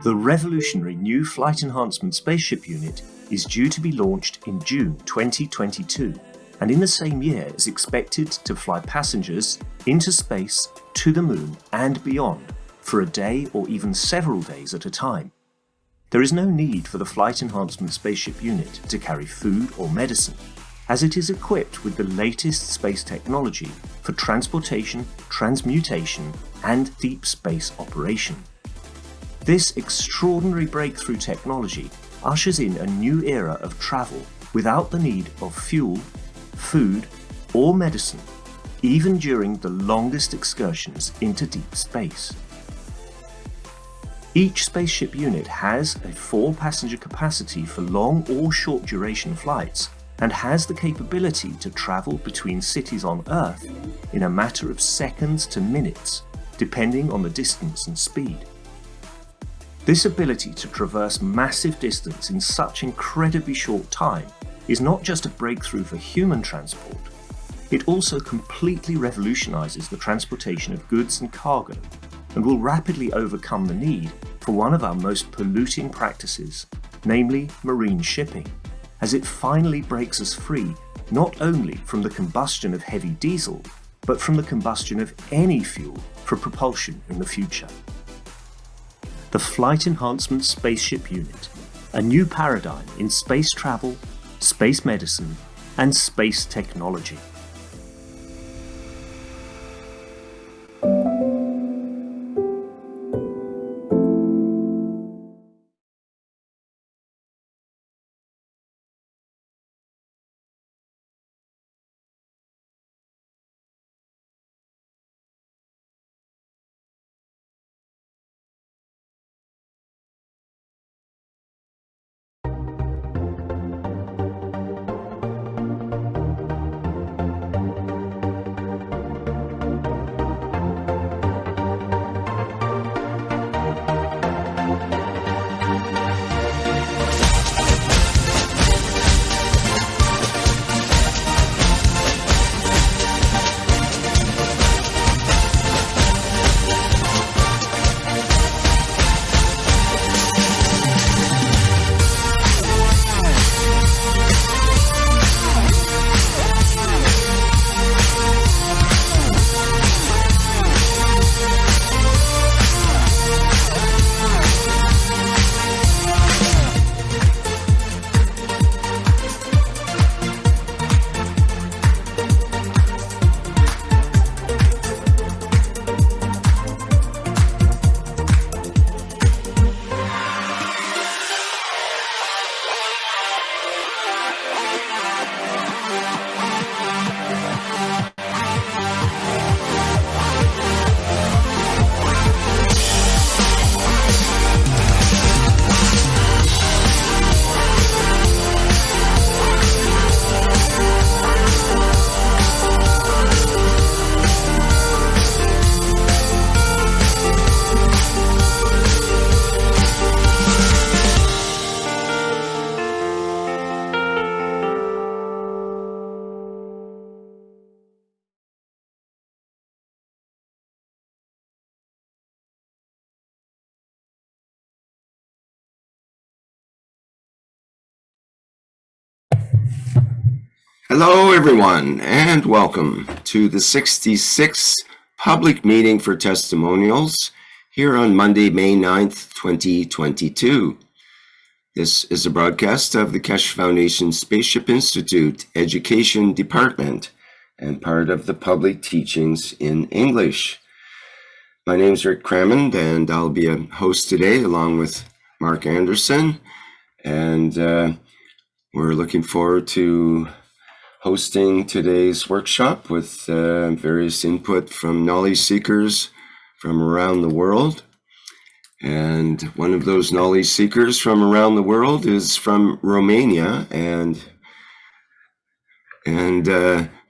The revolutionary new Flight Enhancement Spaceship Unit is due to be launched in June 2022, and in the same year is expected to fly passengers into space, to the moon and beyond for a day or even several days at a time. There is no need for the Flight Enhancement Spaceship Unit to carry food or medicine, as it is equipped with the latest space technology for transportation, transmutation and deep space operation. This extraordinary breakthrough technology ushers in a new era of travel without the need of fuel, food or medicine, even during the longest excursions into deep space. Each spaceship unit has a 4-passenger capacity for long or short duration flights and has the capability to travel between cities on Earth in a matter of seconds to minutes, depending on the distance and speed. This ability to traverse massive distance in such incredibly short time is not just a breakthrough for human transport, it also completely revolutionizes the transportation of goods and cargo, and will rapidly overcome the need for one of our most polluting practices, namely marine shipping, as it finally breaks us free not only from the combustion of heavy diesel, but from the combustion of any fuel for propulsion in the future. The Flight Enhancement Spaceship Unit, a new paradigm in space travel, space medicine, and space technology. Hello, everyone, and welcome to the 66th public meeting for Testimonials here on Monday, May 9th, 2022. This is a broadcast of the Keshe Foundation Spaceship Institute Education Department and part of the public teachings in English. My name is Rick Crammond, and I'll be a host today along with Mark Anderson, and we're looking forward to hosting today's workshop with various input from knowledge seekers from around the world. And one of those knowledge seekers from around the world is from Romania and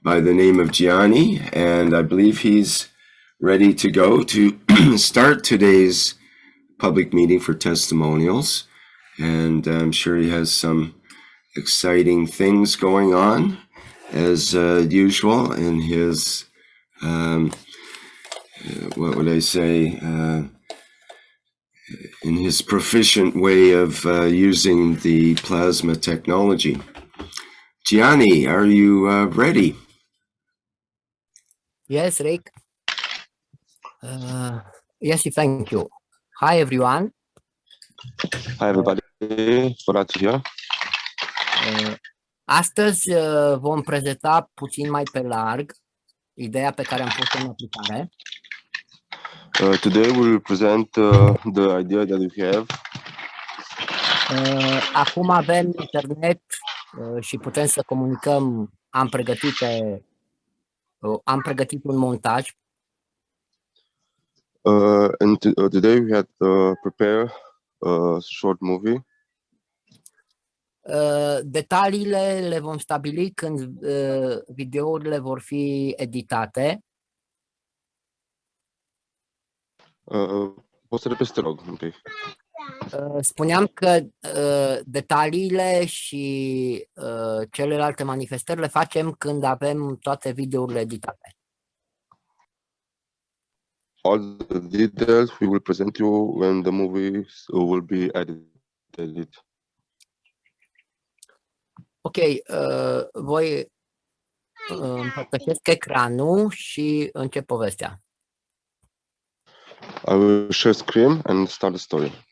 by the name of Gianni, and I believe he's ready to go to start today's public meeting for Testimonials. And I'm sure he has some exciting things going on as usual in his, what would I say, in his proficient way of using the plasma technology. Gianni, are you ready? Yes, Rick. Yes, thank you. Hi, everyone. Hi everybody, glad to hear. Astăzi vom prezenta puțin mai pe larg ideea pe care am pus-o în aplicare. Today we will present the idea that we have. Acum avem internet și putem să comunicăm. Am pregătit un montaj. Today we had prepare a short movie. Detaliile le vom stabili când videourile vor fi editate. Poți să repeți, te rog, un pic. Spuneam că detaliile și celelalte manifestări le facem când avem toate videourile editate. All the details we will present you when the movie will be edited. Ok, voi împărtășesc ecranul și încep povestea. I will share screen and start the story.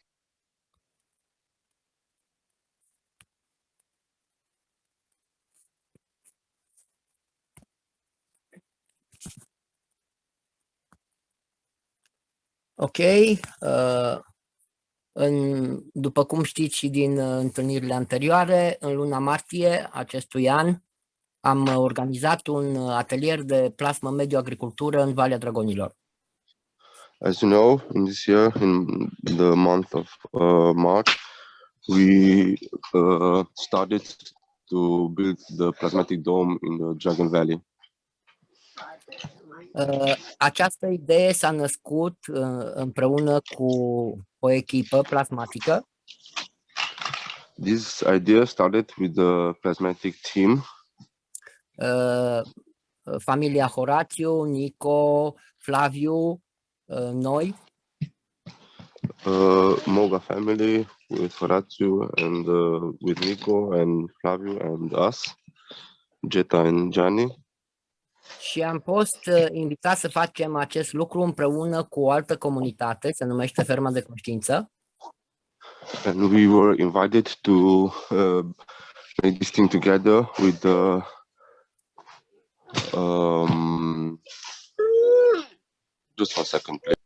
Ok, după cum știți și din întâlnirile anterioare, în luna martie acestui an am organizat un atelier de plasmă mediu-agricultură în Valea Dragonilor. As you know, in this year, in the month of March, we started to build the plasmatic dome in the Dragon Valley. Această idee s-a născut împreună cu o echipă plasmatică. This idea started with the plasmatic team. Familia Horatiu, Nico, Flaviu, noi. Moga family with Horatiu and with Nico and Flavio and us, Jeta and Gianni. Și am fost invitat să facem acest lucru împreună cu o altă comunitate, se numește Ferma de Conștiință. And we were invited to make this thing together with the just 1 second, please.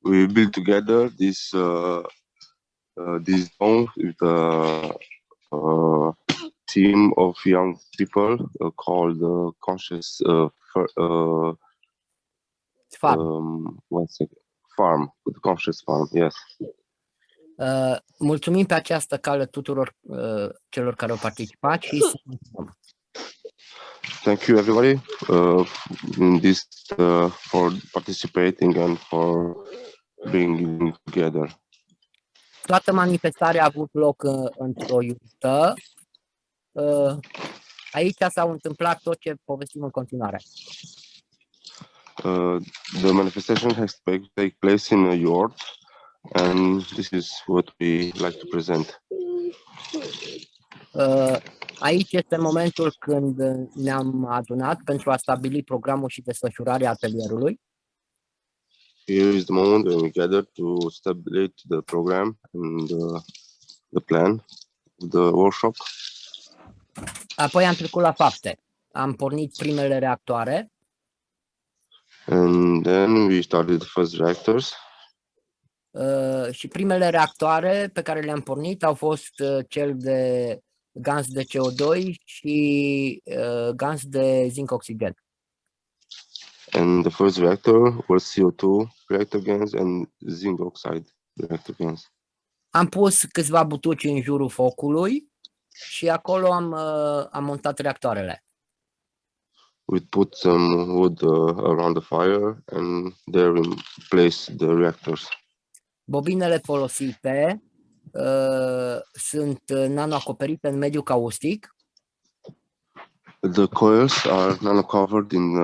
We built together this dome with a team of young people called Conscious Farm, with Conscious Farm, yes. Mulțumim pe această cale tuturor celor care au participat și să continuăm. Thank you everybody in this for participating and for being together. Toată manifestarea a avut loc într-o iută. Aici s-au întâmplat tot ce povestim în continuare. The manifestation has take place in a yurt, and this is what we like to present. Aici este momentul când ne-am adunat pentru a stabili programul și desfășurarea atelierului. Here is the moment when we gather to establish the program and the plan, the workshop. Apoi am trecut la fapte. Am pornit primele reactoare. And then we started the first reactors. Și primele reactoare pe care le-am pornit au fost cel de gaz de CO2 și gaz de zinc-oxigen. And the first reactor was CO2 reactor gas and zinc oxide reactor gas. Am pus câțiva butuci în jurul focului și acolo am montat reactoarele. We put some wood around the fire and there we placed the reactors. Bobinele folosite sunt nanoacoperite în mediu caustic. The coils are nano-covered in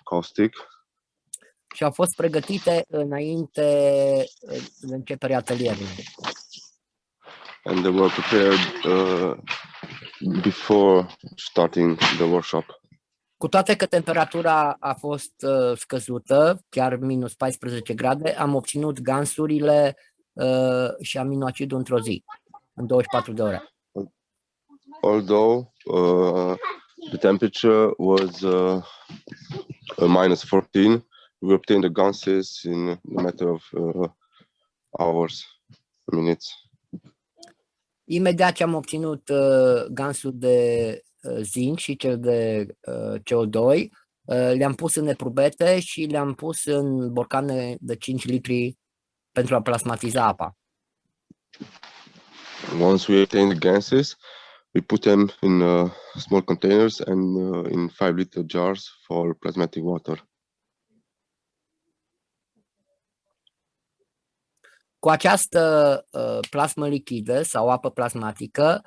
caustic, și au fost pregătite înainte de începerea atelierului. and they were prepared before starting the workshop. Cu toate că temperatura a fost scăzută, chiar minus 14 grade, am obținut gansurile și aminoacidul într-o zi, în 24 de ore. Although the temperature was minus 14, we obtained the ganses in a matter of hours, minutes. Imediat ce am obținut gansul de zinc și cel de CO2, le-am pus în eprubete și le-am pus în borcane de 5 litri pentru a plasmatiza apa. Once we obtained the ganses, we put them in small containers and in 5-liter jars for plasmatic water. Cu această plasmă lichidă sau apă plasmatică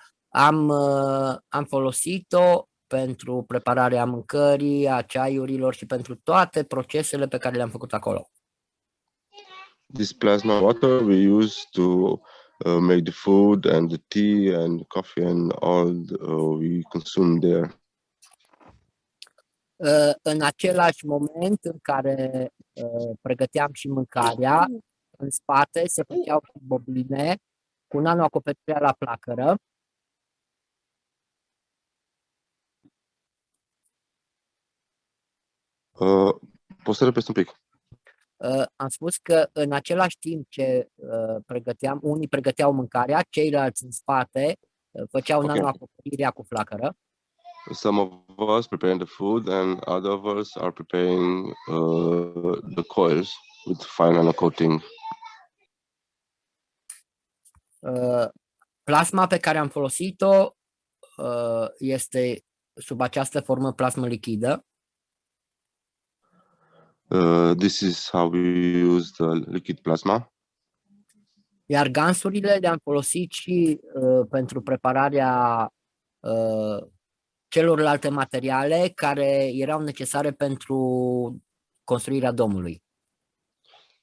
am folosit-o pentru prepararea mâncării, a ceaiurilor și pentru toate procesele pe care le-am făcut acolo. This plasma water we use to make the food and the tea and coffee and all we consume there. În același moment în care pregăteam și mâncarea, în spate se făceau și bobine cu nanoacoperirea la placără. Poți să repezi un pic? Am spus că în același timp ce unii pregăteau mâncarea, ceilalți în spate făceau nanoacoperirea cu flacără. Some of us preparing the food and other of us are preparing the coils with fine nano coating. Plasma pe care am folosit-o este sub această formă plasmă lichidă. This is how we use the liquid plasma. Iar gansurile le-am folosit și pentru prepararea celorlalte materiale care erau necesare pentru construirea domului.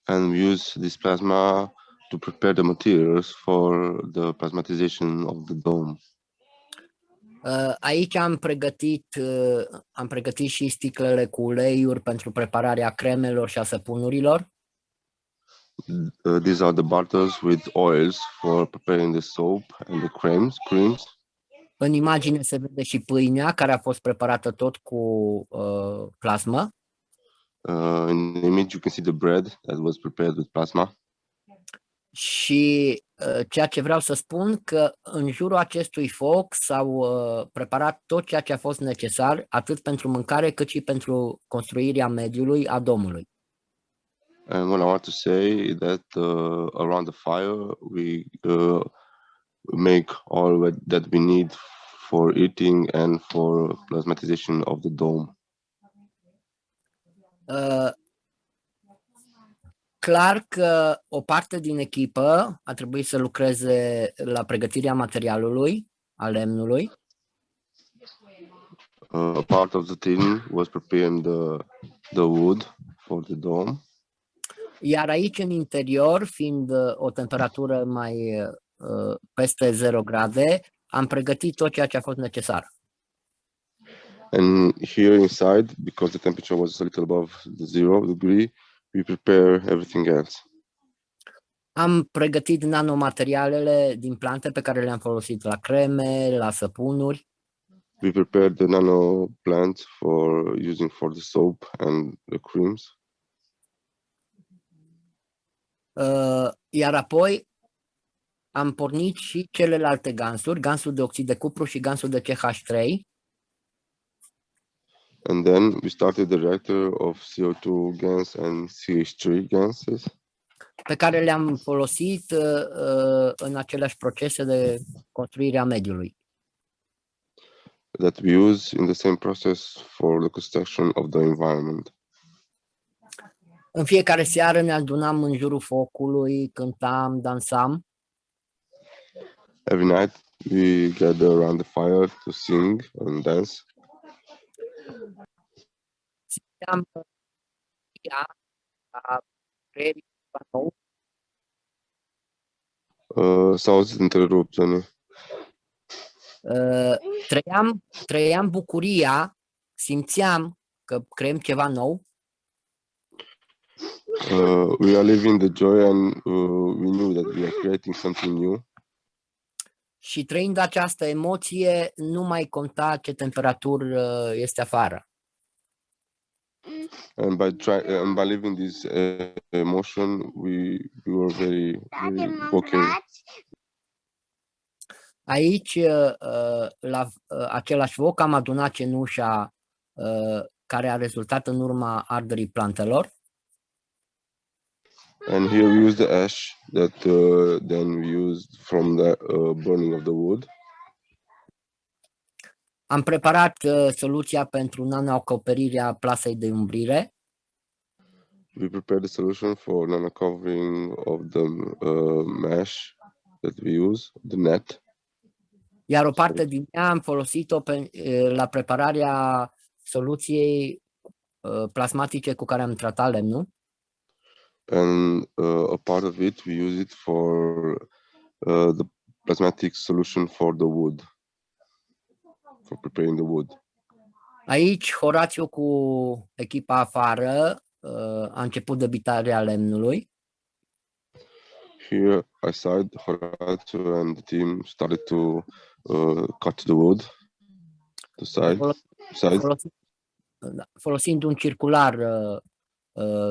And we use this plasma to prepare the materials for the plasmatization of the dome. Aici am pregătit și sticlele cu uleiuri pentru prepararea cremelor și a săpunurilor. These are the bottles with oils for preparing the soap and the creams. În imagine se vede și pâinea care a fost preparată tot cu plasmă. In the image you can see the bread that was prepared with plasma. Și ceea ce vreau să spun că în jurul acestui foc s-au preparat tot ceea ce a fost necesar, atât pentru mâncare cât și pentru construirea mediului, a domului. And what I want to say that around the fire we make all that we need for eating and for plasmatization of the dome. Clar că o parte din echipă a trebuit să lucreze la pregătirea materialului, a lemnului. A part of the team was preparing the wood for the dome. Iar aici în interior, fiind o temperatură mai peste 0 grade, am pregătit tot ceea ce a fost necesar. And here inside, because the temperature was a little above the 0 degree, we prepare everything else. Am pregătit nanomaterialele din plante pe care le-am folosit la creme, la săpunuri. We prepared the nano plants for using for the soap and the creams. Iar apoi am pornit și celelalte gansuri, gansul de oxid de cupru și gansul de CH3. And then we started the reactor of CO2 gas and CH3 gases. Pe care le-am folosit în aceleași procese de construire a mediului. That we use in the same process for the construction of the environment. În fiecare seară ne adunam în jurul focului, cântam, dansam. Every night we gather around the fire to sing and dance. am ea a creierii ceva nou. S-a întrerupt, Johnny. Trăiam bucuria, simțeam că creăm ceva nou We are living the joy and we knew that we are creating something new. și trăind această emoție nu mai conta ce temperatură este afară. And by living this emotion, we were very okay. Aici, la același foc, am adunat cenușa care a rezultat în urma arderii plantelor. And here we use the ash that then we used from the burning of the wood. Am preparat soluția pentru nanoacoperirea plasei de umbrire. We prepared the solution for nano covering of the mesh that we use, the net. Iar o parte din ea am folosit-o la prepararea soluției plasmatice cu care am tratat lemnul. And a part of it, we use it for the plasmatic solution for the wood, for preparing the wood. Aici, Horațiu cu echipa afară a început debitarea lemnului. Here, aside, Horatio and the team started to cut the wood, the sides. Folosind un circular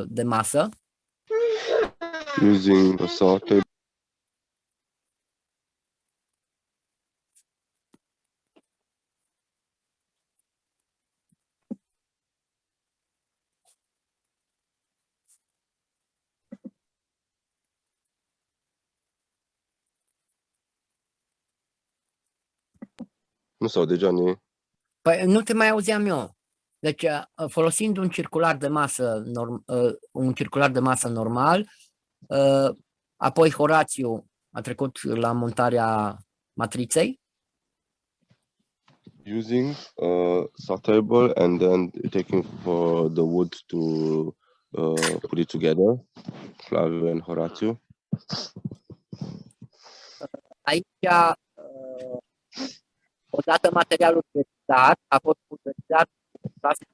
de masă. Using a saw table. Nu s-aude, Gianni. Păi nu te mai auzeam eu. Deci, folosind un circular de masă normal, apoi Horațiu a trecut la montarea matriței. Using a saw table and then taking for the wood to put it together, Flavio and Horatio. Aici, odată materialul preparat a fost pulverizat cu plasă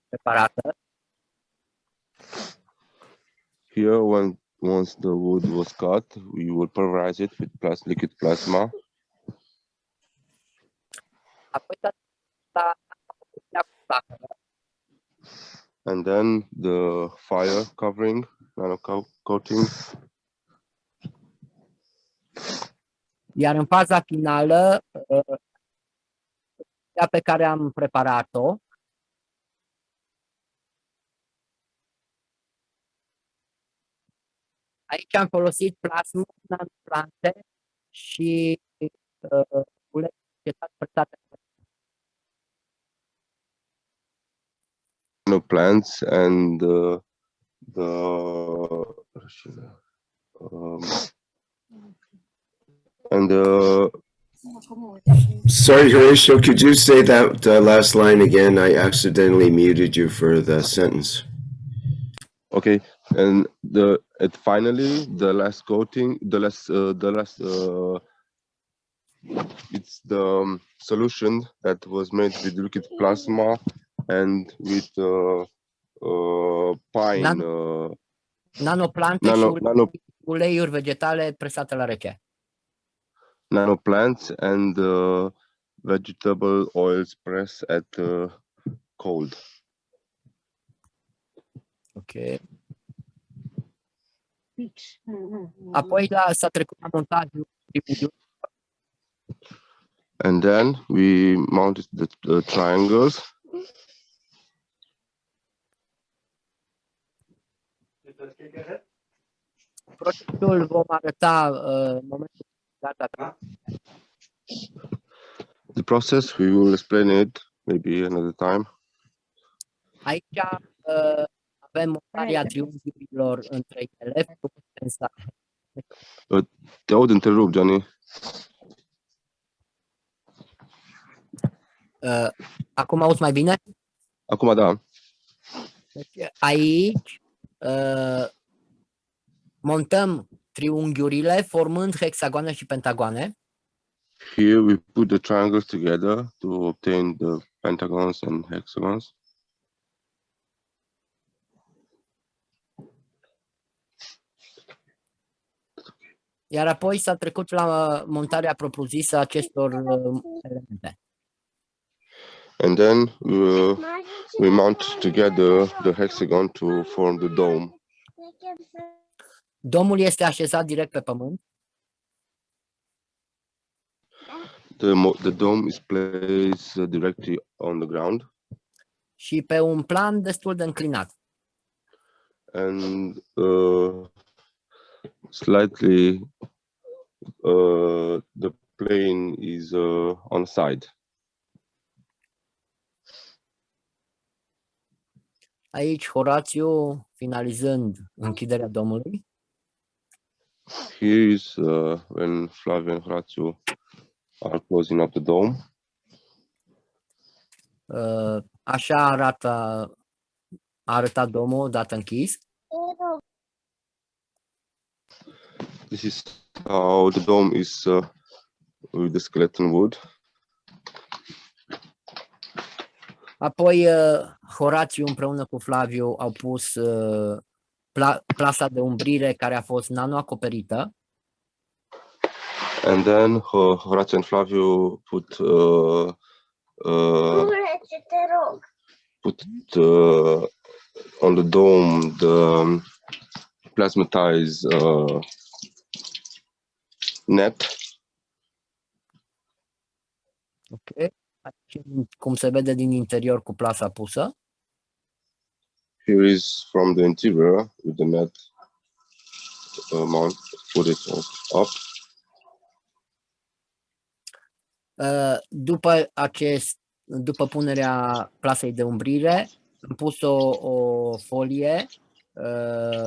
preparată. Here, once the wood was cut, we would pulverize it with liquid plasma. Apoi And then the fire covering, nano coating. Iar în faza finală, cea pe care am preparat-o, aici am folosit plasmă, nanoplante și ulei presate. Plants and Sorry, Horatio, could you say that last line again? I accidentally muted you for the sentence. Okay, and finally the last coating, it's the solution that was made with liquid plasma and with pine. Nanoplante și uleiuri vegetale presate la rece. Nanoplants and vegetable oils pressed at cold. Ok. Apoi s-a trecut la montajul triunghiului. And then we mounted the triangles. Procesul vom arăta momentul data. The process, we will explain it maybe another time. Aici avem montarea triunghiurilor între ele. Te aud întrerupt, Gianni. Acum auzi mai bine? Acum da. Deci, aici montăm triunghiurile formând hexagoane și pentagoane. Here we put the triangles together to obtain the pentagons and hexagons. Iar apoi s-a trecut la montarea propriu-zisă a acestor elemente. And then we mount together the hexagon to form the dome. Domul este așezat direct pe pământ. The dome is placed directly on the ground. Și pe un plan destul de înclinat. And slightly the plane is on side. Aici Horațiu finalizând închiderea domului. Here is when Flavio and Horatio are closing up the dome. Așa a arătat domul odată închis. This is how the dome is with the skeleton wood. Apoi Horațiu împreună cu Flaviu au pus plasa de umbrire care a fost nano-acoperită. And then Horatio and Flavio put on the dome the plasmatized net. Ok. Aici, cum se vede din interior cu plasa pusă. Here is from the interior with the net mount, put it up. După punerea plasei de umbrire, am pus o folie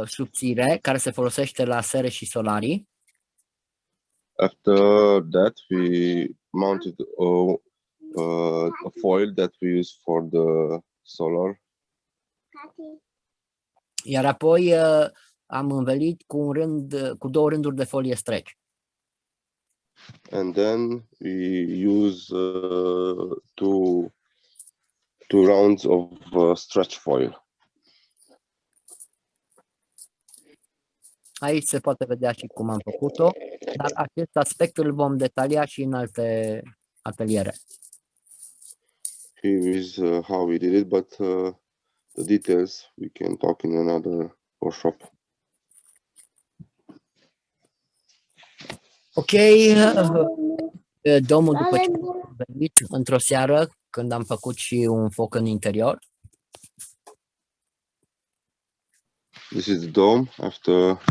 subțire care se folosește la sere și solarii. After that, we mounted a foil that we use for the solar. Iar apoi am învelit cu 2 rânduri de folie stretch. And then we use two rounds of stretch foil. Aici se poate vedea și cum am făcut-o, dar acest aspect îl vom detalia și în alte ateliere. Here is how we did it, but the details we can talk in another workshop. Ok, domnul, după ce am venit într-o seară, când am făcut și un foc în interior. This is the dome after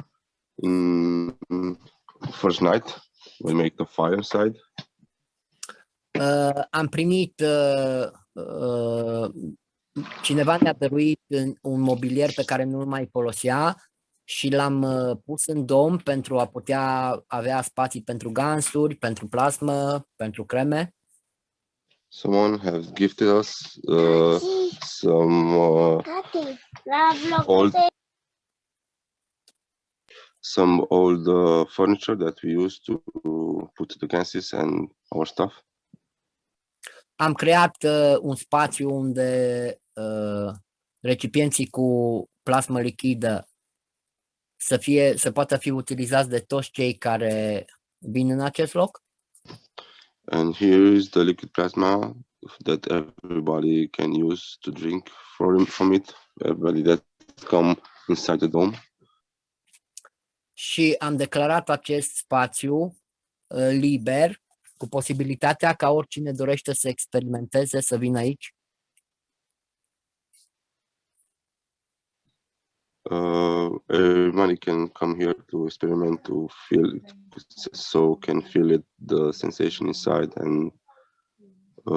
first night we make the fire inside. Am primit, cineva ne-a dăruit un mobilier pe care nu-l mai folosea și l-am pus în dom pentru a putea avea spații pentru gansuri, pentru plasmă, pentru creme. Someone has gifted us some old furniture that we use to put the ganses and our stuff. Am creat un spațiu unde recipienții cu plasmă lichidă să poată fi utilizați de toți cei care vin în acest loc. And here is the liquid plasma that everybody can use to drink from it. Everybody that come inside the dome. Și am declarat acest spațiu liber, cu posibilitatea ca oricine dorește să experimenteze să vină aici. Everybody can come here to experiment, to feel it, so can feel it, the sensation inside and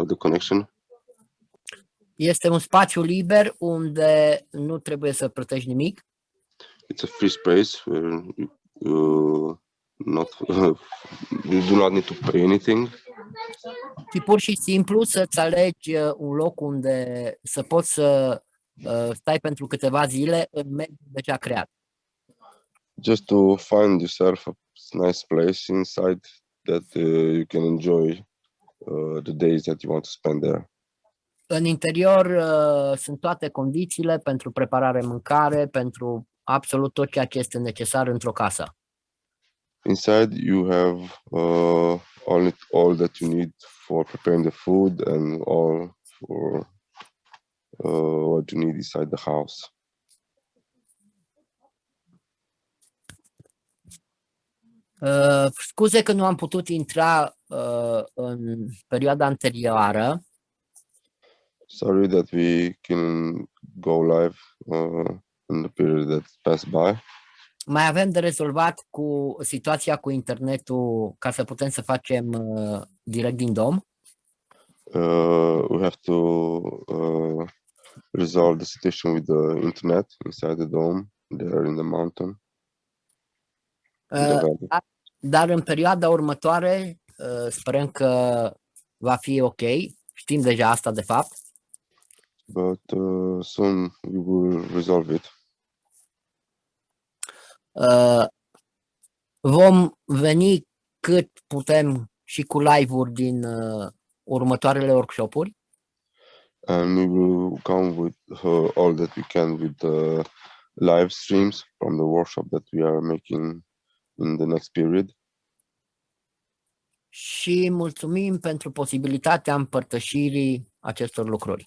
the connection. Este un spațiu liber unde nu trebuie să plătești nimic. It's a free space where you do not need to pay anything. Și pur și simplu să-ți alegi un loc unde să poți să stai pentru câteva zile în mediul deja creat. Just to find yourself a nice place inside that you can enjoy the days that you want to spend there. În interior sunt toate condițiile pentru preparare mâncare, pentru absolut tot ceea ce este necesar într-o casă. Inside, you have all that you need for preparing the food and all for what you need inside the house. Scuze că nu am putut intra în perioada anterioară. Sorry that we can go live in the period that passed by. Mai avem de rezolvat cu situația cu internetul ca să putem să facem direct din dom. We have to resolve the situation with the internet inside the dome there in the mountain. Dar în perioada următoare sperăm că va fi ok. Știm deja asta de fapt. But soon we will resolve it. Vom veni cât putem și cu live-uri din următoarele workshop-uri. And we will come with all that we can with the live streams from the workshop that we are making in the next period. Și mulțumim pentru posibilitatea împărtășirii acestor lucruri.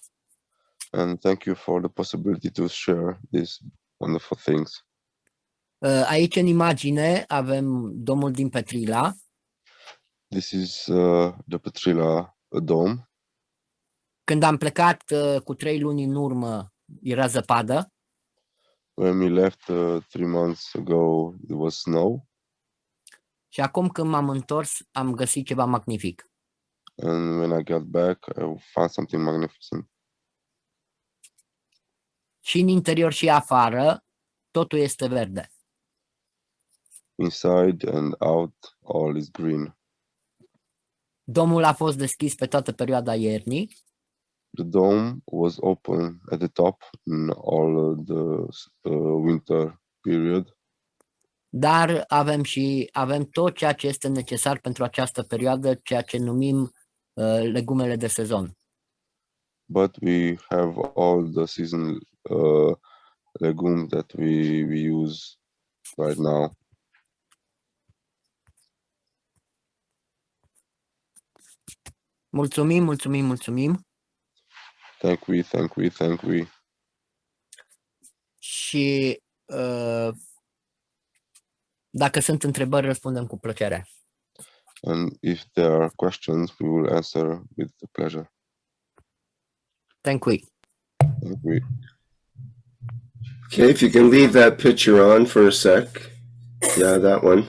And thank you for the possibility to share these wonderful things. Aici în imagine avem domul din Petrila. This is the Petrila Dome. Când am plecat cu 3 luni în urmă, era zăpadă. When we left 3 months ago, it was snow. Și acum când m-am întors, am găsit ceva magnific. And when I got back, I found something magnificent. Și în interior și afară, totul este verde. Inside and out, all is green. Domul a fost deschis pe toată perioada iernii. The dome was open at the top in all the winter period. Dar avem tot ceea ce este necesar pentru această perioadă, ceea ce numim legumele de sezon. But we have all the season legumes that we use right now. Mulțumim, mulțumim, mulțumim. Thank we. Și dacă sunt întrebări, răspundem cu plăcere. And if there are questions, we will answer with pleasure. Thank you. Thank we. Okay, if you can leave that picture on for a sec. Yeah, that one.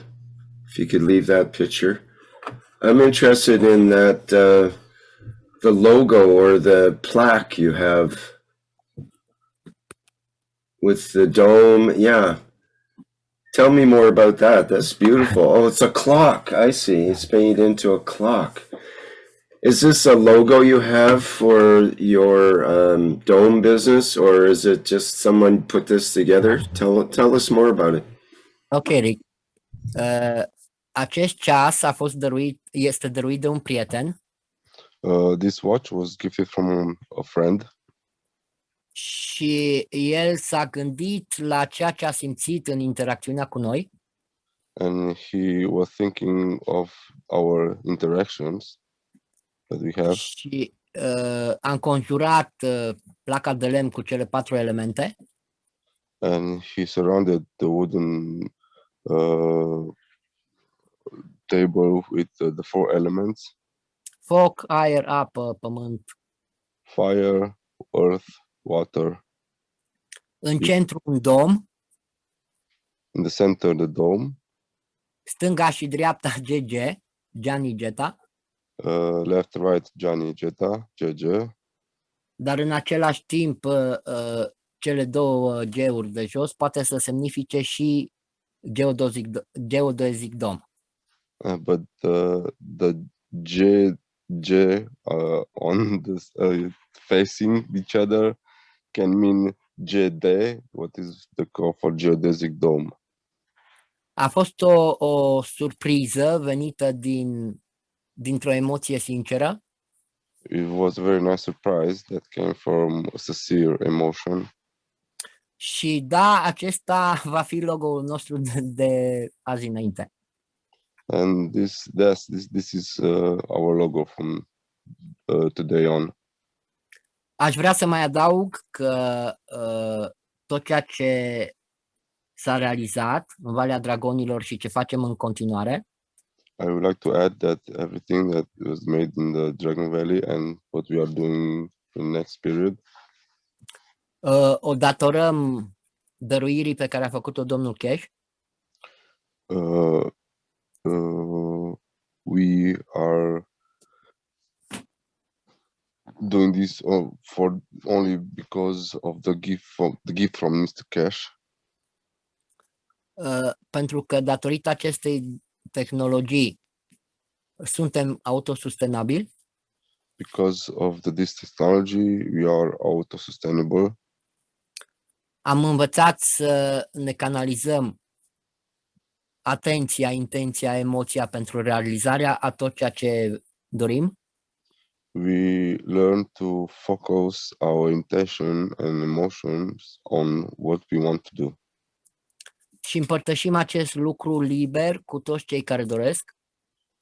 If you could leave that picture. I'm interested in that, the logo or the plaque you have with the dome. Yeah. Tell me more about that. That's beautiful. Oh, it's a clock. I see. It's made into a clock. Is this a logo you have for your dome business, or is it just someone put this together? Tell us more about it. Ok, Rick. Acest ceas este dăruit de un prieten This watch was gifted from a friend. și el s-a gândit la ceea ce a simțit în interacțiunea cu noi And he was thinking of our interactions that we have. și a înconjurat placa de lemn cu cele 4 elemente And he surrounded the wooden table with the 4 elements: foc, aer, apă, pământ. fire, earth, water. În centru un dom, In the center, the dome. stânga și dreapta GG, Gianni Geta, Left, right, Johnny, Jetta, JJ. dar în același timp cele 2 G-uri de jos poate să semnifice și geodesic dom. But the J on this facing each other can mean GD. What is the code for geodesic dome? A fost o surpriză venită dintr-o emoție sinceră It was a very nice surprise that came from a sincere emotion. și da, acesta va fi logo-ul nostru de azi înainte. And this is our logo from today on. Aș vrea să mai adaug că tot ceea ce s-a realizat în Valea Dragonilor și ce facem în continuare I would like to add that everything that was made in the Dragon Valley and what we are doing in the next period, o datorăm dăruirii pe care a făcut-o domnul Cash we are doing this for only because of the gift from Mr. Cash. pentru că datorită acestei tehnologii suntem autosustenabili Because of this technology, we are autosustainable. am învățat să ne canalizăm atenția, intenția, emoția pentru realizarea a tot ceea ce dorim We learn to focus our intention and emotions on what we want to do. și împărtășim acest lucru liber cu toți cei care doresc,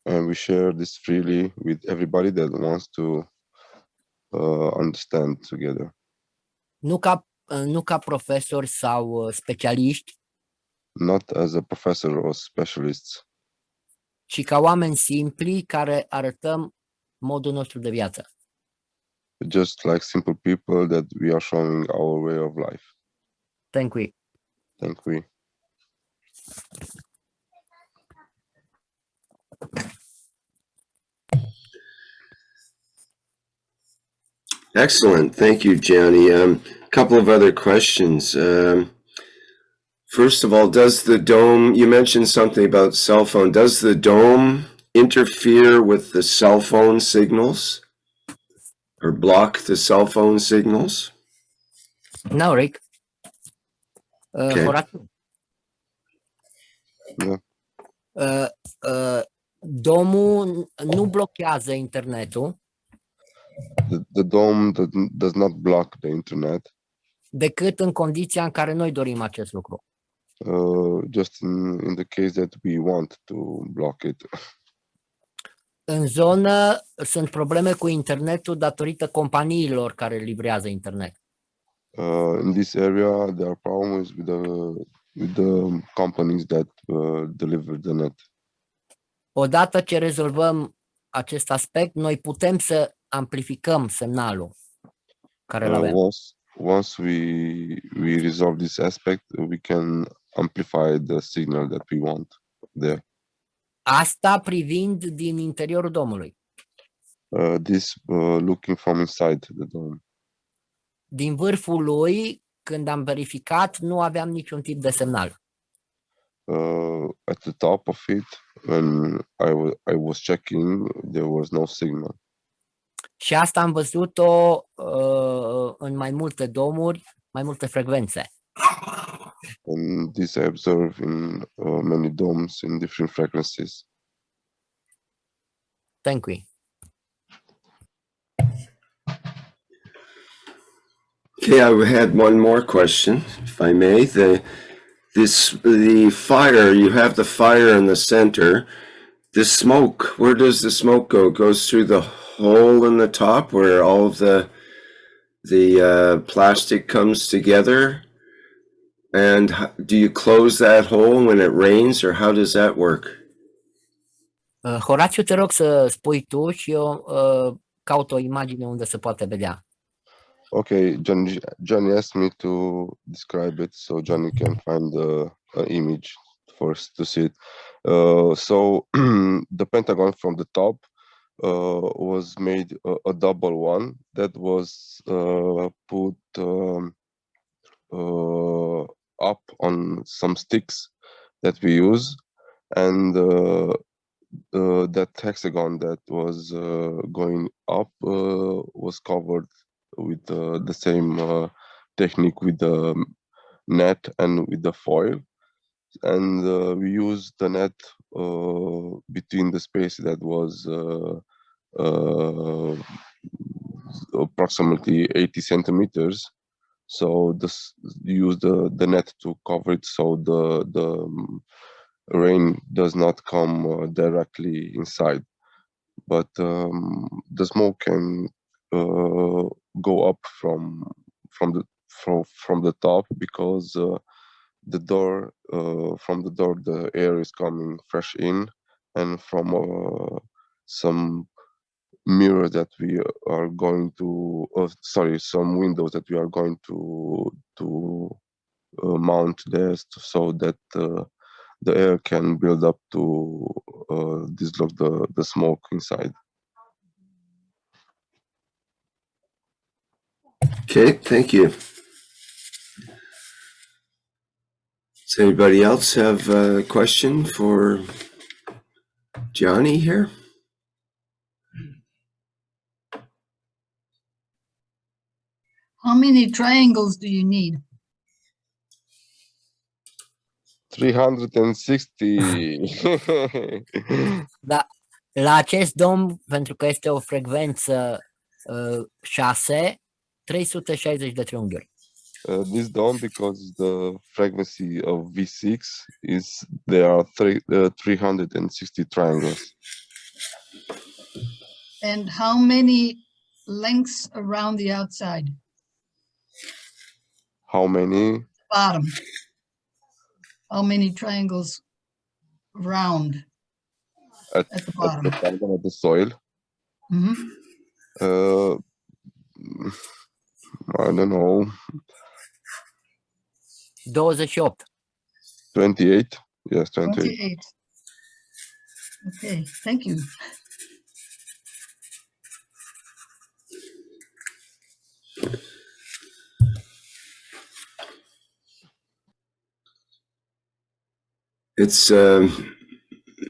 And we share this freely with everybody that wants to understand together. nu ca profesori sau specialiști, Not as a professor or specialist, ci ca oameni simpli care arătăm modul nostru de viață. just like simple people that we are showing our way of life. Thank you. Thank you. Excellent. Thank you, Johnny. A couple of other questions. First of all, does the dome, you mentioned something about cell phone, does the dome interfere with the cell phone signals or block the cell phone signals? No, Rick. Okay. Horatiu. Yeah. Domul nu blochează internetul The dome does not block the internet, decât în condiția în care noi dorim acest lucru. just in the case that we want to block it. În zonă sunt probleme cu internetul datorită companiilor care livrează internet. In this area, there are problems with the companies that deliver the net. Odată ce rezolvăm acest aspect, noi putem să amplificăm semnalul care îl avem. Once we resolve this aspect, we can amplify the signal that we want there. Asta privind din interiorul domului. This looking from inside the dome. Din vârful lui, când am verificat, nu aveam niciun tip de semnal. At the top of it, when I was checking, there was no signal. Și asta am văzut-o în mai multe domuri, mai multe frecvențe. And this I observe in many domes in different frequencies. Thank you. Okay, I had one more question, if I may. The fire, you have the fire in the center. The smoke, where does the smoke go? It goes through the hole in the top where all of the plastic comes together? And do you close that hole when it rains, or how does that work? Horatiu, te rog să spui tu și eu caut o imagine unde se poate vedea. Okay, Johnny asked me to describe it, so Johnny can find an image for us to see it. So the pentagon from the top was made a double one that was put up on some sticks that we use, and that hexagon that was going up was covered with the same technique with the net and with the foil, and we used the net between the space that was approximately 80 centimeters. So this use the net to cover it, so the rain does not come directly inside, but the smoke can go up from the top, because the door from the door the air is coming fresh in, and from some mirror that we are going to some windows that we are going to mount there, so that the air can build up to dislodge the smoke inside. Okay, thank you. Does anybody else have a question for Johnny here? How many triangles do you need? 360. Da, la acest dom, pentru că este o frecvență 6, 360 de triunghiuri. This dome, because the frequency of V6 is there are 360 triangles. And how many lengths around the outside? How many? Bottom. How many triangles round At the bottom? At the bottom of the soil. Mhm. I don't know. 28. 28. Yes, 28. 28. Okay, thank you.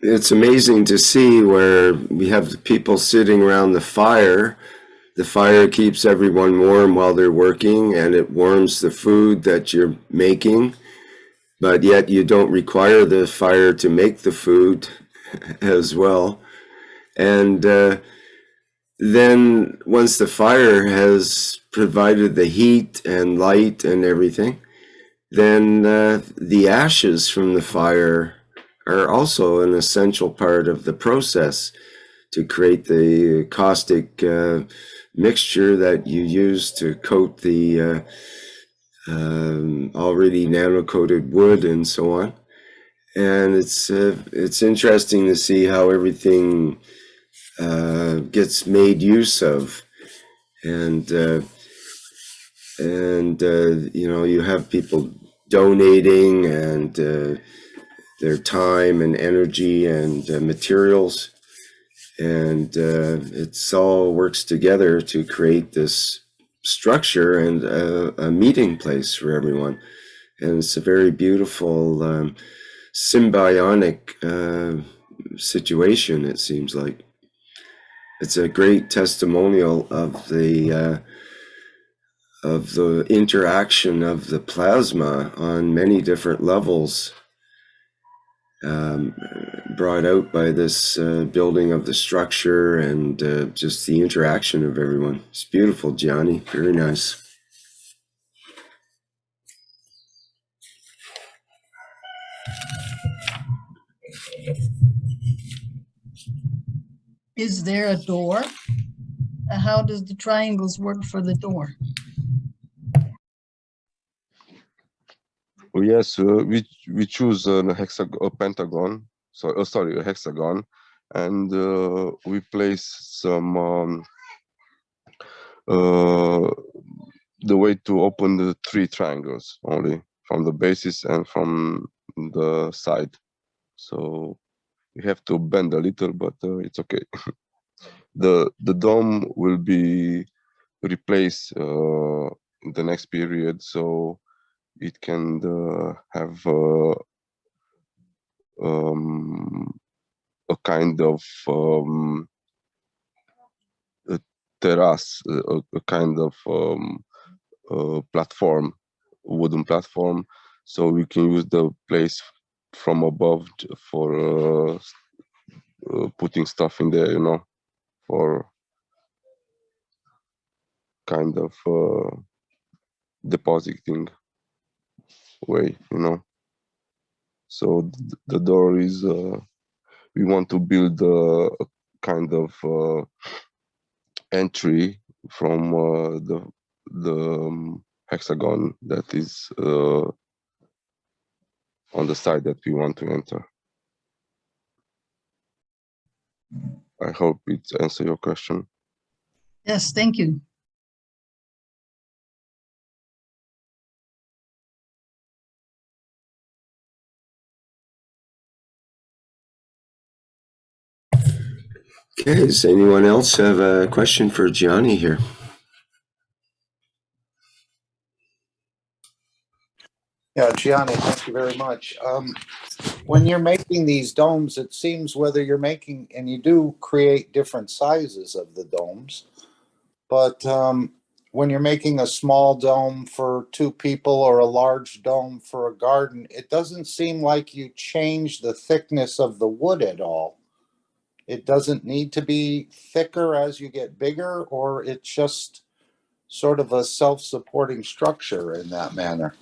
It's amazing to see where we have the people sitting around the fire. The fire keeps everyone warm while they're working, and it warms the food that you're making, but yet you don't require the fire to make the food as well. And then once the fire has provided the heat and light and everything, then the ashes from the fire are also an essential part of the process to create the caustic mixture that you use to coat the already nano-coated wood and so on. And it's interesting to see how everything gets made use of, and you know, you have people donating and their time and energy and materials, and it's all works together to create this structure and a meeting place for everyone. And it's a very beautiful symbiotic situation, it seems like. It's a great testimonial of the interaction of the plasma on many different levels, brought out by this building of the structure and just the interaction of everyone. It's beautiful, Gianni. Very nice. Is there a door? How does the triangles work for the door? Yes, we choose a pentagon. So sorry, a hexagon, and we place some the way to open the 3 triangles only from the basis and from the side. So we have to bend a little, but it's okay. The dome will be replaced in the next period, so it can have a kind of a terrace, a kind of platform, wooden platform, so we can use the place from above for putting stuff in there, you know, for kind of depositing way, you know. So the door is, we want to build a kind of entry from the hexagon that is on the side that we want to enter. I hope it answers your question. Yes, thank you. Okay, does anyone else have a question for Gianni here? Yeah, Gianni, thank you very much. When you're making these domes, it seems whether you're making, and you do create different sizes of the domes, but when you're making a small dome for 2 people or a large dome for a garden, it doesn't seem like you change the thickness of the wood at all. It doesn't need to be thicker as you get bigger, or it's just sort of a self-supporting structure in that manner.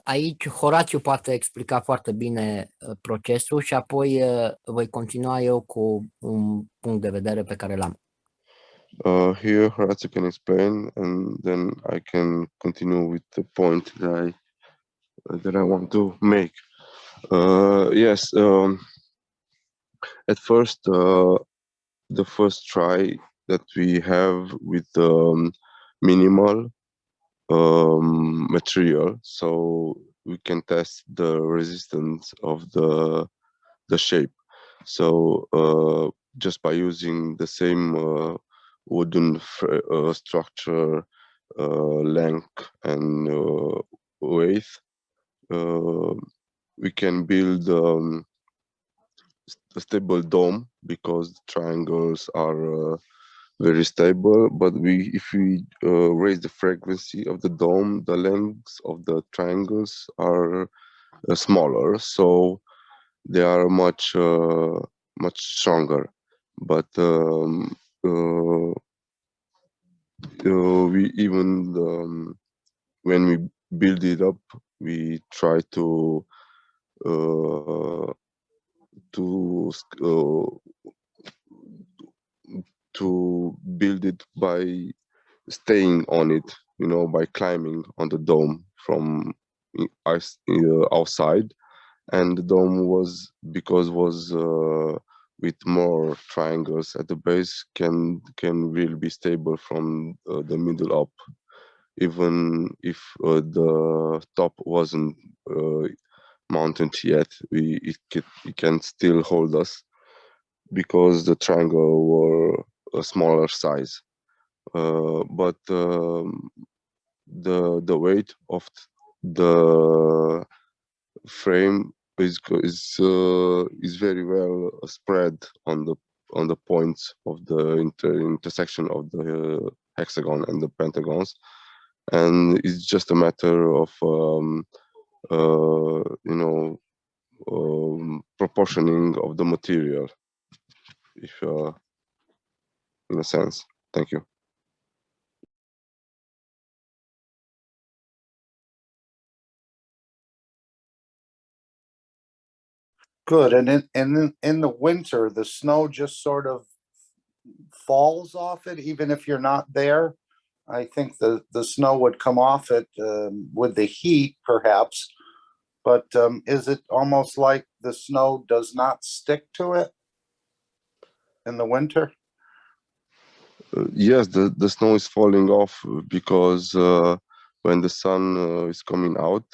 Aici Horațiu poate explica foarte bine procesul și apoi voi continua eu cu un punct de vedere pe care l-am. Here Horatio can explain, and then I can continue with the point that I want to make. Yes, at first, the first try that we have with minimal material, so we can test the resistance of the shape. So just by using the same wooden structure, length and weight, we can build a stable dome, because the triangles are very stable. But if we raise the frequency of the dome, the lengths of the triangles are smaller, so they are much stronger. But we even when we build it up, we try to build it by staying on it, you know, by climbing on the dome from outside. And the dome was with more triangles at the base, can really be stable from the middle up, even if the top wasn't mounted yet. It can still hold us, because the triangle were a smaller size. But the weight of the frame is very well spread on the points of the intersection of the hexagon and the pentagons, and it's just a matter of you know, proportioning of the material, if in a sense. Thank you. Good. And in the winter, the snow just sort of falls off it, even if you're not there. I think the snow would come off it with the heat, perhaps. But is it almost like the snow does not stick to it in the winter? Yes, the snow is falling off, because when the sun is coming out,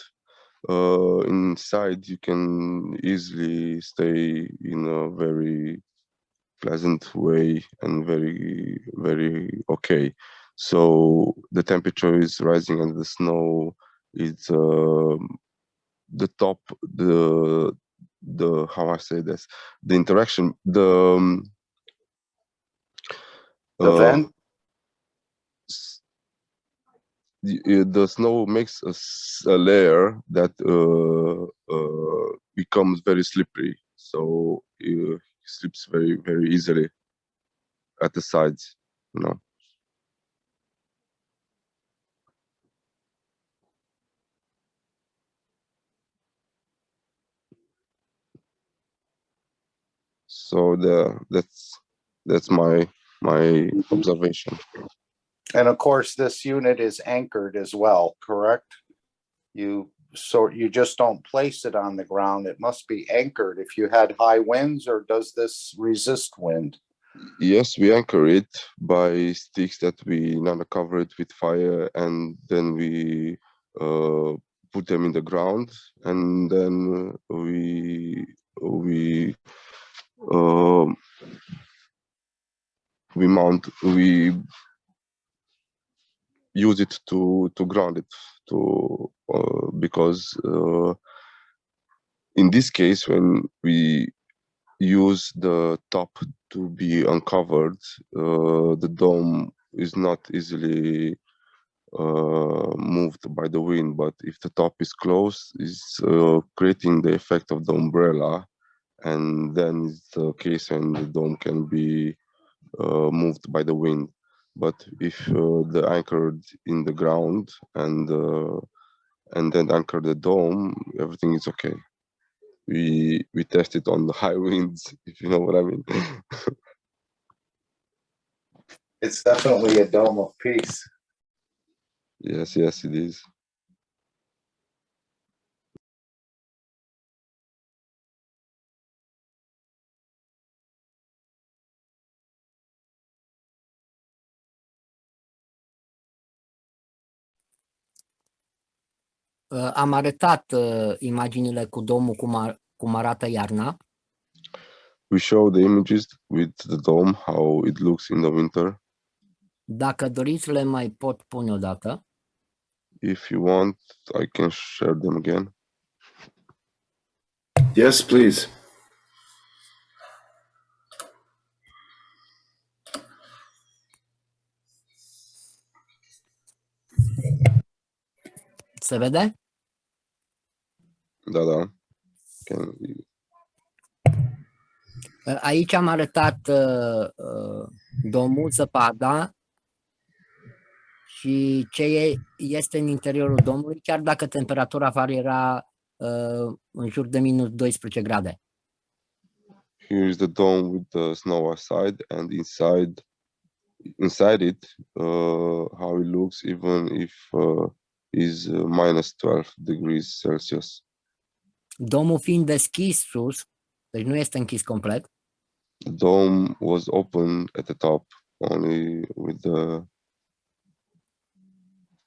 inside you can easily stay in a very pleasant way and very, very okay. So the temperature is rising, and the snow is the top, the how I say this, the interaction, The vent? the snow makes a layer that becomes very slippery, so it slips very easily at the sides, you know. So that's my observation. And of course, this unit is anchored as well, correct? You just don't place it on the ground. It must be anchored if you had high winds, or does this resist wind? Yes, we anchor it by sticks that we cover it with fire, and then we put them in the ground, and then we use it to ground it because in this case, when we use the top to be uncovered, the dome is not easily moved by the wind, but if the top is closed, it's creating the effect of the umbrella, and then it's the case when the dome can be moved by the wind. But if the anchored in the ground and then anchor the dome, everything is okay. We test it on the high winds, if you know what I mean. It's definitely a dome of peace. Yes, it is. Am arătat imaginile cu domul cum arată iarna. We show the images with the dome, how it looks in the winter. Dacă doriți, le mai pot pune o dată. If you want, I can share them again. Yes, please. Se vede? Da. Aici am arătat domul, zăpada și ce este în interiorul domului, chiar dacă temperatura afară era în jur de minus 12 grade. Here is the dome with the snow outside, and inside it, how it looks, even if is minus 12 degrees Celsius. Domul fiind deschis sus, deci nu este închis complet. The dome was open at the top, only with the...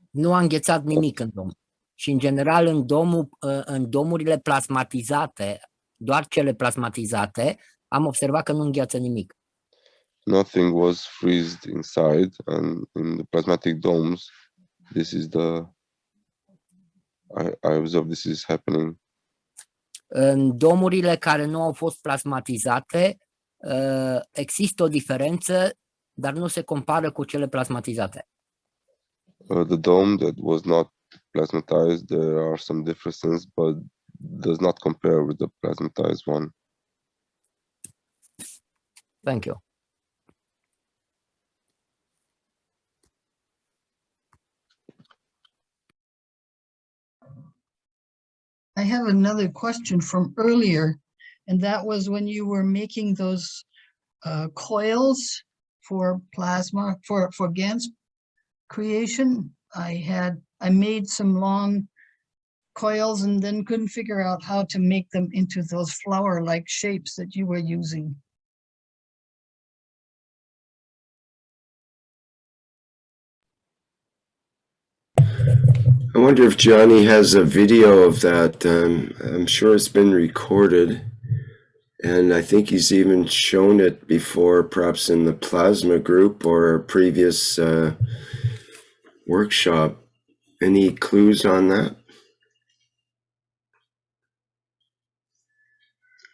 Nu a înghețat nimic în dom. Și în general în domurile plasmatizate, doar cele plasmatizate, am observat că nu îngheață nimic. Nothing was freezed inside, and in the plasmatic domes, this is I observe this is happening. În domurile care nu au fost plasmatizate, există o diferență, dar nu se compară cu cele plasmatizate. The dome that was not plasmatized, there are some differences, but does not compare with the plasmatized one. Thank you. I have another question from earlier, and that was when you were making those coils for plasma, for GAN's creation. I made some long coils and then couldn't figure out how to make them into those flower-like shapes that you were using. I wonder if Johnny has a video of that. I'm sure it's been recorded, and I think he's even shown it before, perhaps in the plasma group or a previous workshop. Any clues on that?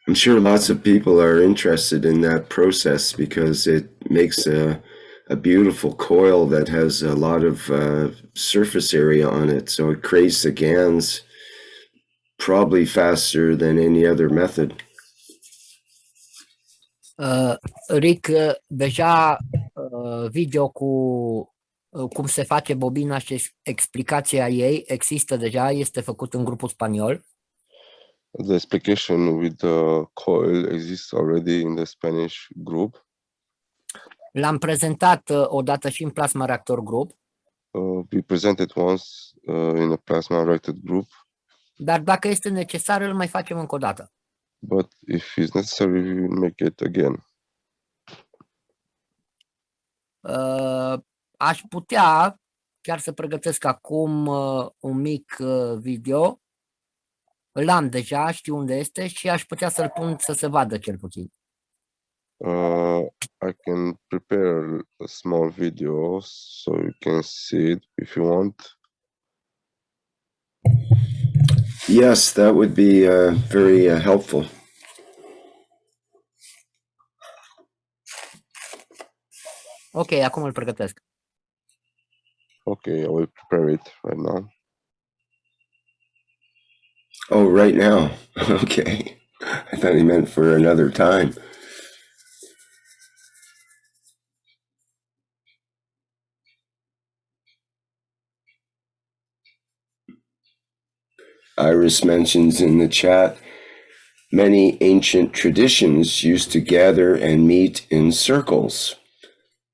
I'm sure lots of people are interested in that process because it makes a a beautiful coil that has a lot of surface area on it, so it creates the GANs probably faster than any other method. Rick, deja video cu cum se face bobina și explicația ei există deja, este făcut în grupul spaniol. The explication with the coil exists already in the Spanish group. L-am prezentat odată și în Plasma Reactor Group, We presented once in a plasma reacted group, dar dacă este necesar, îl mai facem încă o dată. but if it's necessary, we will make it again. Aș putea chiar să pregătesc acum un mic video. Îl am deja, știu unde este și aș putea să-l pun să se vadă cel puțin. I can prepare a small video so you can see it if you want. Yes, that would be very helpful. Ok, acum îl pregătesc. Okay, I will prepare it right now. Oh, right now. Okay. I thought he meant for another time. Iris mentions in the chat, many ancient traditions used to gather and meet in circles.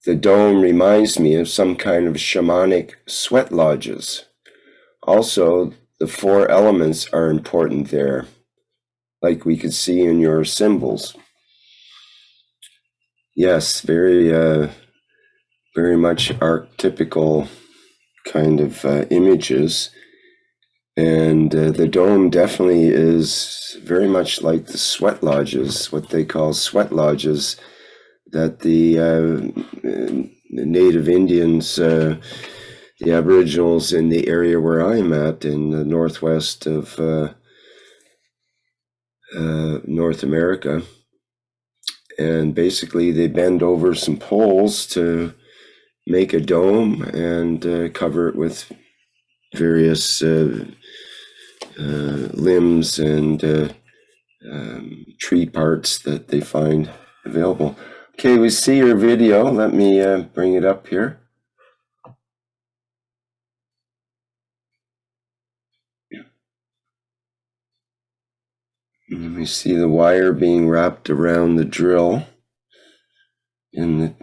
The dome reminds me of some kind of shamanic sweat lodges. Also, the 4 elements are important there, like we could see in your symbols. Yes, very much archetypical kind of images. And the dome definitely is very much like the sweat lodges, what they call sweat lodges, that the native Indians, the Aboriginals in the area where I'm at in the northwest of North America. And basically they bend over some poles to make a dome and cover it with various limbs and tree parts that they find available. Okay, we see your video. Let me bring it up here. And we see the wire being wrapped around the drill in the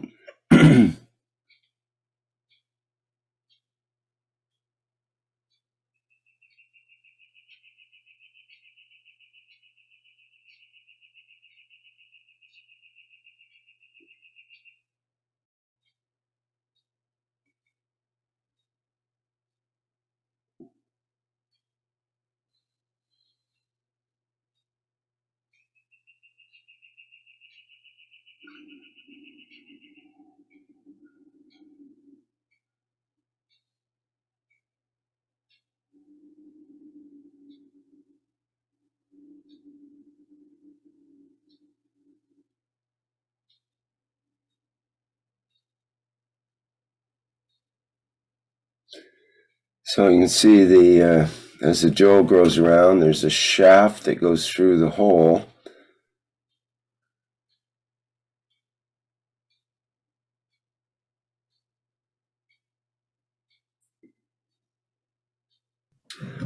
So you can see the as the drill goes around, there's a shaft that goes through the hole.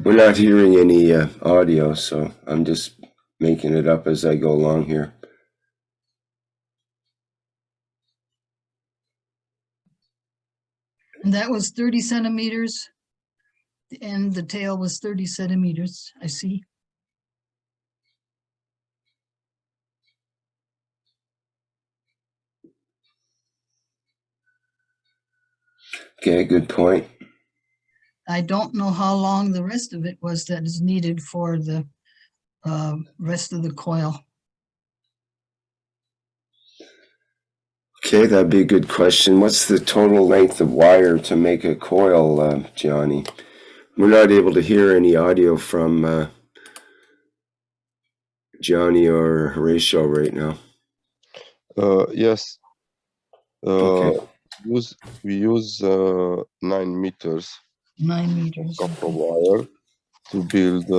We're not hearing any audio, so I'm just making it up as I go along here. And that was 30 centimeters. And the tail was 30 centimeters, I see. Okay, good point. I don't know how long the rest of it was that is needed for the rest of the coil. Okay, that'd be a good question. What's the total length of wire to make a coil, Gianni? We're not able to hear any audio from Gianni or Horatio right now. Yes. Okay. We use 9 meters 9 meters. copper Okay. wire to build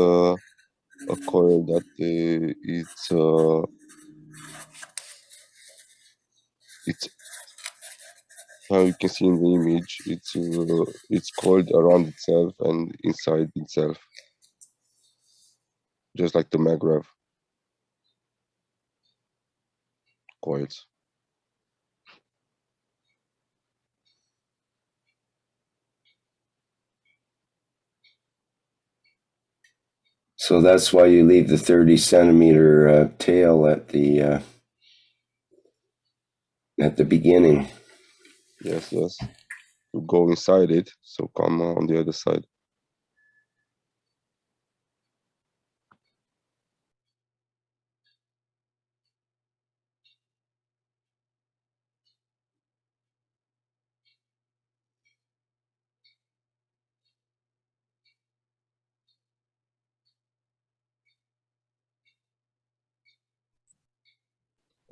a coil that it's how you can see in the image. It's coiled around itself and inside itself, just like the maglev coils. So that's why you leave the 30 centimeter tail at the beginning. Yes, to go inside it, so come on the other side.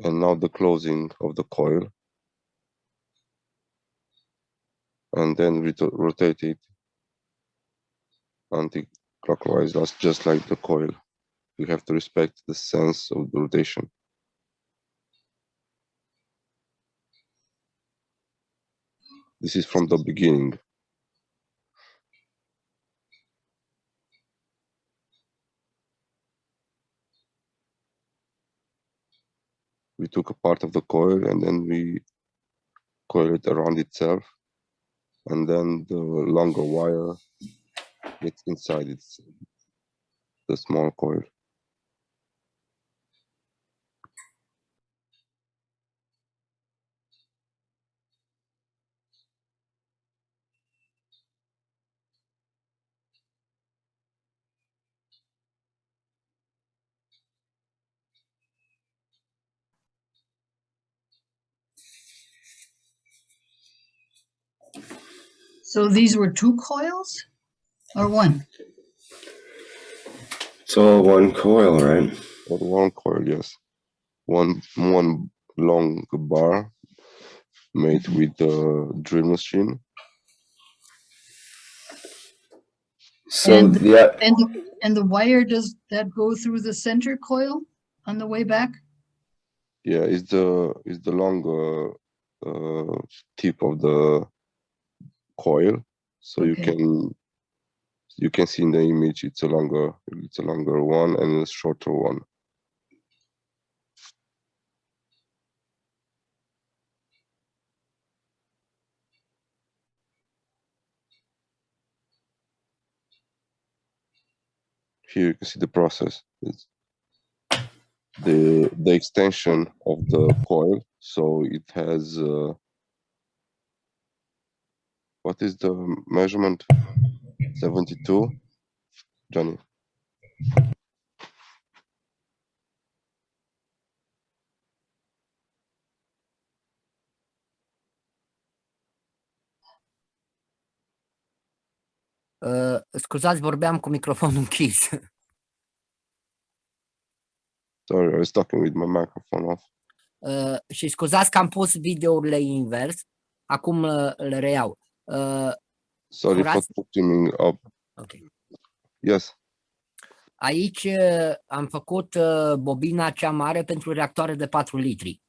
And now the closing of the coil, and then rotate it anti-clockwise. That's just like the coil. You have to respect the sense of the rotation. This is from the beginning. We took a part of the coil and then we coil it around itself, and then the longer wire gets inside the small coil. So these were 2 coils or 1? It's all one coil, right? Or one coil, yes. One long bar made with the drill machine. So And- the And the wire, does that go through the center coil on the way back? Yeah, is the longer tip of the coil, so Okay. you can see in the image it's a longer one and a shorter one. Here you can see the process. It's the extension of the coil, so it has what is the measurement? 72, Johnny. Scuzați, vorbeam cu microfonul închis. Sorry, I was talking with my microphone off. Și scuzați că am pus videourile invers. Acum le reiau. Sorry for Horace? putting up. Okay. Yes. Aici am făcut bobina cea mare pentru reactoare de 4 litri.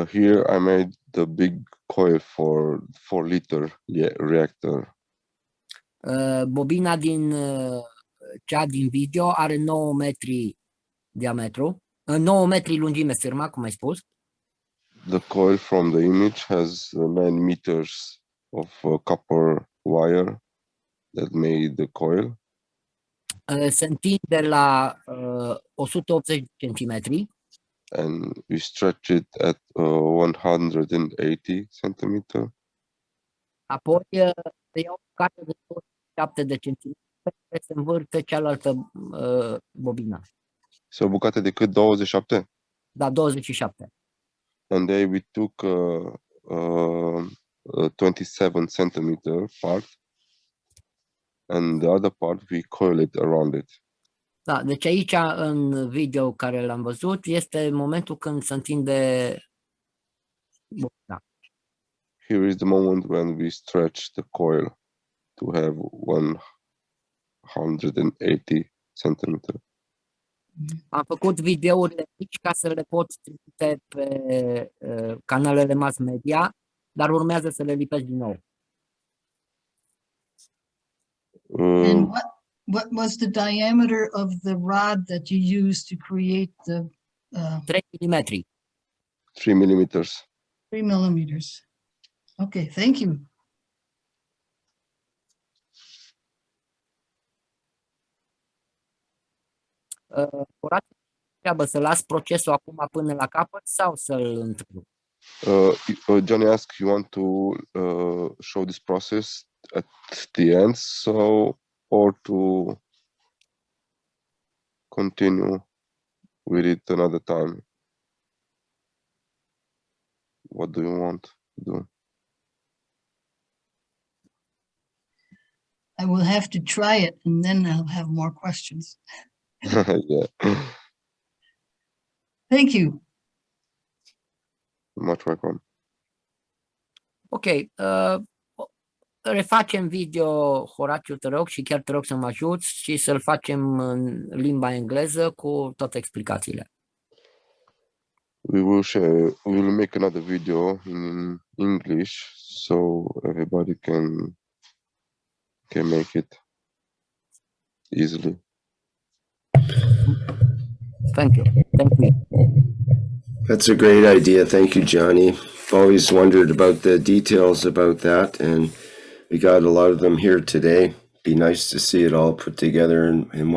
Here I made the big coil for 4-liter reactor. Bobina din cea din video are 9 metri diametru, 9 metri lungime, sârma, cum ai spus. The coil from the image has 9 meters of copper wire that made the coil. Se întinde la 180 centimetri. And we stretch it at 180 centimeter. Apoi se ia o bucată de 27 de centimetri care se învârte cealaltă bobina. So bucate de cât? 27? Da, 27. And then we took a 27 centimeter part, and the other part we coil it around it. Da, deci aici în video care l-am văzut este momentul când se întinde bobina. here is the moment when we stretch the coil to have 180 centimeter. Am făcut videourile mici ca să le pot trimite pe canalele mass media, dar urmează să le lipesc din nou. And what was the diameter of the rod that you used to create the 3 mm. 3 millimeters. 3 millimeters? Okay, thank you. Horatiu treabă să las procesul acum până la capăt sau să-l întrerup? Johnny asked, you want to show this process at the end, or to continue with it another time? What do you want to do? I will have to try it and then I'll have more questions. Yeah, Thank you. much welcome. Ok, refacem video, Horatiu, te rog, și chiar te rog să mă ajuți și să-l facem în limba engleză cu toate explicațiile. We will make another video in English so everybody can make it easily. Thank you. Thank you. That's a great idea. Thank you, Johnny. I've always wondered about the details about that, and we got a lot of them here today. Be nice to see it all put together in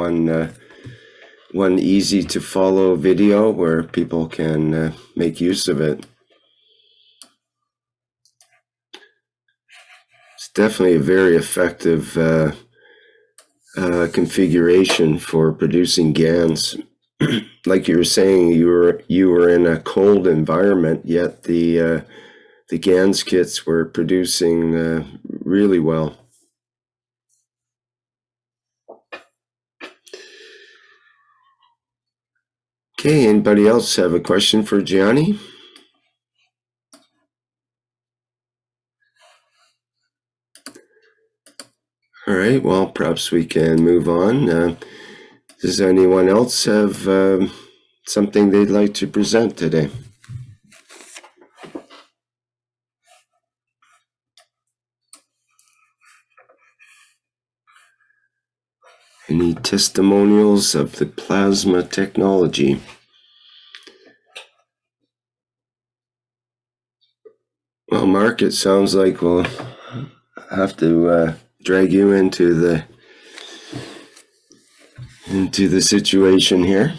one easy to follow video where people can make use of it. It's definitely a very effective configuration for producing GANs. Like you were saying, you were in a cold environment, yet the GANs kits were producing really well. Okay, anybody else have a question for Gianni? All right, well, perhaps we can move on. Does anyone else have something they'd like to present today? Any testimonials of the plasma technology? Well, Mark, it sounds like we'll have to drag you into the situation here.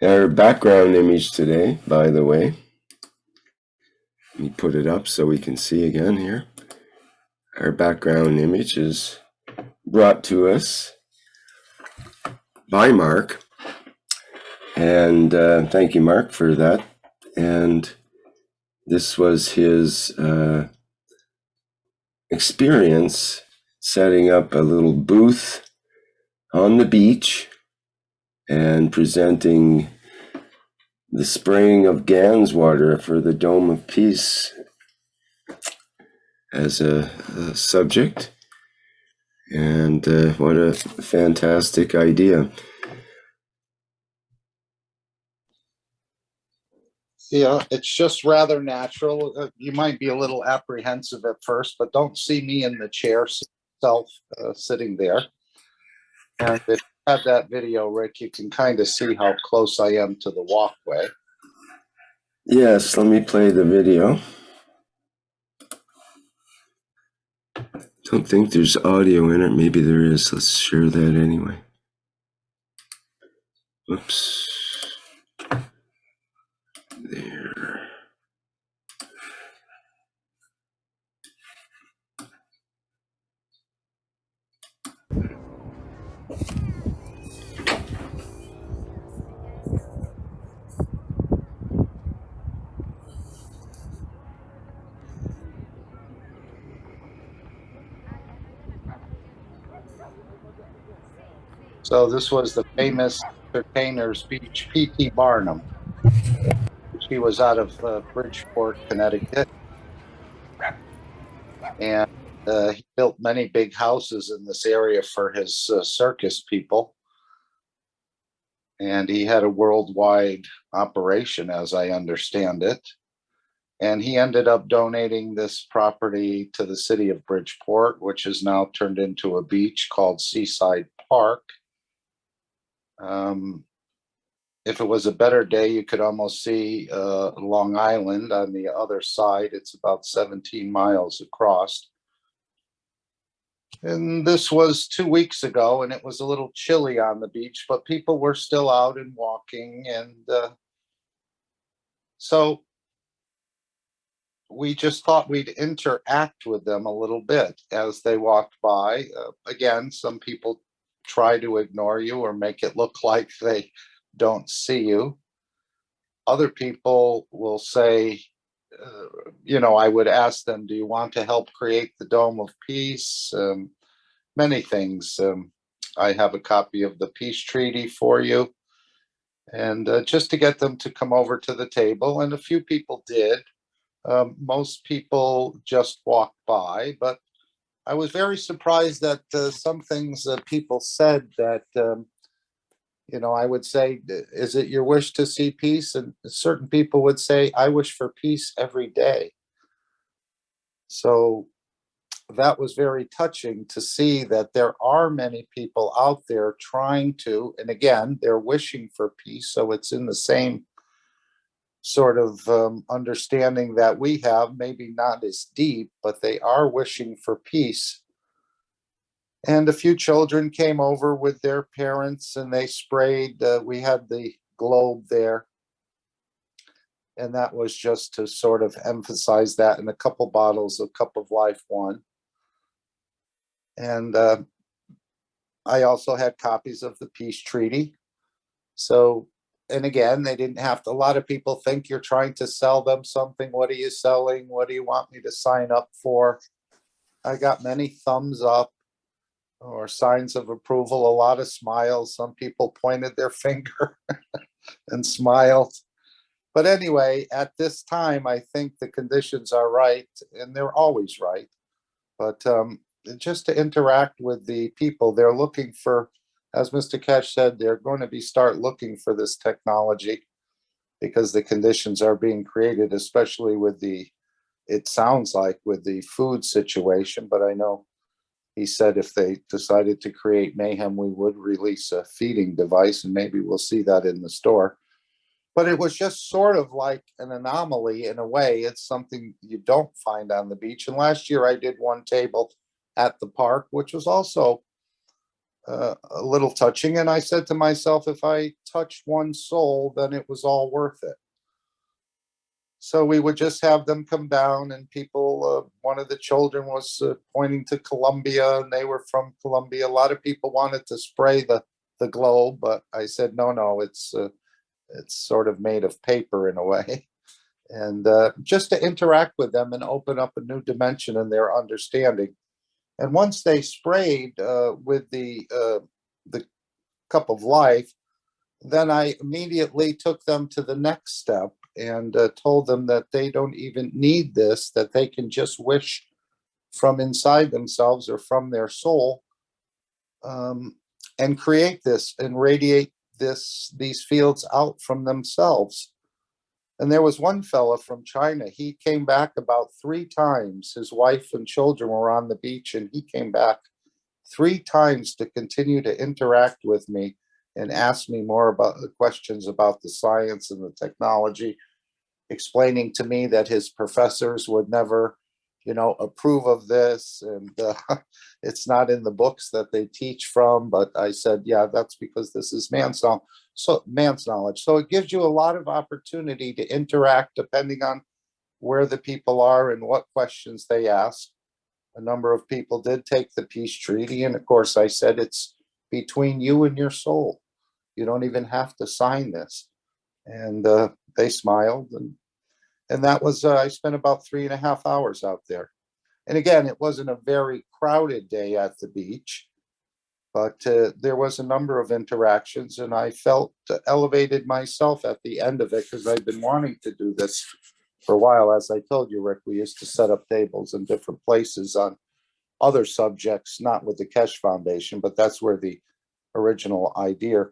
Our background image today, by the way, let me put it up so we can see again here. Our background image is brought to us by Mark, and thank you, Mark, for that. And this was his experience setting up a little booth on the beach and presenting the spraying of GANs water for the Dome of Peace as a subject. And what a fantastic idea. Yeah, it's just rather natural. You might be a little apprehensive at first, but don't see me in the chair itself sitting there. And if you have that video, Rick, you can kind of see how close I am to the walkway. Yes, let me play the video. Don't think there's audio in it. Maybe there is. Let's share that anyway. Oops. There. So this was the famous entertainer's speech, P.T. Barnum, which He was out of Bridgeport, Connecticut, and he built many big houses in this area for his circus people. And he had a worldwide operation, as I understand it. And he ended up donating this property to the city of Bridgeport, which is now turned into a beach called Seaside Park. If it was a better day, you could almost see Long Island on the other side. It's about 17 miles across. And this was 2 weeks ago, and it was a little chilly on the beach, but people were still out and walking. And so we just thought we'd interact with them a little bit as they walked by. Again, some people try to ignore you or make it look like they don't see you. Other people will say, I would ask them, do you want to help create the Dome of Peace? Many things. I have a copy of the peace treaty for you. And just to get them to come over to the table. And a few people did. Most people just walked by, but I was very surprised that some things that people said that, I would say, is it your wish to see peace? And certain people would say, I wish for peace every day. So that was very touching to see that there are many people out there trying to, and again, they're wishing for peace. So it's in the same sort of understanding that we have, maybe not as deep, but they are wishing for peace. And a few children came over with their parents and they sprayed, we had the globe there. And that was just to sort of emphasize that, in a couple bottles of Cup of Life one. And I also had copies of the peace treaty. So, and again, they didn't have to, a lot of people think you're trying to sell them something. What are you selling? What do you want me to sign up for? I got many thumbs up or signs of approval, a lot of smiles. Some people pointed their finger and smiled. But anyway, at this time, I think the conditions are right, and they're always right. But just to interact with the people, they're looking for, as Mr. Cash said, they're going to start looking for this technology because the conditions are being created, especially with it sounds like with the food situation. But I know he said if they decided to create mayhem, we would release a feeding device, and maybe we'll see that in the store. But it was just sort of like an anomaly in a way. It's something you don't find on the beach. And last year I did one table at the park, which was also a little touching. And I said to myself, if I touch one soul, then it was all worth it. So we would just have them come down, and people, one of the children was pointing to Colombia, and they were from Colombia. A lot of people wanted to spray the globe, but I said, no, it's sort of made of paper in a way. And just to interact with them and open up a new dimension in their understanding. And once they sprayed with the Cup of Life, then I immediately took them to the next step and told them that they don't even need this, that they can just wish from inside themselves or from their soul and create this and radiate these fields out from themselves. And there was one fella from China. He came back about 3 times. His wife and children were on the beach, and he came back 3 times to continue to interact with me and ask me more about the questions about the science and the technology, explaining to me that his professors would never, approve of this. And it's not in the books that they teach from. But I said, yeah, that's because this is man's knowledge. So it gives you a lot of opportunity to interact depending on where the people are and what questions they ask. A number of people did take the peace treaty. And of course, I said, it's between you and your soul. You don't even have to sign this. And they smiled. And that was, I spent about 3.5 hours out there. And again, it wasn't a very crowded day at the beach. But there was a number of interactions, and I felt elevated myself at the end of it because I've been wanting to do this for a while. As I told you, Rick, we used to set up tables in different places on other subjects, not with the Kesh Foundation, but that's where the original idea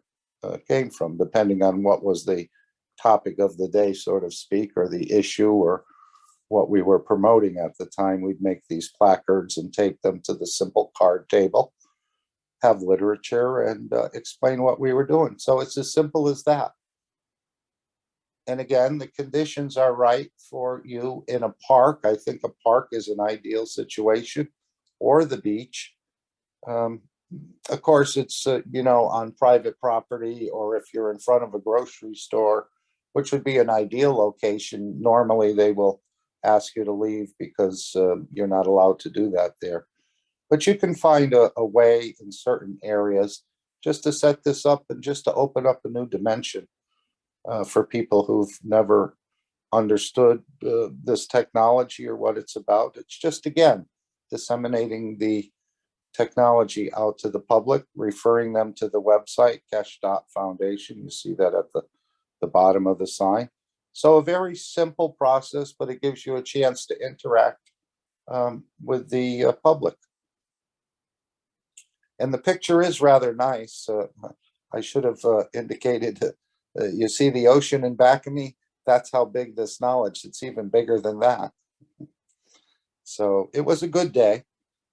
came from, depending on what was the topic of the day, so to speak, or the issue, or what we were promoting at the time. We'd make these placards and take them to the simple card table, have literature, and explain what we were doing. So it's as simple as that. And again, the conditions are right for you in a park. I think a park is an ideal situation, or the beach. Of course, it's, on private property, or if you're in front of a grocery store, which would be an ideal location. Normally, they will ask you to leave because you're not allowed to do that there. But you can find a way in certain areas just to set this up and just to open up a new dimension for people who've never understood this technology or what it's about. It's just, again, disseminating the technology out to the public, referring them to the website, Kesh.Foundation. You see that at the bottom of the sign. So a very simple process, but it gives you a chance to interact with the public. And the picture is rather nice. I should have indicated, you see the ocean in back of me? That's how big this knowledge, it's even bigger than that. So it was a good day,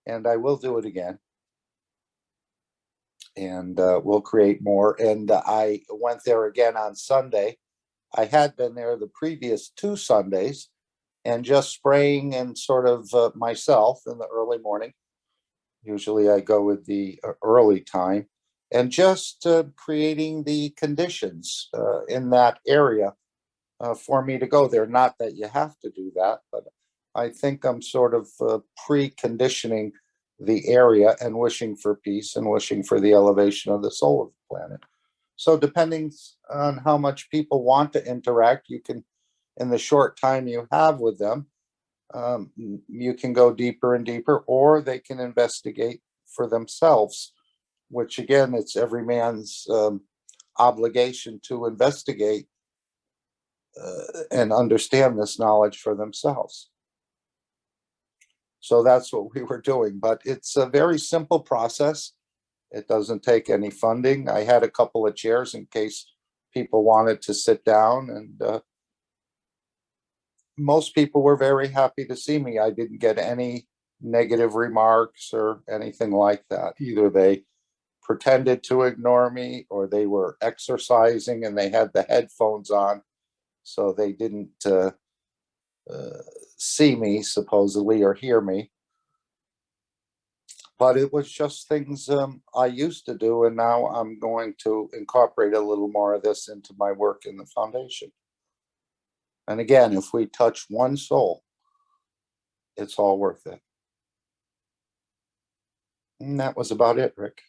and I will do it again. And we'll create more. And I went there again on Sunday. I had been there the previous 2 Sundays, and just spraying and sort of myself in the early morning. Usually I go with the early time, and just creating the conditions in that area for me to go there. Not that you have to do that, but I think I'm sort of preconditioning the area and wishing for peace and wishing for the elevation of the soul of the planet. So depending on how much people want to interact, you can, in the short time you have with them, you can go deeper and deeper, or they can investigate for themselves, which again, it's every man's obligation to investigate and understand this knowledge for themselves. So that's what we were doing, but it's a very simple process. It doesn't take any funding. I had a couple of chairs in case people wanted to sit down, and most people were very happy to see me. I didn't get any negative remarks or anything like that. Either they pretended to ignore me, or they were exercising and they had the headphones on, so they didn't see me supposedly or hear me. But it was just things I used to do, and now I'm going to incorporate a little more of this into my work in the foundation. And again, if we touch one soul, it's all worth it. And that was about it, Rick.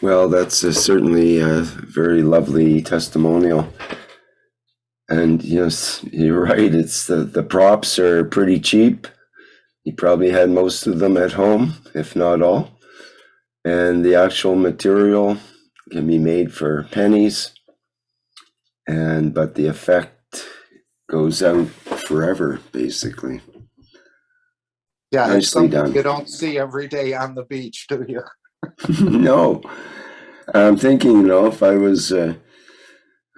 Well, that's certainly a very lovely testimonial. And yes, you're right. It's the props are pretty cheap. You probably had most of them at home, if not all. And the actual material can be made for pennies. But the effect goes out forever, basically. Yeah, Nicely it's something done. you don't see every day on the beach, do you? No. I'm thinking, if I was, I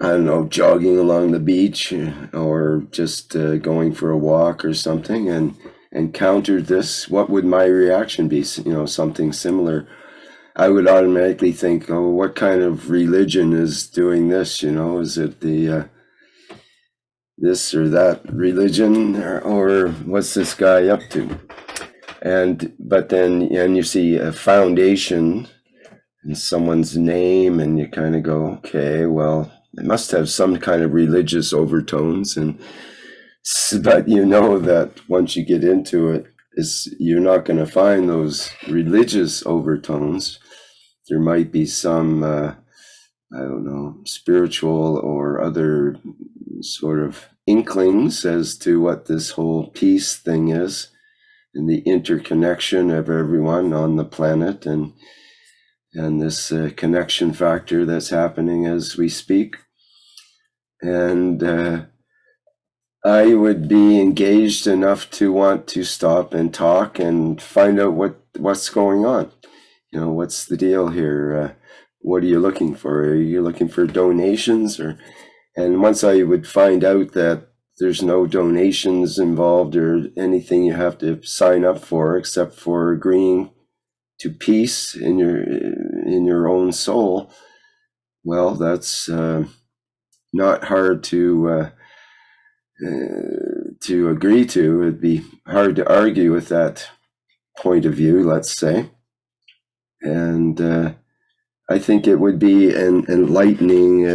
don't know, jogging along the beach or just going for a walk or something and encountered this, what would my reaction be? Something similar. I would automatically think, oh, what kind of religion is doing this? Is it the this or that religion, or what's this guy up to? But then you see a foundation and someone's name, and you kind of go, okay, well, it must have some kind of religious overtones, but that once you get into it, you're not going to find those religious overtones. There might be some, I don't know, spiritual or other sort of inklings as to what this whole peace thing is. the interconnection of everyone on the planet, and this connection factor that's happening as we speak. And I would be engaged enough to want to stop and talk and find out what's going on. You know, what's the deal here? What are you looking for? Are you looking for donations? And once I would find out that there's no donations involved or anything you have to sign up for except for agreeing to peace in your own soul, well, that's not hard to agree to. It'd be hard to argue with that point of view, let's say. And I think it would be an enlightening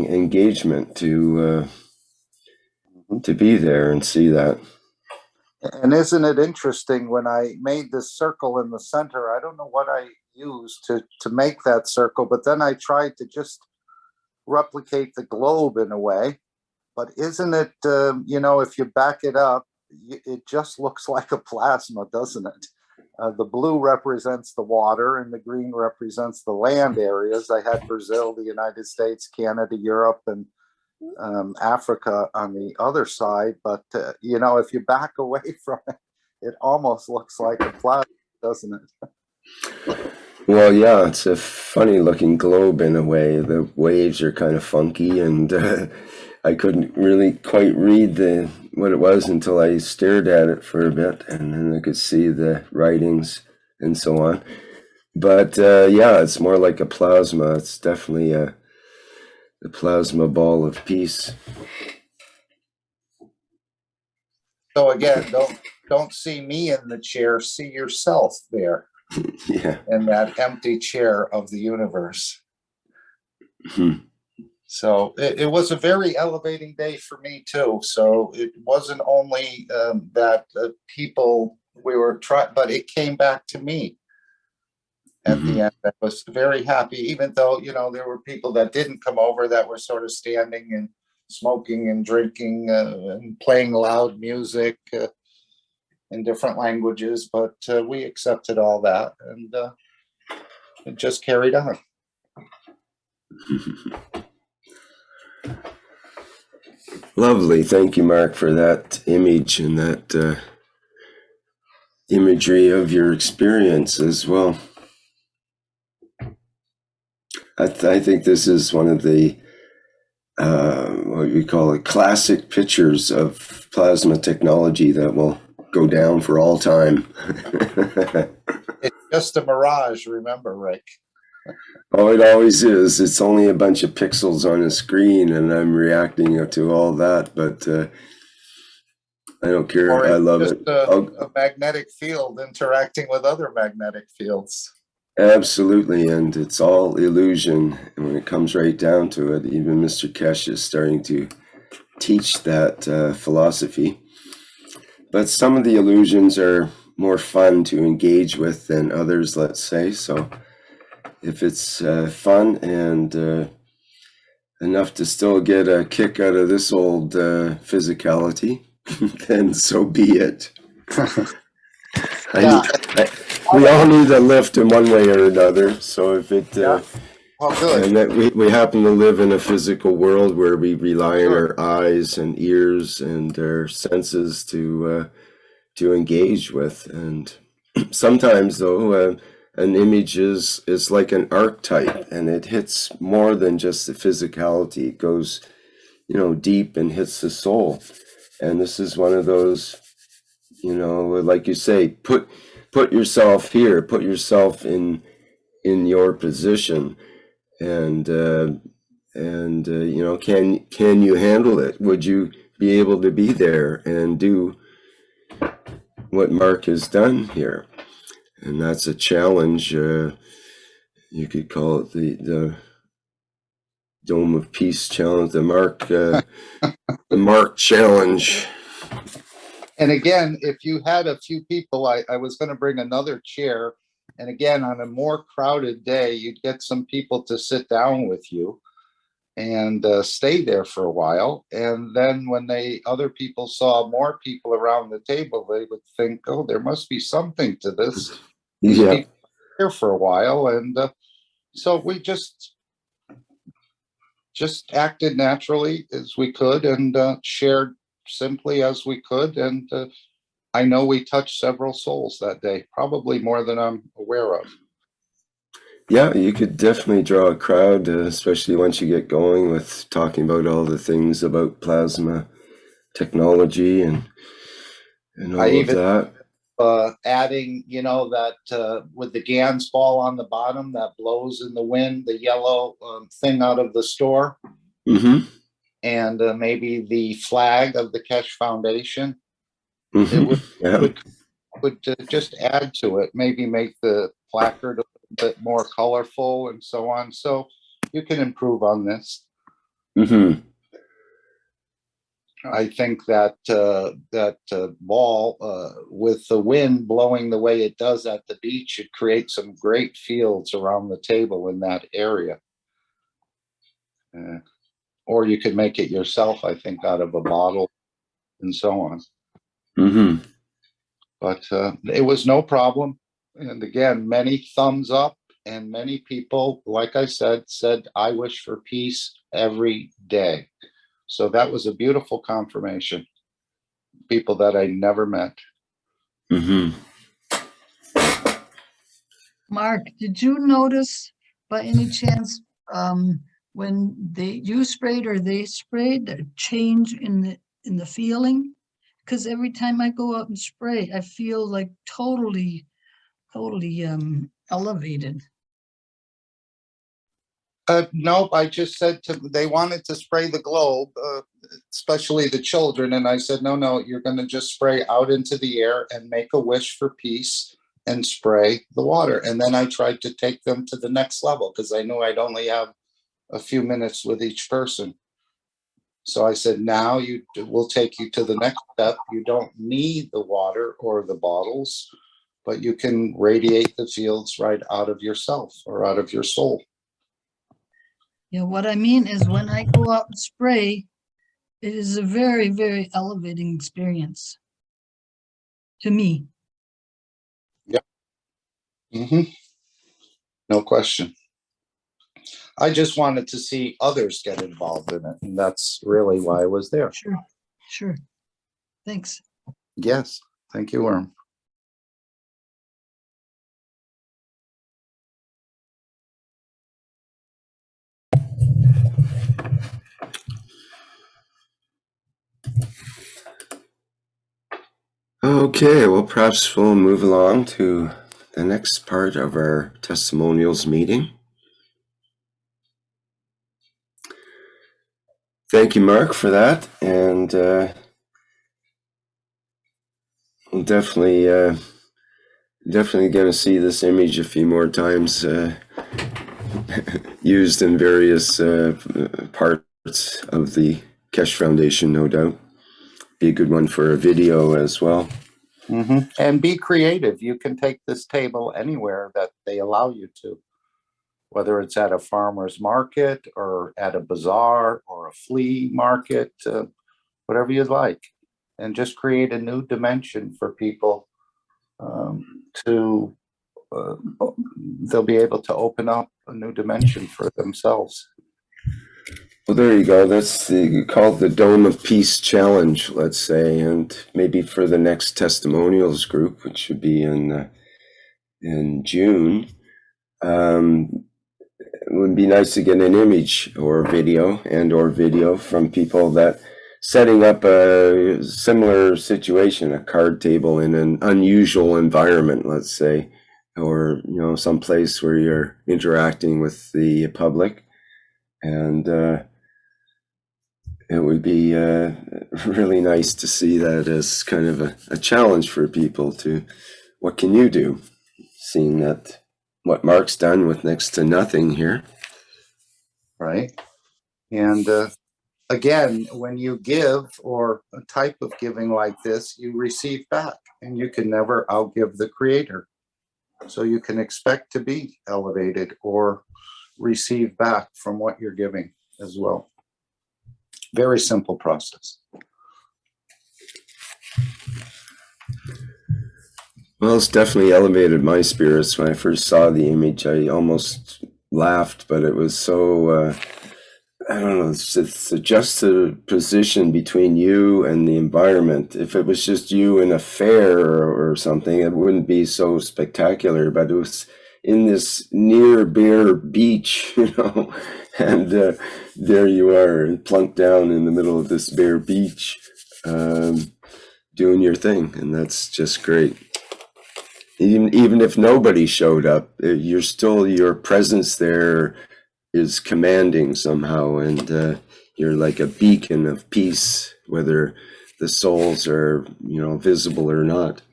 engagement to be there and see that. And isn't it interesting, when I made this circle in the center, I don't know what I used to make that circle, but then I tried to just replicate the globe in a way. But isn't it, if you back it up, it just looks like a plasma, doesn't it? The blue represents the water and the green represents the land areas. I had Brazil, the United States, Canada, Europe, and Africa on the other side. But, if you back away from it, it almost looks like a plasma, doesn't it? Well, yeah, it's a funny looking globe in a way. The waves are kind of funky, and I couldn't really quite read what it was until I stared at it for a bit, and then I could see the writings and so on. But yeah, it's more like a plasma. It's definitely the plasma ball of peace. So again, don't see me in the chair, see yourself there. Yeah. In that empty chair of the universe. Hmm. So it was a very elevating day for me too. So it wasn't only that people we were trying, but it came back to me at the end. I was very happy, even though, there were people that didn't come over that were sort of standing and smoking and drinking and playing loud music in different languages, but we accepted all that, and it just carried on. Lovely. Thank you, Mark, for that image and that imagery of your experience as well. I think this is one of the what we call it, classic pictures of plasma technology that will go down for all time. It's just a mirage, remember, Rick. Oh, it always is. It's only a bunch of pixels on a screen, and I'm reacting to all that, but I don't care. Or I love just it. a magnetic field interacting with other magnetic fields. Absolutely, and it's all illusion. And when it comes right down to it, even Mr. Kesh is starting to teach that philosophy. But some of the illusions are more fun to engage with than others, let's say. So if it's fun and enough to still get a kick out of this old physicality, then so be it. We all need a lift in one way or another. So if it, good. And that we happen to live in a physical world where we rely on our eyes and ears and our senses to engage with, and sometimes though an image is like an archetype, and it hits more than just the physicality. It goes, deep and hits the soul. And this is one of those, like you say, put yourself here, put yourself in your position, and can you handle it? Would you be able to be there and do what Mark has done here? And that's a challenge. You could call it the Dome of Peace challenge, the Mark challenge. And again, if you had a few people, I was going to bring another chair. And again, on a more crowded day, you'd get some people to sit down with you. and stay there for a while. And then when other people saw more people around the table, they would think, oh, there must be something to this. These Yeah. people are here for a while. And so we just acted naturally as we could, and shared simply as we could. And I know we touched several souls that day, probably more than I'm aware of. Yeah, you could definitely draw a crowd, especially once you get going with talking about all the things about plasma technology and all I of even that. adding, that with the GANS ball on the bottom that blows in the wind, the yellow thing out of the store, Mm-hmm. and maybe the flag of the Kesh Foundation. Mm-hmm. It would Yeah. just add to it, maybe make the placard a little bit more colorful and so on. So you can improve on this. Mm-hmm. I think that ball with the wind blowing the way it does at the beach should create some great fields around the table in that area. Or you could make it yourself, I think, out of a bottle and so on. Mm-hmm. But it was no problem. And again, many thumbs up, and many people, like I said, I wish for peace every day. So that was a beautiful confirmation. People that I never met. Mm-hmm. Mark, did you notice by any chance when you sprayed or they sprayed a change in the feeling? Because every time I go out and spray, I feel like totally elevated. Nope, I just said they wanted to spray the globe, especially the children. And I said, no, you're going to just spray out into the air and make a wish for peace and spray the water. And then I tried to take them to the next level because I knew I'd only have a few minutes with each person. So I said, now we'll take you to the next step. You don't need the water or the bottles, but you can radiate the fields right out of yourself or out of your soul. Yeah, what I mean is when I go out and spray, it is a very, very elevating experience to me. Yep. Mm-hmm. No question. I just wanted to see others get involved in it, and that's really why I was there. Sure. Thanks. Yes. Thank you, Worm. Okay, well, perhaps we'll move along to the next part of our testimonials meeting. Thank you, Mark, for that. And we'll definitely going to see this image a few more times used in various parts of the Kesh Foundation, no doubt. Be a good one for a video as well. Mm-hmm. And be creative. You can take this table anywhere that they allow you to, whether it's at a farmer's market or at a bazaar or a flea market, whatever you'd like, and just create a new dimension for people they'll be able to open up a new dimension for themselves. Well, there you go. That's called the Dome of Peace Challenge, let's say, and maybe for the next testimonials group, which should be in June. It would be nice to get an image or video from people that setting up a similar situation, a card table in an unusual environment, let's say, or some place where you're interacting with the public, and it would be really nice to see that as kind of a challenge for people to, what can you do? Seeing that what Mark's done with next to nothing here. Right. And again, when you give or a type of giving like this, you receive back, and you can never outgive the Creator. So you can expect to be elevated or receive back from what you're giving. as well. Very simple process. Well, it's definitely elevated my spirits. When I first saw the image, I almost laughed, but it was so, I don't know, it's a juxtaposition between you and the environment. If it was just you in a fair or something, it wouldn't be so spectacular, but it was in this near bare beach, you know, and there you are, plunked down in the middle of this bare beach, doing your thing, and that's just great. Even if nobody showed up, your presence there is commanding somehow, and you're like a beacon of peace, whether the souls are, you know, visible or not.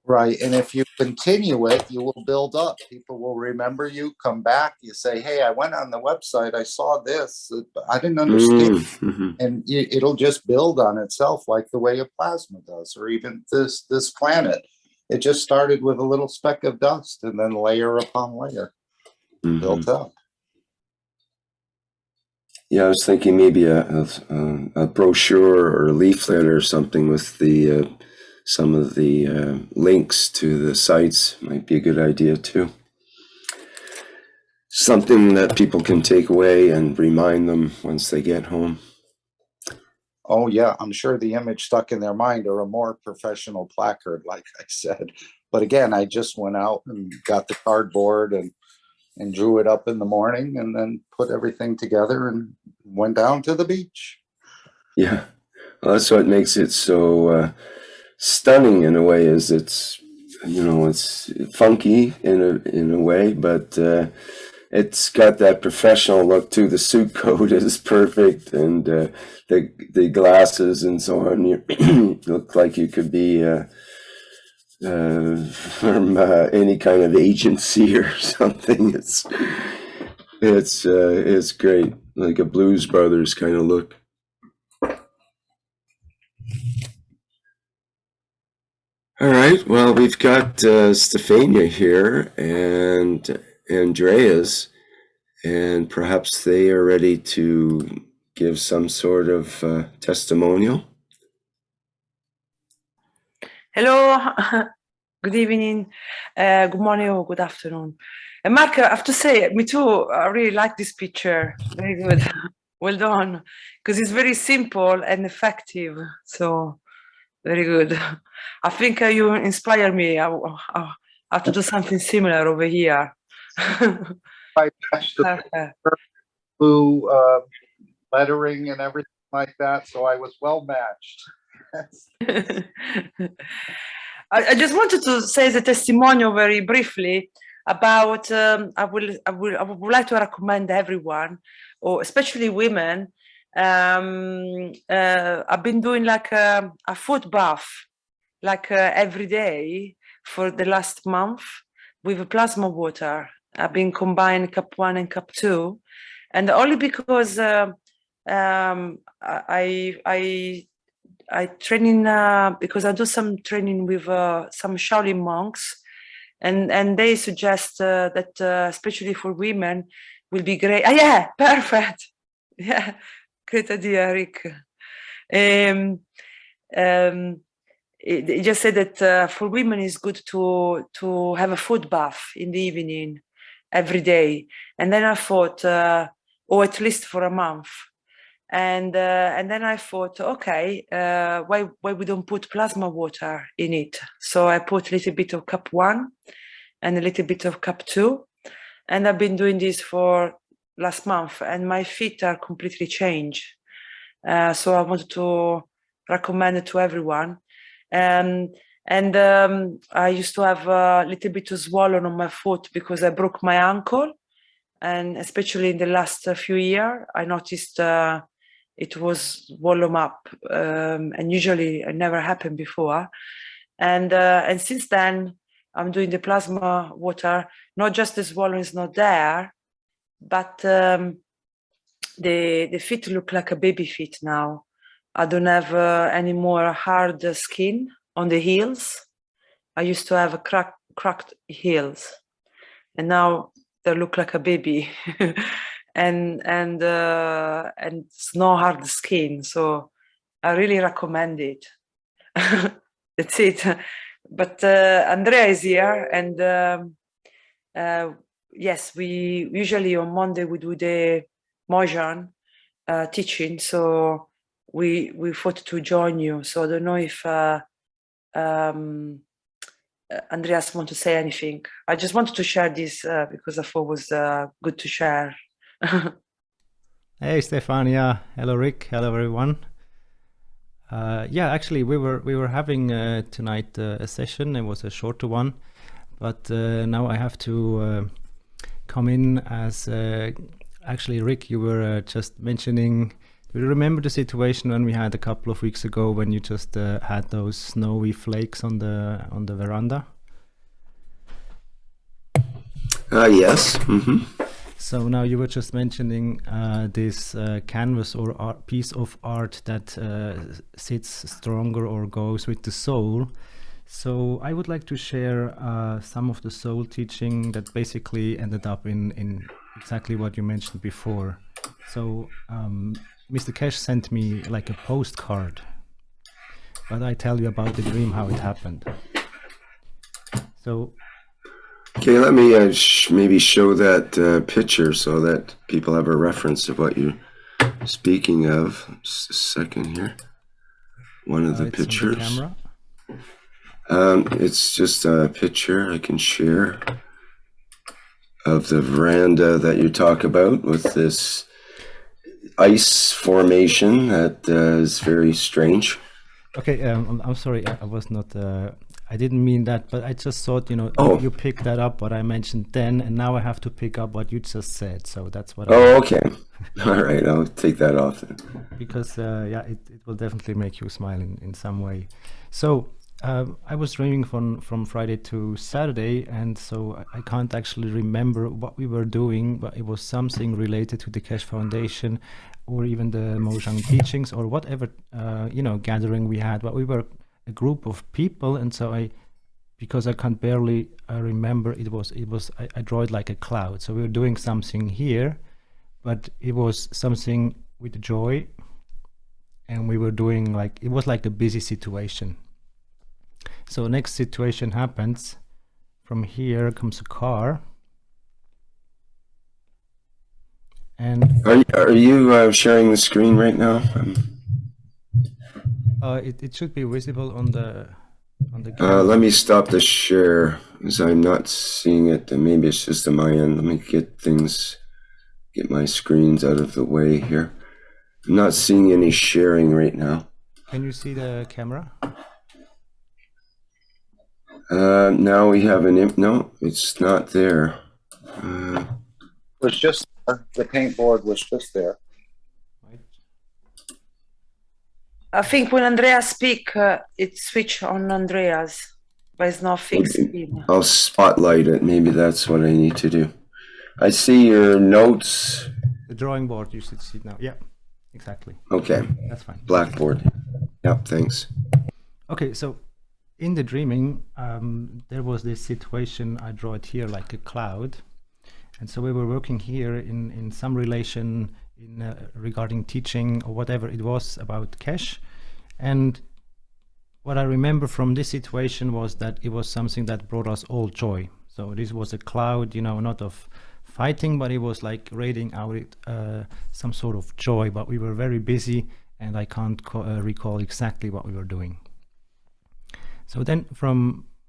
Right. And if you continue it, you will build up. People will remember you, come back. You say, hey, I went on the website. I saw this. I didn't understand. Mm-hmm. And it'll just build on itself like the way a plasma does, or even this planet. It just started with a little speck of dust and then layer upon layer built up. Yeah, I was thinking maybe a brochure or a leaflet or something with the some of the links to the sites might be a good idea too. Something that people can take away and remind them once they get home. Oh yeah, I'm sure the image stuck in their mind, or a more professional placard, like I said. But again, I just went out and got the cardboard and drew it up in the morning, and then put everything together and went down to the beach. Yeah, well, that's what makes it so stunning in a way. Is it's, you know, it's funky in a way, but it's got that professional look too. The suit coat is perfect, and the glasses and so on. You look like you could be from any kind of agency or something. It's great, like a Blues Brothers kind of look. All right. Well, we've got Stefania here and Andreas, and perhaps they are ready to give some sort of testimonial. Hello, good evening, good morning or good afternoon. And Mark, I have to say, me too, I really like this picture. Very good. Well done. Because it's very simple and effective. So, very good. I think you inspire me. I have to do something similar over here. I matched the blue lettering and everything like that, so I was well matched. I just wanted to say the testimonial very briefly about. I would like to recommend everyone, or especially women. I've been doing like a foot bath, like every day for the last month with plasma water. I've been combining cup 1 and cup 2, and only because I train in because I do some training with some Shaolin monks, and they suggest that especially for women will be great. Yeah, perfect. Yeah, great idea, Rick. It just said that for women it's good to have a foot bath in the evening every day, and then I thought, or at least for a month. And then I thought, okay, why we don't put plasma water in it? So I put a little bit of cup 1 and a little bit of cup 2, and I've been doing this for last month, and my feet are completely changed. So I wanted to recommend it to everyone. I used to have a little bit of swollen on my foot because I broke my ankle, and especially in the last few years, I noticed. It was swollen up, and usually it never happened before. And since then, I'm doing the plasma water. Not just the swollen is not there, but the feet look like a baby feet now. I don't have any more hard skin on the heels. I used to have a cracked heels, and now they look like a baby. and snow hard skin. So I really recommend it. That's it. But Andrea is here, and yes, we usually on Monday we do the Mojan teaching. So we thought to join you. So I don't know if Andreas want to say anything. I just wanted to share this because I thought it was good to share. Hey Stefania, hello Rick, hello everyone. Yeah, actually we were having tonight a session. It was a shorter one, but now I have to come in as actually Rick, you were just mentioning. Do you remember the situation when we had a couple of weeks ago when you just had those snowy flakes on the veranda? Yes. Mm-hmm. So now you were just mentioning this canvas or piece of art that sits stronger or goes with the soul. So I would like to share some of the soul teaching that basically ended up in exactly what you mentioned before. So Mr. Cash sent me like a postcard, but I tell you about the dream, how it happened. So Okay, let me maybe show that picture so that people have a reference of what you're speaking of. Just a second here. One of the it's pictures. on the camera. It's just a picture I can share of the veranda that you talk about with this ice formation that is very strange. Okay, I'm sorry, I was not. I didn't mean that, but I just thought, you picked that up what I mentioned then, and now I have to pick up what you just said. So that's what. Okay. All right, I'll take that off then. Because yeah, it will definitely make you smile in some way. So I was dreaming from Friday to Saturday, and so I can't actually remember what we were doing, but it was something related to the Cash Foundation, or even the Mojang teachings, or whatever gathering we had. But we were a group of people, and so because I can't barely remember, I draw it like a cloud. So we were doing something here, but it was something with joy, and we were doing it was like a busy situation. So next situation happens. From here comes a car, and are you sharing the screen right now? it should be visible on the camera. Let me stop the share because I'm not seeing it, and maybe it's just on my end. Let me get my screens out of the way here. I'm not seeing any sharing right now. Can you see the camera? Now we have no, it's not there. It was just the paint board was just there. I think when Andrea speak, it switch on Andreas, but it's not fixed. I'll spotlight it. Maybe that's what I need to do. I see your notes. The drawing board, you should see it now. Yeah, exactly. Okay. That's fine. Blackboard. Yep, thanks. Okay, so in the dreaming, there was this situation. I draw it here like a cloud. And so we were working here in some relation regarding teaching or whatever it was about cash. And what I remember from this situation was that it was something that brought us all joy. So this was a cloud, not of fighting, but it was like radiating out some sort of joy. But we were very busy, and I can't recall exactly what we were doing. So then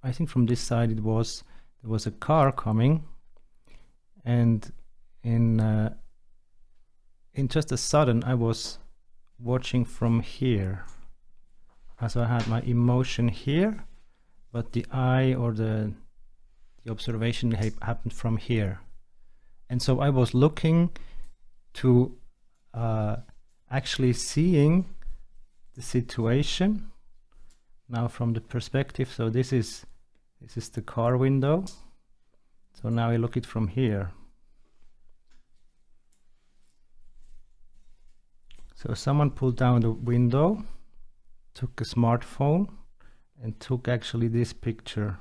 I think from this side there was a car coming, and in just a sudden I was watching from here. So I had my emotion here, but the eye or the observation happened from here. And so I was looking to actually seeing the situation now from the perspective. So this is the car window. So now I look it from here. So someone pulled down the window, took a smartphone, and took actually this picture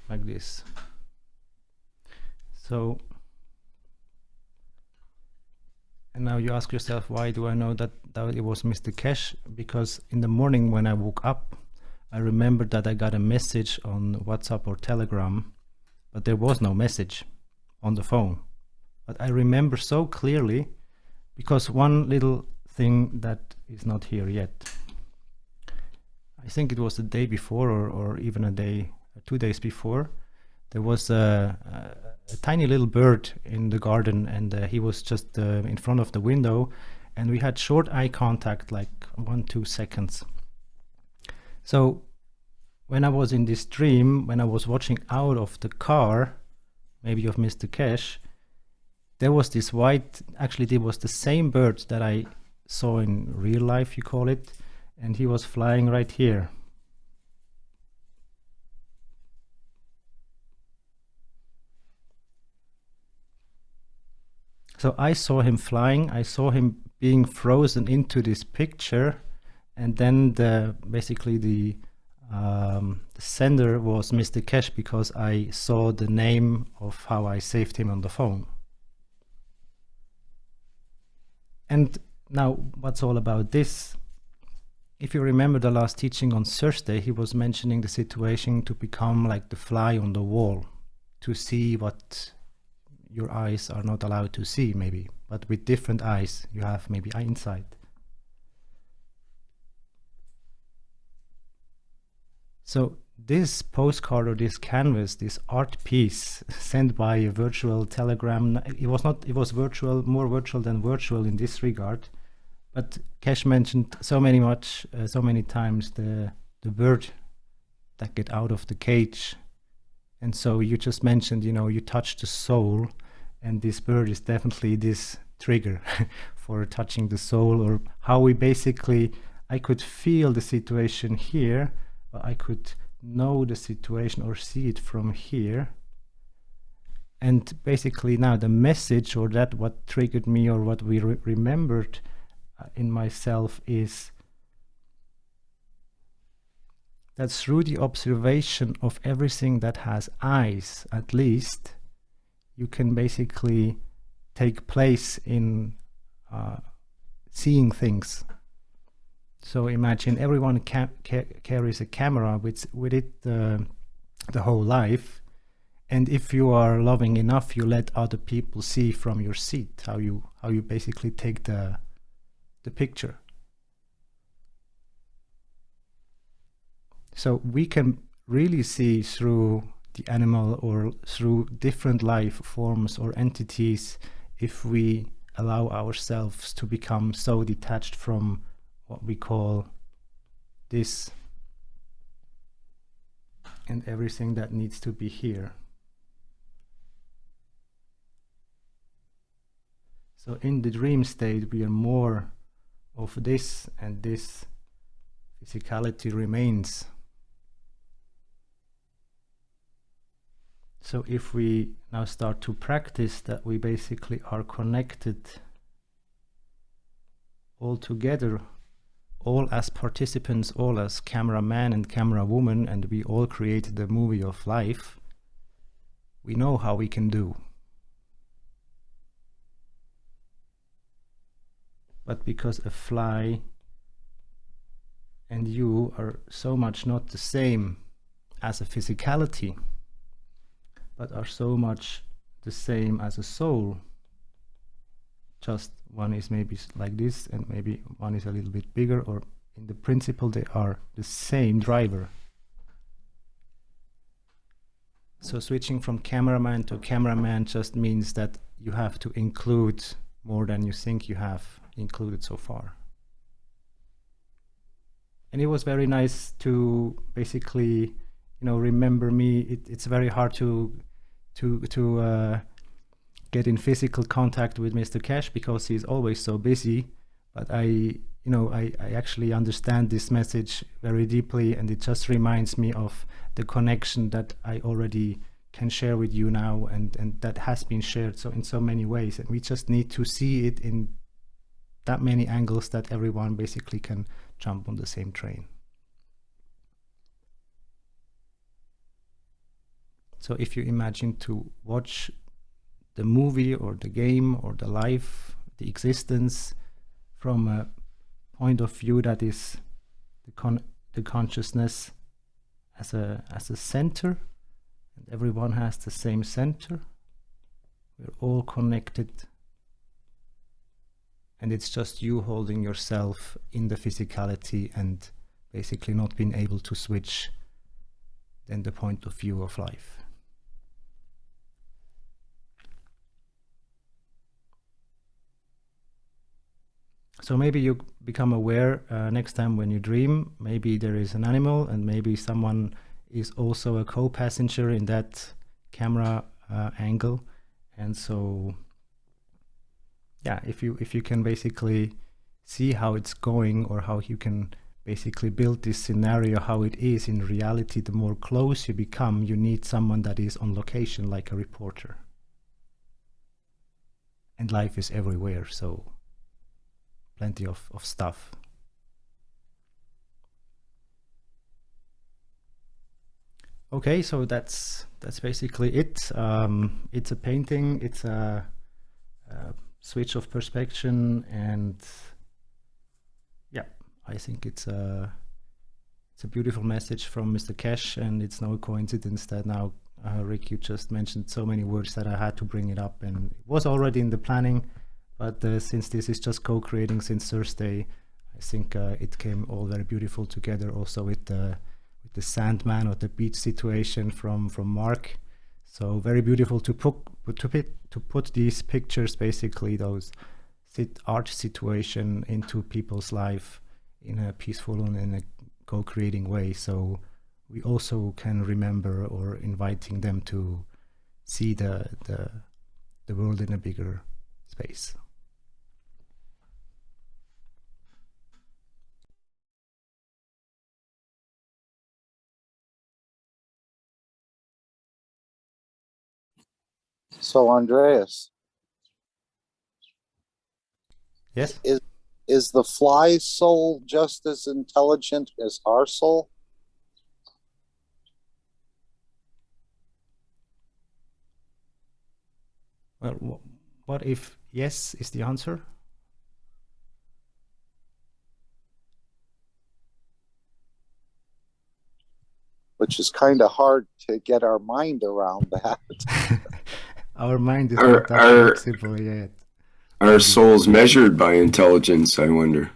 like this. So And now you ask yourself, why do I know that it was Mr. Cash? Because in the morning when I woke up, I remembered that I got a message on WhatsApp or Telegram, but there was no message on the phone. But I remember so clearly because one little thing that is not here yet. I think it was the day before or even a day, 2 days before, there was a tiny little bird in the garden, and he was just in front of the window, and we had short eye contact, like 1-2 seconds. So when I was in this dream, when I was watching out of the car, maybe of Mr. Cash, there was this white, actually it was the same bird that I saw in real life, you call it, and he was flying right here. So I saw him flying, I saw him being frozen into this picture, and then basically the sender was Mr. Cash, because I saw the name of how I saved him on the phone. And now, what's all about this? If you remember the last teaching on Thursday, he was mentioning the situation to become like the fly on the wall, to see what your eyes are not allowed to see, maybe, but with different eyes, you have maybe insight. So this postcard or this canvas, this art piece sent by a virtual telegram, it was virtual, more virtual than virtual in this regard. But Cash mentioned so many times the bird that get out of the cage. And so you just mentioned, you touch the soul, and this bird is definitely this trigger for touching the soul, or how we basically, I could feel the situation here, but I could know the situation or see it from here. And basically now the message, or that what triggered me, or what we remembered in myself, is that through the observation of everything that has eyes, at least, you can basically take place in seeing things. So imagine everyone carries a camera with it the whole life, and if you are loving enough, you let other people see from your seat how you basically take the picture. So we can really see through the animal or through different life forms or entities if we allow ourselves to become so detached from what we call this and everything that needs to be here. So in the dream state, we are more of this, and this physicality remains. So if we now start to practice that, we basically are connected all together, all as participants, all as cameraman and camera woman, and we all created the movie of life, we know how we can do. But because a fly and you are so much not the same as a physicality, but are so much the same as a soul, just one is maybe like this and maybe one is a little bit bigger, or in the principle they are the same driver. So switching from cameraman to cameraman just means that you have to include more than you think you have included so far. And it was very nice to basically, remember me. It's very hard to get in physical contact with Mr. Cash because he's always so busy. But I actually understand this message very deeply, and it just reminds me of the connection that I already can share with you now, and that has been shared so in so many ways, and we just need to see it in that many angles that everyone basically can jump on the same train. So if you imagine to watch the movie or the game or the life the existence from a point of view that is the consciousness as a center, and everyone has the same center. We're all connected, and it's just you holding yourself in the physicality and basically not being able to switch then the point of view of life. So maybe you become aware next time when you dream, maybe there is an animal and maybe someone is also a co-passenger in that camera angle. And so, yeah, if you can basically see how it's going, or how you can basically build this scenario, how it is in reality, the more close you become, you need someone that is on location, like a reporter. And life is everywhere, so plenty of stuff. Okay, so that's basically it. It's a painting, it's a switch of perspective, and yeah, I think it's a beautiful message from Mr. Cash, and it's no coincidence that now Rick, you just mentioned so many words that I had to bring it up, and it was already in the planning, but since this is just co-creating since Thursday, I think it came all very beautiful together, also with the Sandman or the beach situation from Mark. So very beautiful to put these pictures, basically those art situation, into people's life in a peaceful and in a co-creating way. So we also can remember, or inviting them to see the world in a bigger space. So Andreas, Yes? is the fly soul just as intelligent as our soul? Well, what if yes is the answer? Which is kind of hard to get our mind around that. Our mind is not that flexible yet. Are souls measured by intelligence, I wonder?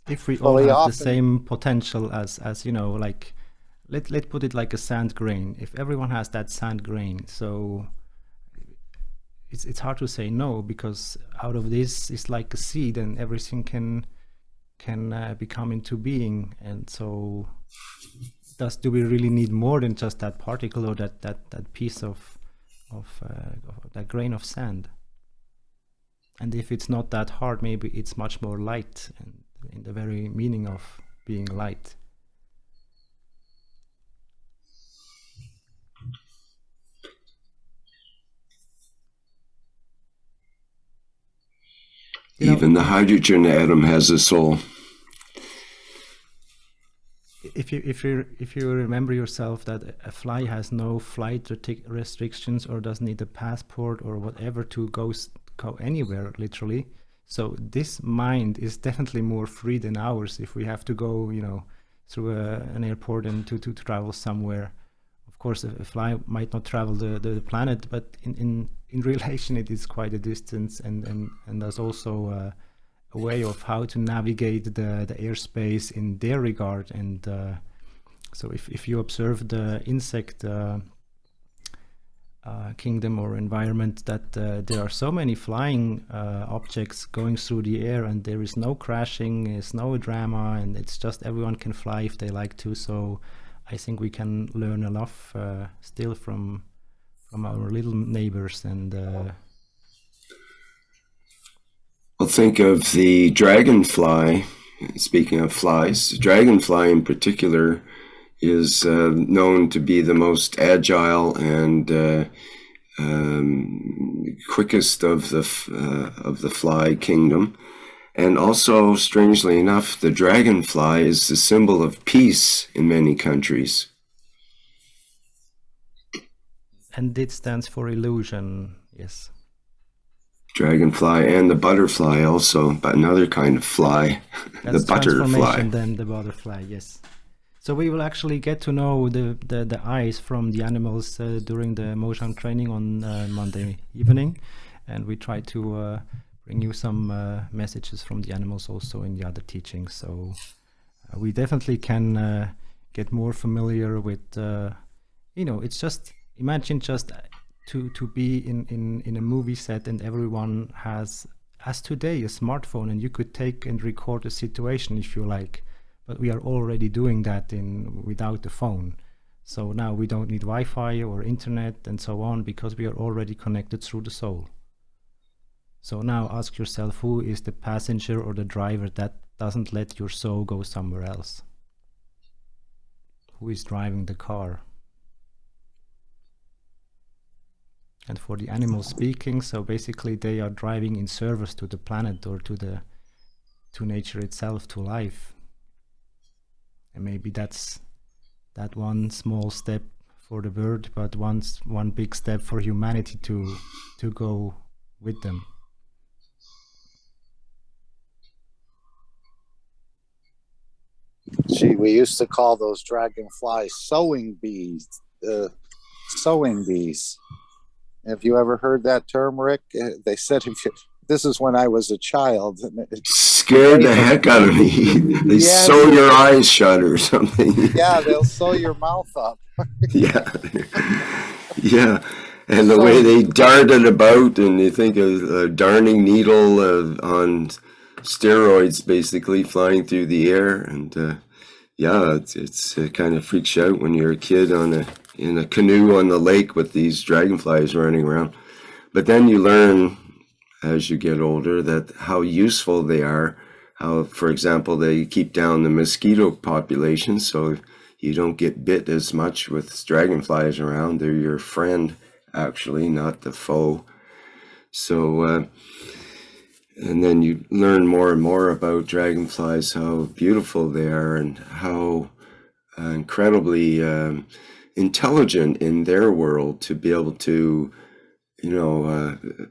If we all have the same potential as you know, like let's put it like a sand grain. If everyone has that sand grain, so it's hard to say no, because out of this is like a seed, and everything can become into being. And so do we really need more than just that particle, or that piece of that grain of sand? And if it's not that hard, maybe it's much more light, and in the very meaning of being light. Even the hydrogen atom has a soul. If you remember yourself that a fly has no flight restrictions, or doesn't need a passport or whatever to go anywhere, literally. So this mind is definitely more free than ours. If we have to go, you know, through an airport and to travel somewhere, of course, a fly might not travel the planet, but in relation, it is quite a distance, and there's also a way of how to navigate the airspace in their regard. And so if you observe the insect kingdom or environment, that there are so many flying objects going through the air, and there is no crashing, there's no drama, and it's just everyone can fly if they like to. So I think we can learn enough still from our little neighbors. And Well, think of the dragonfly. Speaking of flies, the dragonfly in particular is known to be the most agile and quickest of the fly kingdom. And also, strangely enough, the dragonfly is the symbol of peace in many countries. And it stands for illusion. Yes. Dragonfly and the butterfly also, but another kind of fly, That's the butterfly. transformation, then the butterfly, yes. So we will actually get to know the eyes from the animals during the Mojang training on Monday evening, and we try to bring you some messages from the animals also in the other teachings. So we definitely can get more familiar with, it's just, imagine just to be in a movie set and everyone has, as today, a smartphone, and you could take and record a situation if you like. But we are already doing that without the phone. So now we don't need Wi-Fi or internet and so on, because we are already connected through the soul. So now ask yourself, who is the passenger or the driver that doesn't let your soul go somewhere else? Who is driving the car? And for the animals speaking, so basically they are driving in service to the planet or to nature itself, to life. And maybe that's that one small step for the bird, but one big step for humanity to go with them. Gee, we used to call those dragonflies sewing bees. Sewing bees. Have you ever heard that term, Rick? They said this is when I was a child. Scared the heck out of me. They sew your eyes shut or something. Yeah, they'll sew your mouth up. Yeah. Yeah. And the way they darted about, and you think of a darning needle on steroids, basically flying through the air. And yeah, it's kind of freaks you out when you're a kid in a canoe on the lake with these dragonflies running around. But then you learn as you get older that how useful they are. How, for example, they keep down the mosquito population, so you don't get bit as much with dragonflies around. They're your friend, actually, not the foe. So, and then you learn more and more about dragonflies, how beautiful they are and how incredibly intelligent in their world to be able to,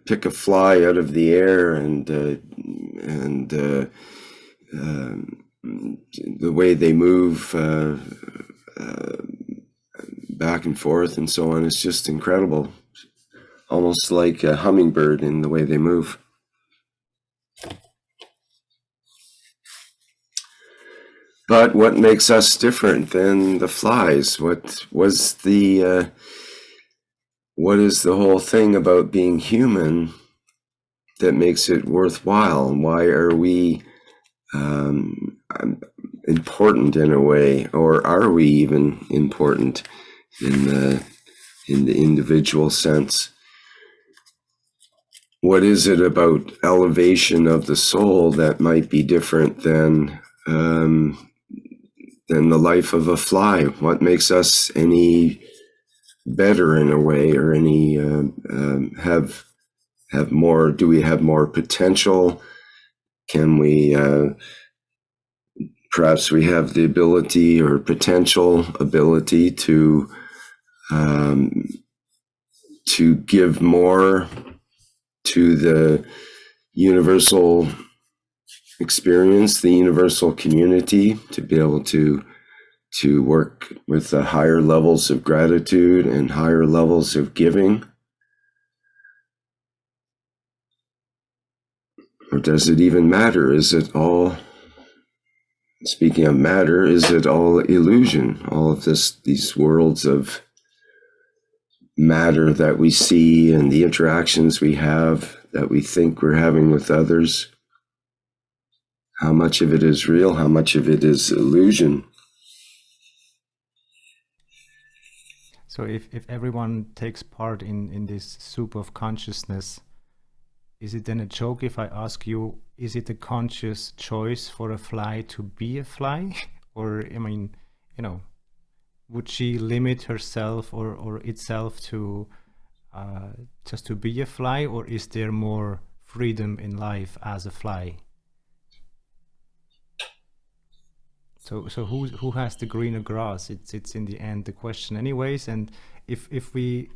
pick a fly out of the air and the way they move back and forth and so on is just incredible. Almost like a hummingbird in the way they move. But what makes us different than the flies? What is the whole thing about being human that makes it worthwhile? Why are we important in a way, or are we even important in the individual sense? What is it about elevation of the soul that might be different than the life of a fly? What makes us any better in a way, or any have more? Do we have more potential? Can we perhaps we have the ability or potential ability to give more to the universal experience, the universal community, to be able to work with the higher levels of gratitude and higher levels of giving? Or does it even matter? Is it all, speaking of matter, is it all illusion? All of these worlds of matter that we see and the interactions we have that we think we're having with others, how much of it is real? How much of it is illusion? So if everyone takes part in this soup of consciousness, is it then a joke if I ask you, is it a conscious choice for a fly to be a fly? Or, I mean, would she limit herself or itself to just to be a fly, or is there more freedom in life as a fly? So who has the greener grass? It's in the end the question anyways. And if we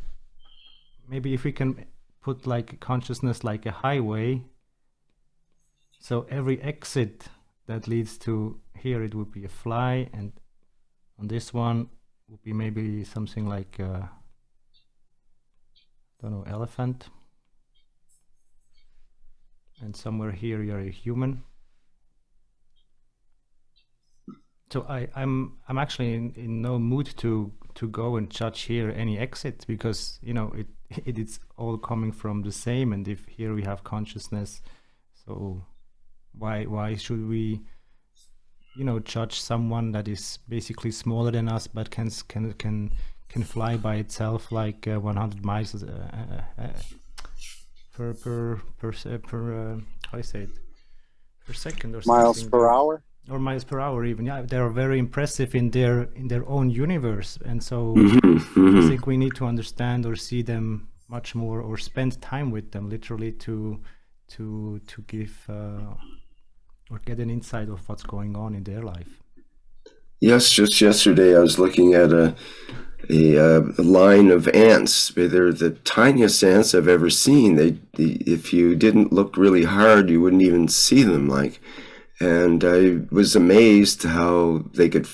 can put like consciousness like a highway. So every exit that leads to here, it would be a fly, and on this one would be maybe something like don't know, elephant, and somewhere here you're a human. So I'm actually in no mood to go and judge here any exit, because you know it's all coming from the same, and if here we have consciousness, so why should we, you know, judge someone that is basically smaller than us but can fly by itself like 100 miles per how I say it, per second or Miles something, per hour? or miles per hour even. Yeah, they are very impressive in their own universe, and so I think we need to understand or see them much more, or spend time with them literally to give or get an insight of what's going on in their life. Yes, just yesterday I was looking at a line of ants. They're the tiniest ants I've ever seen. If you didn't look really hard, you wouldn't even see them. And I was amazed how they could,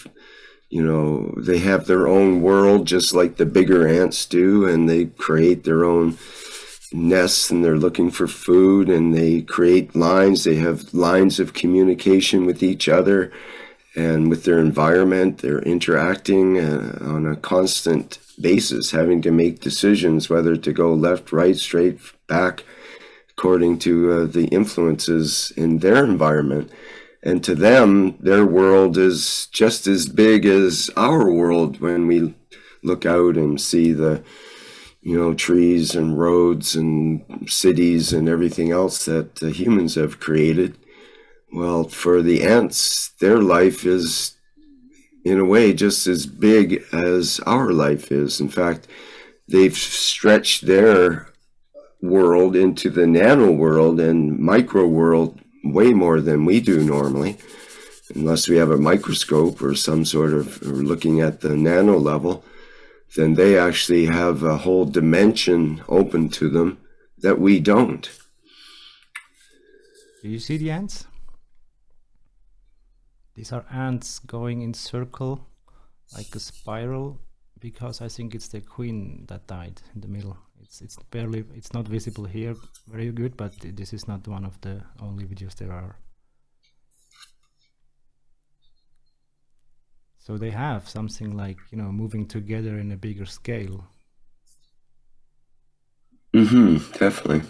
you know, they have their own world just like the bigger ants do, and they create their own nests, and they're looking for food, and they create lines. They have lines of communication with each other and with their environment. They're interacting on a constant basis, having to make decisions whether to go left, right, straight, back, according to the influences in their environment. And to them, their world is just as big as our world when we look out and see the, you know, trees and roads and cities and everything else that humans have created. Well, for the ants, their life is, in a way, just as big as our life is. In fact, they've stretched their world into the nano world and micro world way more than we do normally, unless we have a microscope or some sort of, or looking at the nano level. Then they actually have a whole dimension open to them that we don't. Do you see the ants? These are ants going in circle like a spiral, because I think it's the queen that died in the middle. It's barely, it's not visible here very good, but this is not one of the only videos there are. So they have something like, you know, moving together in a bigger scale. Definitely.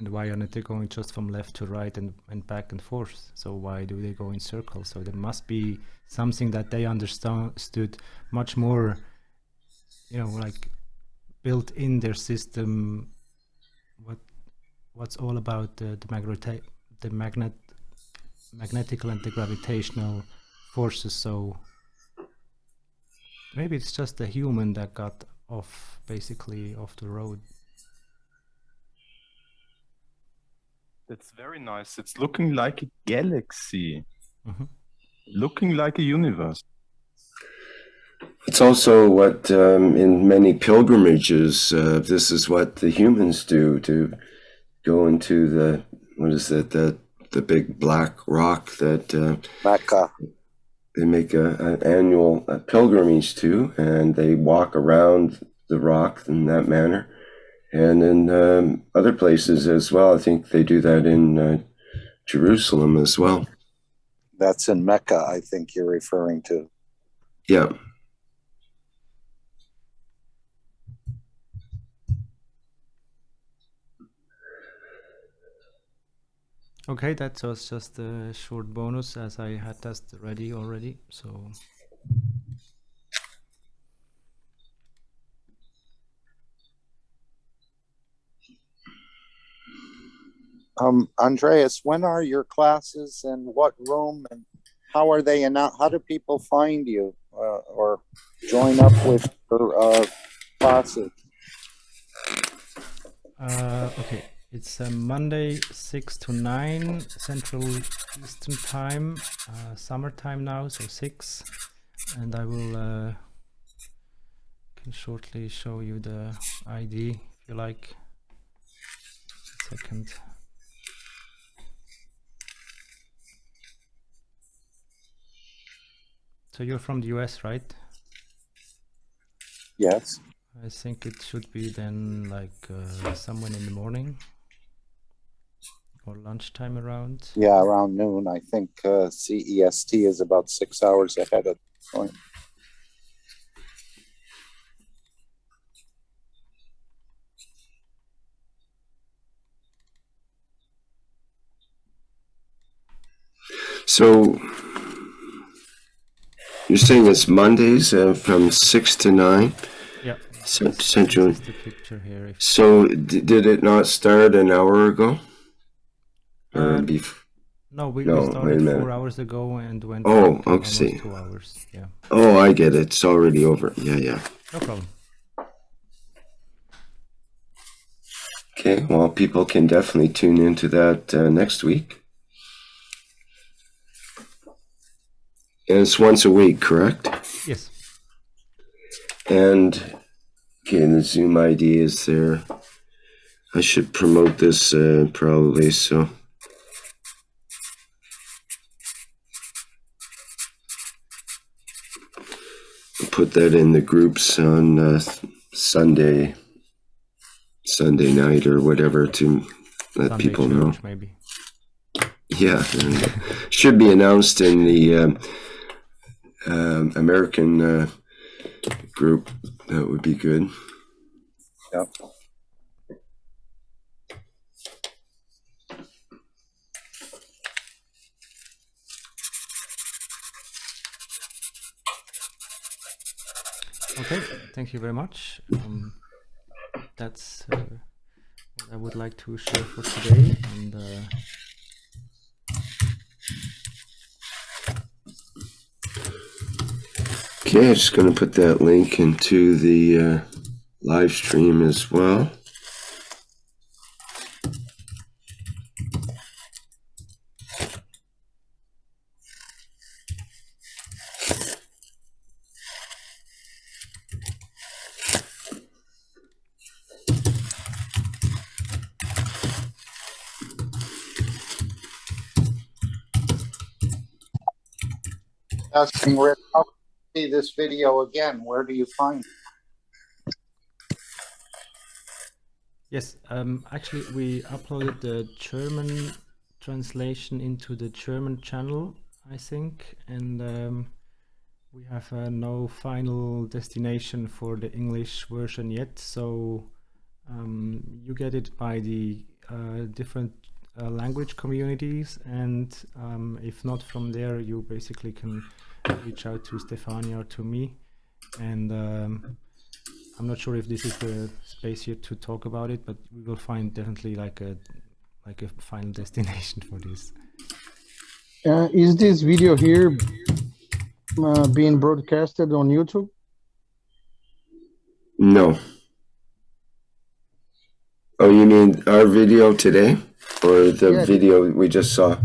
And why aren't they going just from left to right and back and forth? So why do they go in circles? So there must be something that they understood much more, you know, like built in their system. What's all about the magnetical and the gravitational forces. So maybe it's just a human that got basically off the road. That's very nice. It's looking like a galaxy, looking like a universe. It's also what in many pilgrimages, this is what the humans do, to go into the, what is it, the big black rock that Mecca. They make an annual pilgrimage to, and they walk around the rock in that manner. And in other places as well. I think they do that in Jerusalem as well. That's in Mecca, I think you're referring to. Yeah. Okay, that was just a short bonus, as I had tested ready already. So. Andreas, when are your classes and what room, and how are they announced? How do people find you or join up with your classes? Okay, it's Monday 6 to 9 Central Eastern Time, summertime now, so 6. and I will can shortly show you the ID if you like. A second. So you're from the US, right? Yes. I think it should be then like somewhere in the morning or lunchtime around. Yeah, around noon. I think CEST is about 6 hours ahead at this point. So you're saying it's Mondays from 6 to 9? Yeah. Central. This is the picture here. So did it not start an hour ago? Or No, we wait a started minute. 4 hours ago and went Oh, for almost okay. 2 hours. Yeah. Oh, I get it. It's already over. Yeah. No problem. Okay, well, people can definitely tune into that next week. And it's once a week, correct? Yes. And, okay, the Zoom ID is there. I should promote this probably, so. I'll put that in the groups on Sunday night or whatever to let Sunday people church, know. Maybe. Yeah, and should be announced in the American group. That would be good. Yep. Okay, thank you very much. That's what I would like to share for today. And okay, I'm just going to put that link into the live stream as well. Asking Rick, how can you see this video again? Where do you find it? yes, actually, we uploaded the German translation into the German channel, I think, and we have no final destination for the English version yet. So you get it by the different language communities, and if not from there, you basically can reach out to Stefania or to me. And I'm not sure if this is the space here to talk about it, but we will find definitely like a final destination for this. Is this video here being broadcasted on YouTube? No. Oh, you mean our video today, or the video we just saw?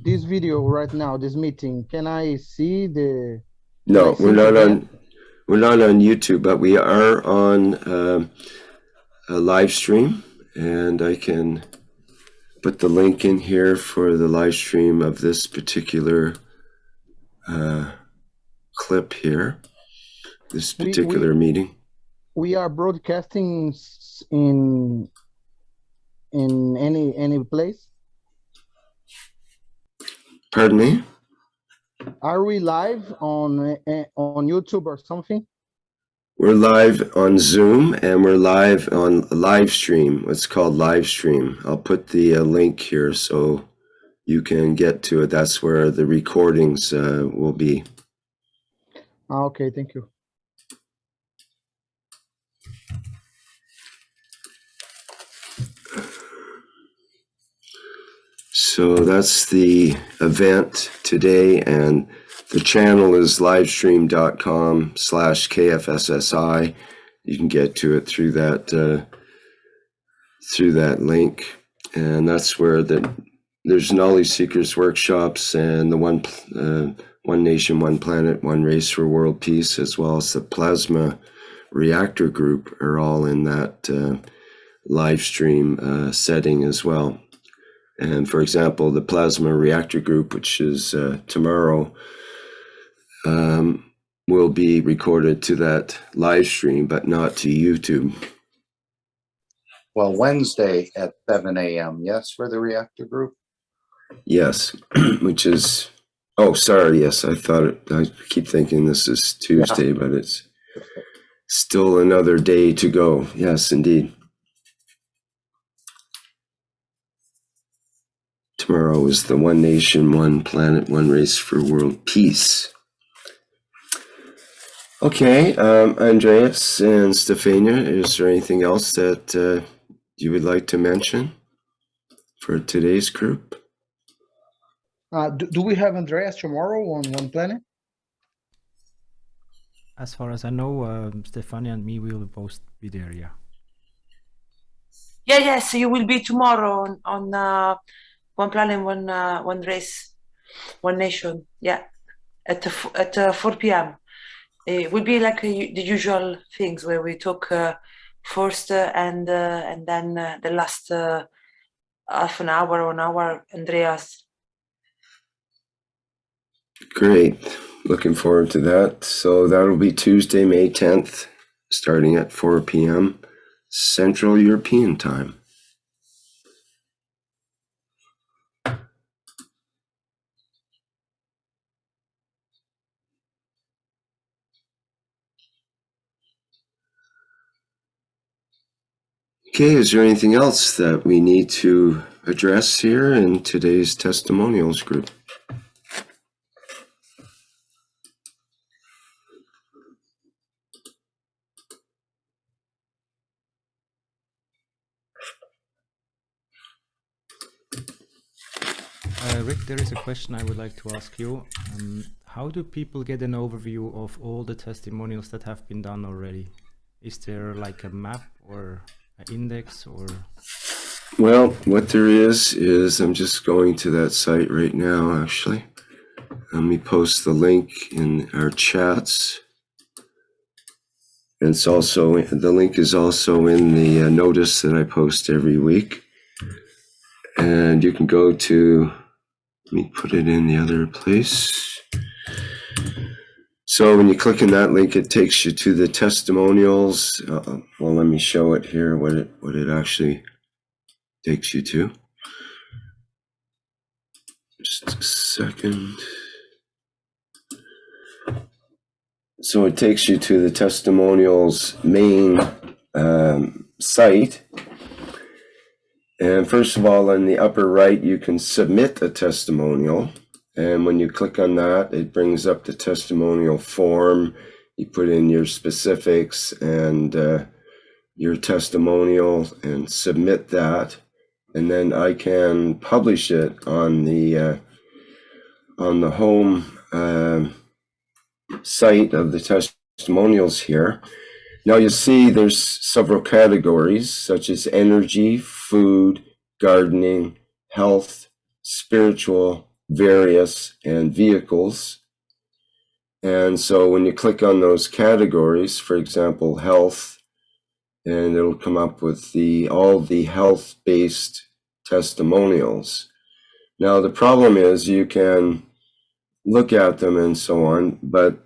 This video right now, this meeting. Can I see the? No, we're not on YouTube, but we are on a live stream, and I can put the link in here for the live stream of this particular clip here, this particular meeting. We are broadcasting in any place. Pardon me? Are we live on YouTube or something? We're live on Zoom, and we're live on live stream. What's called live stream. I'll put the link here so you can get to it. That's where the recordings will be. Okay, thank you. So that's the event today, and the channel is livestream.com/KFSSI. You can get to it through that link, and that's where there's Knowledge Seekers workshops, and the One Nation, One Planet, One Race for World Peace, as well as the Plasma Reactor Group are all in that live stream setting as well. And for example, the Plasma Reactor Group, which is tomorrow, will be recorded to that live stream, but not to YouTube. Well, Wednesday at 7 a.m. Yes, for the reactor group. Yes, which is, oh, sorry. Yes, I keep thinking this is Tuesday, but it's still another day to go. Yes, indeed. Tomorrow is the One Nation, One Planet, One Race for World Peace. Okay, Andreas and Stefania, is there anything else that you would like to mention for today's group? Do we have Andreas tomorrow on One Planet? As far as I know, Stefania and me will both be there, yeah. Yeah, yes, you will be tomorrow on One Planet, One Race, One Nation. Yeah, at 4 p.m. It will be like the usual things where we talk first and then the last half an hour or an hour, Andreas. Great. Looking forward to that. So that'll be Tuesday, May 10th, starting at 4 p.m. Central European Time. Okay, is there anything else that we need to address here in today's testimonials group? Rick, there is a question I would like to ask you. How do people get an overview of all the testimonials that have been done already? Is there like a map or an index or? Well, what there is I'm just going to that site right now, actually. Let me post the link in our chats. And it's also, the link is also in the notice that I post every week. And you can go to, let me put it in the other place. So when you click on that link, it takes you to the testimonials. Well, let me show it here, what it actually takes you to. Just a second. So it takes you to the testimonials main site. And first of all, in the upper right, you can submit a testimonial. And when you click on that, it brings up the testimonial form. You put in your specifics and your testimonial and submit that. And then I can publish it on the home site of the testimonials here. Now you see there's several categories such as energy, food, gardening, health, spiritual, various, and vehicles. And so when you click on those categories, for example, health, and it'll come up with all the health-based testimonials. Now the problem is you can look at them and so on, but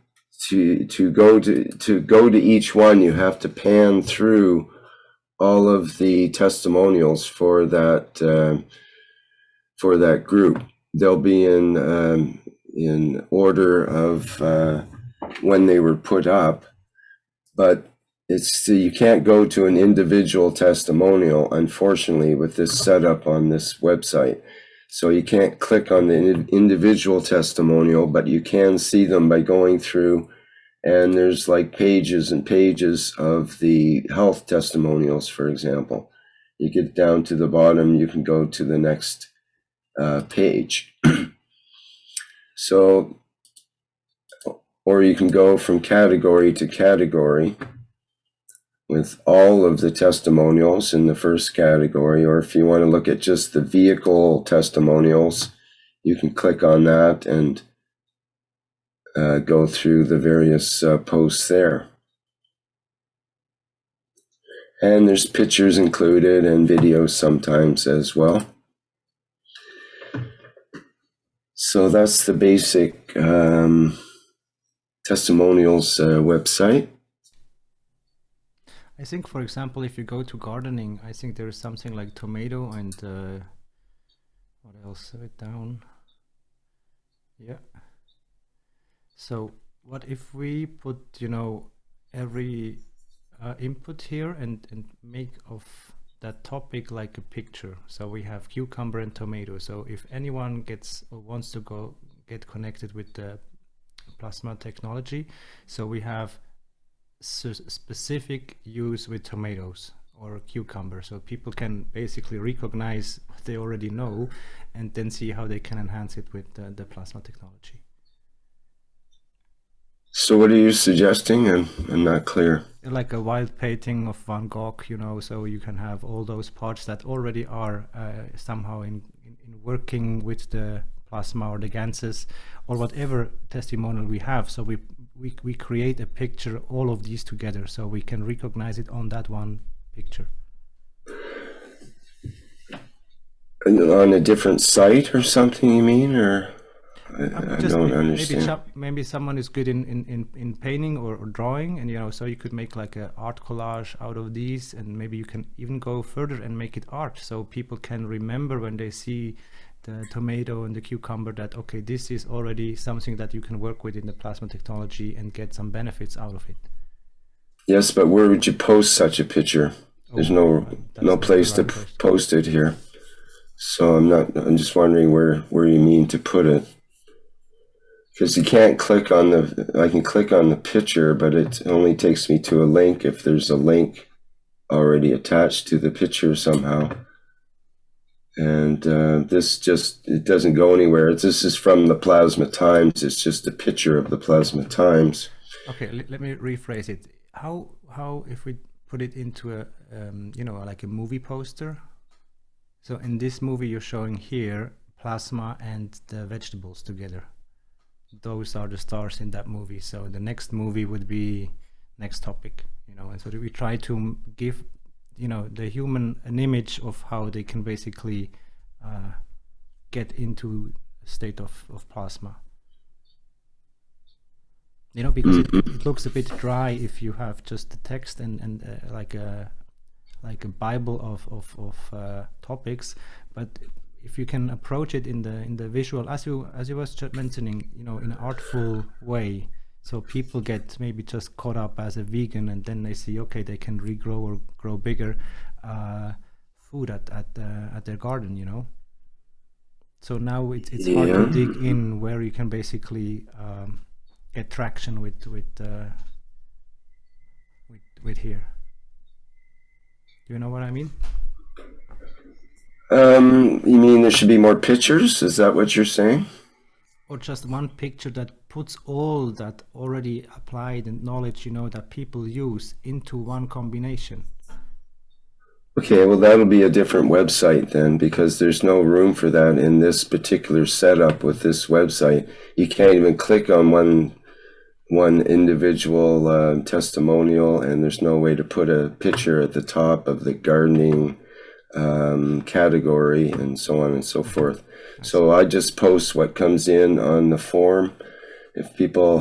to go to each one, you have to pan through all of the testimonials for that group. They'll be in order of when they were put up, but you can't go to an individual testimonial, unfortunately, with this setup on this website. So you can't click on the individual testimonial, but you can see them by going through, and there's like pages and pages of the health testimonials, for example. You get down to the bottom, you can go to the next page. So, or you can go from category to category with all of the testimonials in the first category, or if you want to look at just the vehicle testimonials, you can click on that and go through the various posts there. And there's pictures included and videos sometimes as well. So that's the basic Testimonials website. I think, for example, if you go to gardening, I think there is something like tomato and what else? Have it down. Yeah. So what if we put, you know, every input here and make of that topic like a picture? So we have cucumber and tomato. So if anyone gets or wants to get connected with the plasma technology, so we have specific use with tomatoes or cucumber, so people can basically recognize what they already know and then see how they can enhance it with the plasma technology. So what are you suggesting? I'm not clear. Like a wild painting of Van Gogh, you know, so you can have all those parts that already are somehow in working with the plasma or the ganses or whatever testimonial we have. So we create a picture, all of these together, so we can recognize it on that one picture. On a different site or something, you mean? Or I don't understand. Maybe someone is good in painting or drawing, and you know, so you could make like an art collage out of these, and maybe you can even go further and make it art, so people can remember when they see the tomato and the cucumber that, okay, this is already something that you can work with in the plasma technology and get some benefits out of it. Yes, but where would you post such a picture? There's no place to post it here. So I'm just wondering where you mean to put it. Because you can't click on I can click on the picture, but it only takes me to a link if there's a link already attached to the picture somehow. And this it doesn't go anywhere. This is from the Plasma Times. It's just a picture of the Plasma Times. Okay, let me rephrase it. How if we put it into a you know, like a movie poster? So in this movie you're showing here plasma and the vegetables together. Those are the stars in that movie. So the next movie would be next topic, you know, and so we try to give, you know, the human an image of how they can basically get into a state of plasma. You know, because it looks a bit dry if you have just the text and like a Bible of topics, but if you can approach it in the visual, as you was just mentioning, you know, in an artful way, so people get maybe just caught up as a vegan, and then they see, okay, they can regrow or grow bigger food at their garden, you know. So now it's hard to dig in where you can basically get traction with here. Do you know what I mean? You mean there should be more pictures? Is that what you're saying? Or just one picture that puts all that already applied and knowledge, you know, that people use into one combination. Okay, well, that'll be a different website then, because there's no room for that in this particular setup with this website. You can't even click on one individual testimonial, and there's no way to put a picture at the top of the gardening category and so on and so forth. So I just post what comes in on the form. If people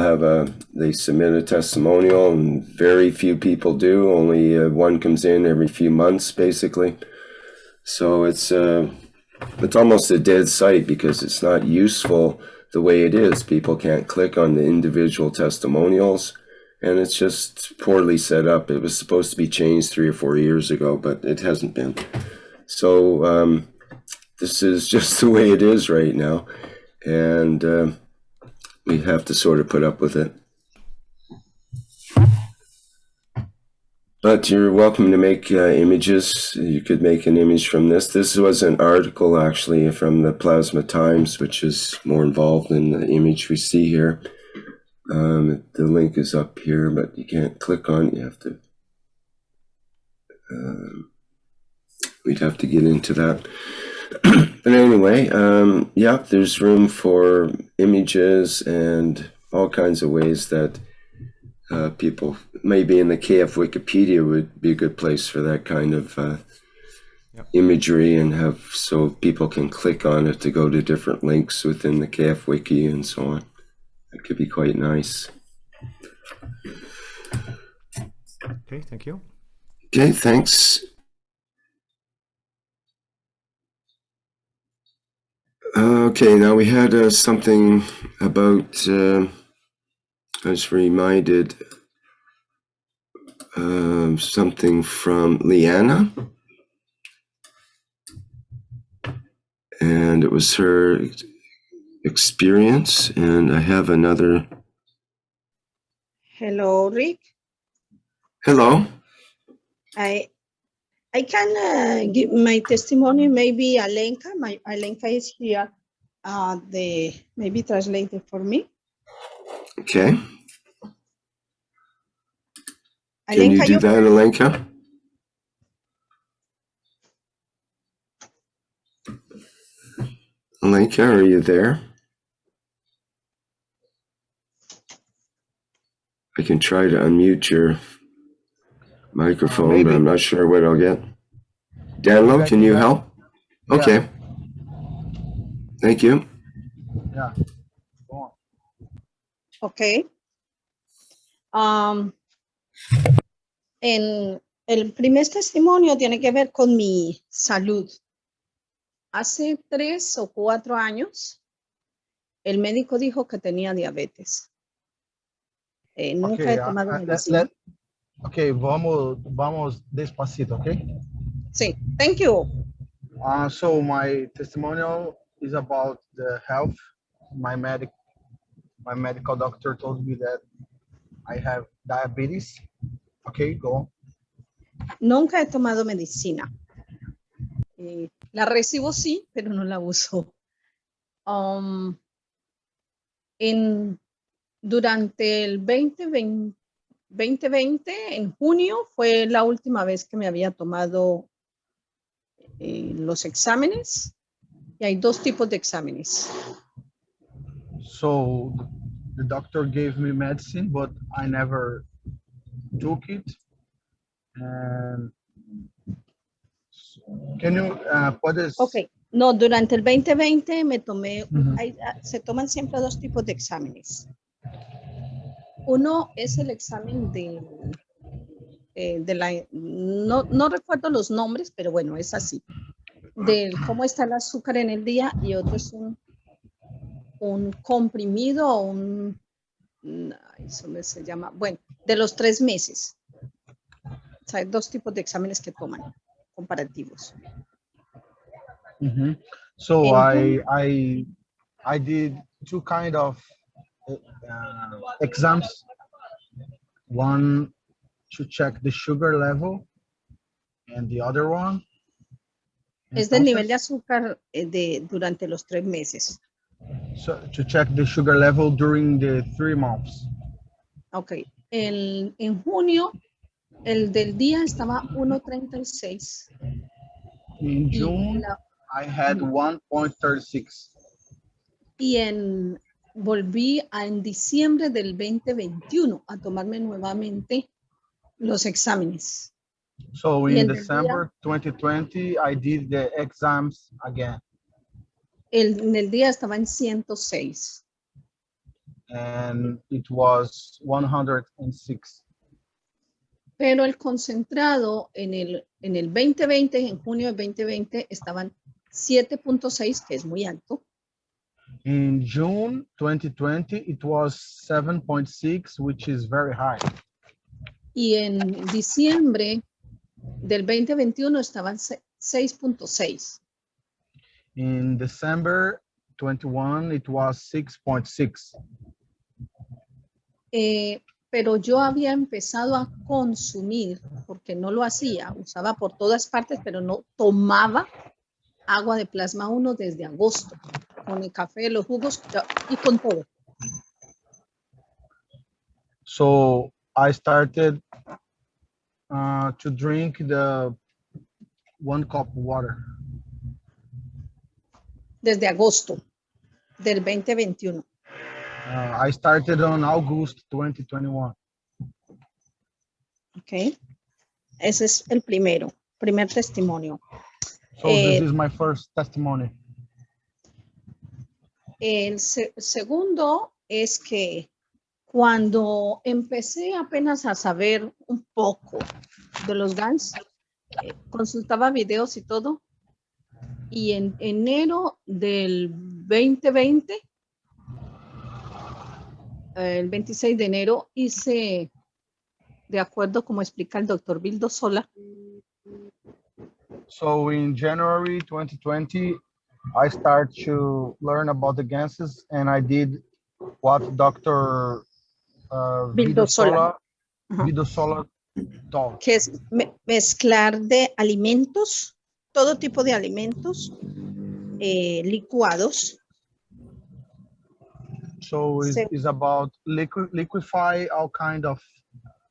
they submit a testimonial, and very few people do, only one comes in every few months basically. So it's almost a dead site because it's not useful the way it is. People can't click on the individual testimonials, and it's just poorly set up. It was supposed to be changed 3 or 4 years ago, but it hasn't been. So this is just the way it is right now, and we have to sort of put up with it. But you're welcome to make images. You could make an image from this. This was an article actually from the Plasma Times, which is more involved in the image we see here. The link is up here, but you can't click on it. You have to. We'd have to get into that. But anyway, yeah, there's room for images and all kinds of ways that people, maybe in the KF Wikipedia would be a good place for that kind of imagery, and have so people can click on it to go to different links within the KF Wiki and so on. That could be quite nice. Okay, thank you. Okay, thanks. Okay, now we had something about, I was reminded something from Leanna, and it was her experience, and I have another. Hello, Rick. Hello. I can give my testimony. Maybe Alenka, Alenka is here. Maybe translated for me. Okay. Can Alenka, you do that, Alenka? Alenka, are you there? I can try to unmute your microphone, but I'm not sure what I'll get. Danlo, can you help? Yeah. Okay. Thank you. Yeah. Go on. Okay. En el primer testimonio tiene que ver con mi salud. Hace 3 o 4 años, el médico dijo que tenía diabetes. Nunca he tomado medicina. Okay, vamos despacito, okay? Sí, thank you. So my testimonial is about the health. My medical doctor told me that I have diabetes. Okay, go on. Nunca he tomado medicina. La recibo sí, pero no la uso. Durante el 2020, en junio, fue la última vez que me había tomado los exámenes. Y hay 2 tipos de exámenes. So the doctor gave me medicine, but I never took it. And can you puedes? Okay. No, durante el 2020 me tomé, se toman siempre 2 tipos de exámenes. Uno es el examen no recuerdo los nombres, pero bueno, es así, de cómo está el azúcar en el día, y otro es un comprimido o eso se llama, bueno, de los 3 meses. O sea, hay 2 tipos de exámenes que toman comparativos. So I did 2 kind of exams. One to check the sugar level, and the other one. Es del nivel de azúcar durante los 3 meses. So to check the sugar level during the 3 months. Okay. En junio, el del día estaba 1.36. In June, I had 1.36. Y volví en diciembre del 2021 a tomarme nuevamente los exámenes. So in December 2020, I did the exams again. En el día estaba en 106. And it was 106. Pero el concentrado en el 2020, en junio del 2020, estaban 7.6, que es muy alto. In June 2020, it was 7.6, which is very high. Y en diciembre del 2021 estaban 6.6. In December 21, it was 6.6. Pero yo había empezado a consumir, porque no lo hacía, usaba por todas partes, pero no tomaba agua de plasma 1 desde agosto, con el café, los jugos y con todo. So I started to drink the 1 cup of water. Desde agosto del 2021. I started on August 2021. Ok. Ese es el primer testimonio. So this is my first testimony. El segundo es que cuando empecé apenas a saber un poco de los GANs, consultaba videos y todo, y en enero del 2020, el 26 de enero, hice, de acuerdo como explica el doctor Bildo Sola, So in January 2020, I started to learn about the gases, and I did what Dr. Bildo Sola, Bildo Sola taught. que es mezclar de alimentos, todo tipo de alimentos licuados. So it's about liquefy all kind of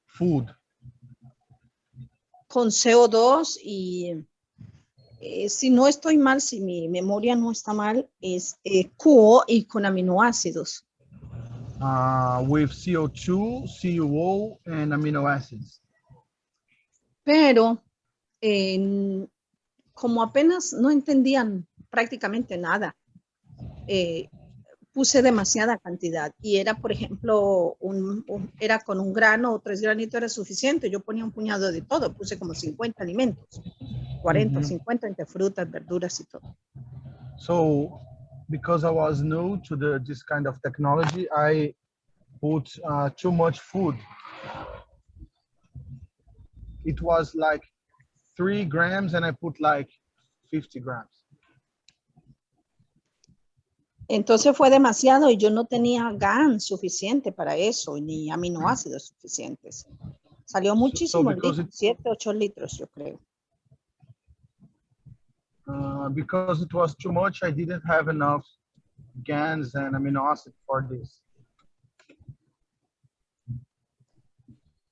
food. Con CO2 y si no estoy mal, si mi memoria no está mal, es QO y con aminoácidos. With CO2, CuO, and amino acids. Pero como apenas no entendían prácticamente nada, puse demasiada cantidad y era, por ejemplo, era con un grano o 3 granitos era suficiente. Yo ponía un puñado de todo, puse como 50 alimentos, 40 o 50 entre frutas, verduras y todo. So, because I was new to this kind of technology, I put too much food. It was like 3 grams and I put like 50 grams. Entonces fue demasiado y yo no tenía GAN suficiente para eso, ni aminoácidos suficientes. Salió muchísimo, 7, 8 litros, yo creo. Because it was too much, I didn't have enough GANs and amino acids for this.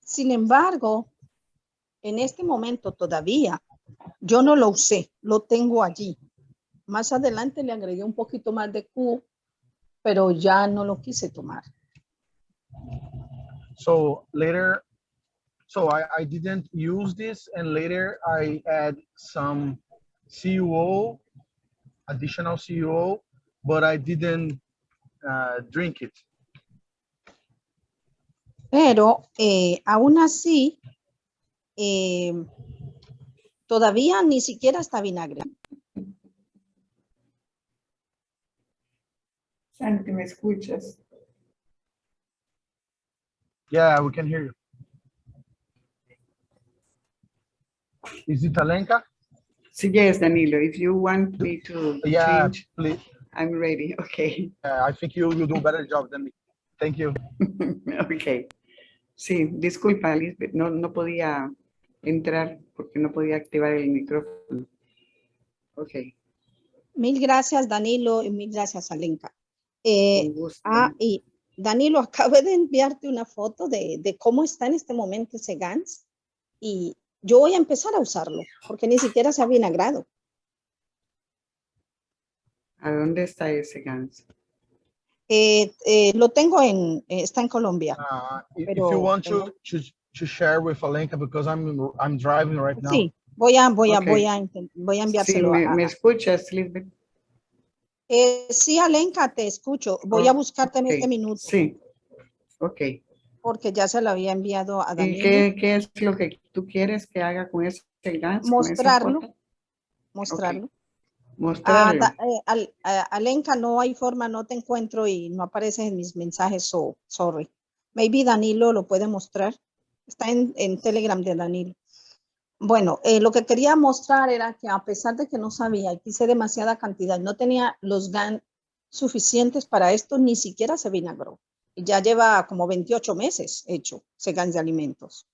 Sin embargo, en este momento todavía yo no lo usé, lo tengo allí. Más adelante le agregué un poquito más de Q, pero ya no lo quise tomar. So later, so I didn't use this, and later I add some CuO, additional CuO, but I didn't drink it. Pero aún así, todavía ni siquiera está vinagre. Santi, ¿me escuchas? Yeah, we can hear you. Is it Alenka? Yes, Danilo. If you want me to change, please. I'm ready. Okay. I think you do a better job than me. Thank you. Okay. Sí, disculpa, Lisbeth, no podía entrar porque no podía activar el micrófono. Okay. Mil gracias, Danilo, y mil gracias, Alenka. Gusto. Y Danilo, acabo de enviarte una foto de cómo está en este momento ese GANS y yo voy a empezar a usarlo porque ni siquiera se ha vinagrado. ¿A dónde está ese GANS? Lo tengo está en Colombia. If you want to share with Alenka, because I'm driving right now. Sí, voy a enviárselo. Sí, ¿me escuchas, Lisbeth? Sí, Alenka, te escucho. Voy a buscarte en este minuto. Sí, ok. Porque ya se lo había enviado a Danilo. ¿Y qué es lo que tú quieres que haga con ese GANS? Mostrarlo. Okay. Mostrarlo. Mostrarlo. Alenka, no hay forma, no te encuentro y no aparece en mis mensajes, so sorry. Maybe Danilo lo puede mostrar. Está en Telegram de Danilo. Bueno, lo que quería mostrar era que a pesar de que no sabía y quise demasiada cantidad, no tenía los GAN suficientes para esto, ni siquiera se vinagró. Y ya lleva como 28 meses hecho ese GAN de alimentos.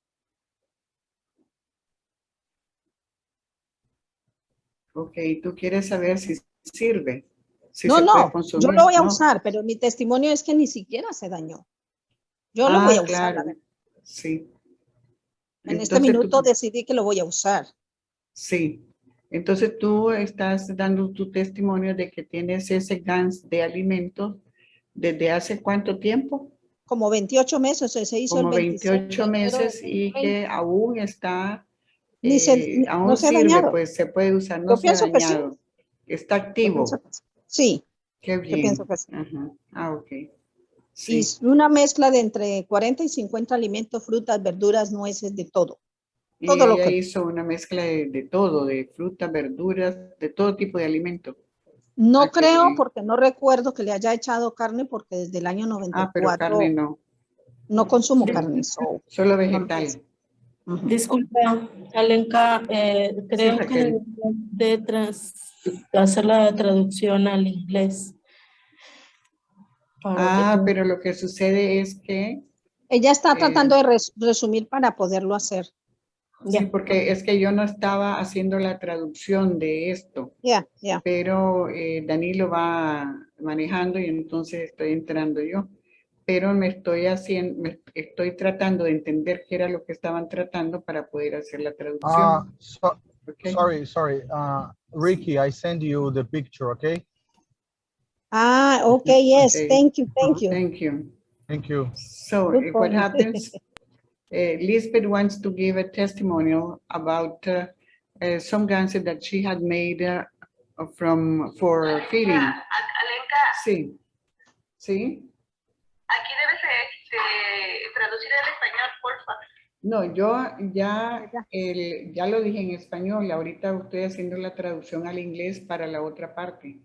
Ok, ¿tú quieres saber si sirve? Si no, se puede yo consumir, lo voy a usar, pero mi testimonio es que ni siquiera se dañó. Yo lo voy a usar. Claro. Sí. En este minuto decidí que lo voy a usar. Sí. Entonces tú estás dando tu testimonio de que tienes ese GANS de alimentos ¿Desde hace cuánto tiempo? Como 28 meses, o sea, se hizo Como el 26 28 de enero de meses y 2020. que aún está, No aún se ha sirve, dañado. pues se puede usar, no Yo se ha pienso que sí. dañado. Está Yo pienso activo. que sí. Sí, Qué yo bien. pienso que sí. Ajá. Ah, ok. Y Sí. es una mezcla de entre 40 y 50 alimentos, frutas, verduras, nueces, de todo. Y Todo lo ella que hizo una mezcla de todo, de frutas, verduras, de todo tipo de alimento. no Ah, qué creo, bien. porque no recuerdo que le haya echado carne, porque desde el año Ah, pero carne 94 no. no consumo Sí. carne. So, Solo no lo vegetal. hice. Ujú. Disculpa, Alenka, Sí, creo que Raquel. de hacer la traducción al inglés. Para que Ah, tú- pero lo que sucede es que, Ella está tratando de resumir para poderlo hacer. sí, Ya. porque es que yo no estaba haciendo la traducción de esto, Ya. pero Danilo va manejando y entonces estoy entrando yo. Pero me estoy tratando de entender qué era lo que estaban tratando para poder hacer la traducción. Okay. Sorry. Ricky, I send you the picture, okay? Okay, yes, Okay. thank you. Thank you. Thank you. So Good what point. happens, Lisbeth wants to give a testimonial about some ganses that she had made for feeding. Alenka, Sí. ¿Sí? aquí debes traducir el español, porfa. No, yo ya lo dije en español, ahorita estoy haciendo la traducción al inglés para la otra parte.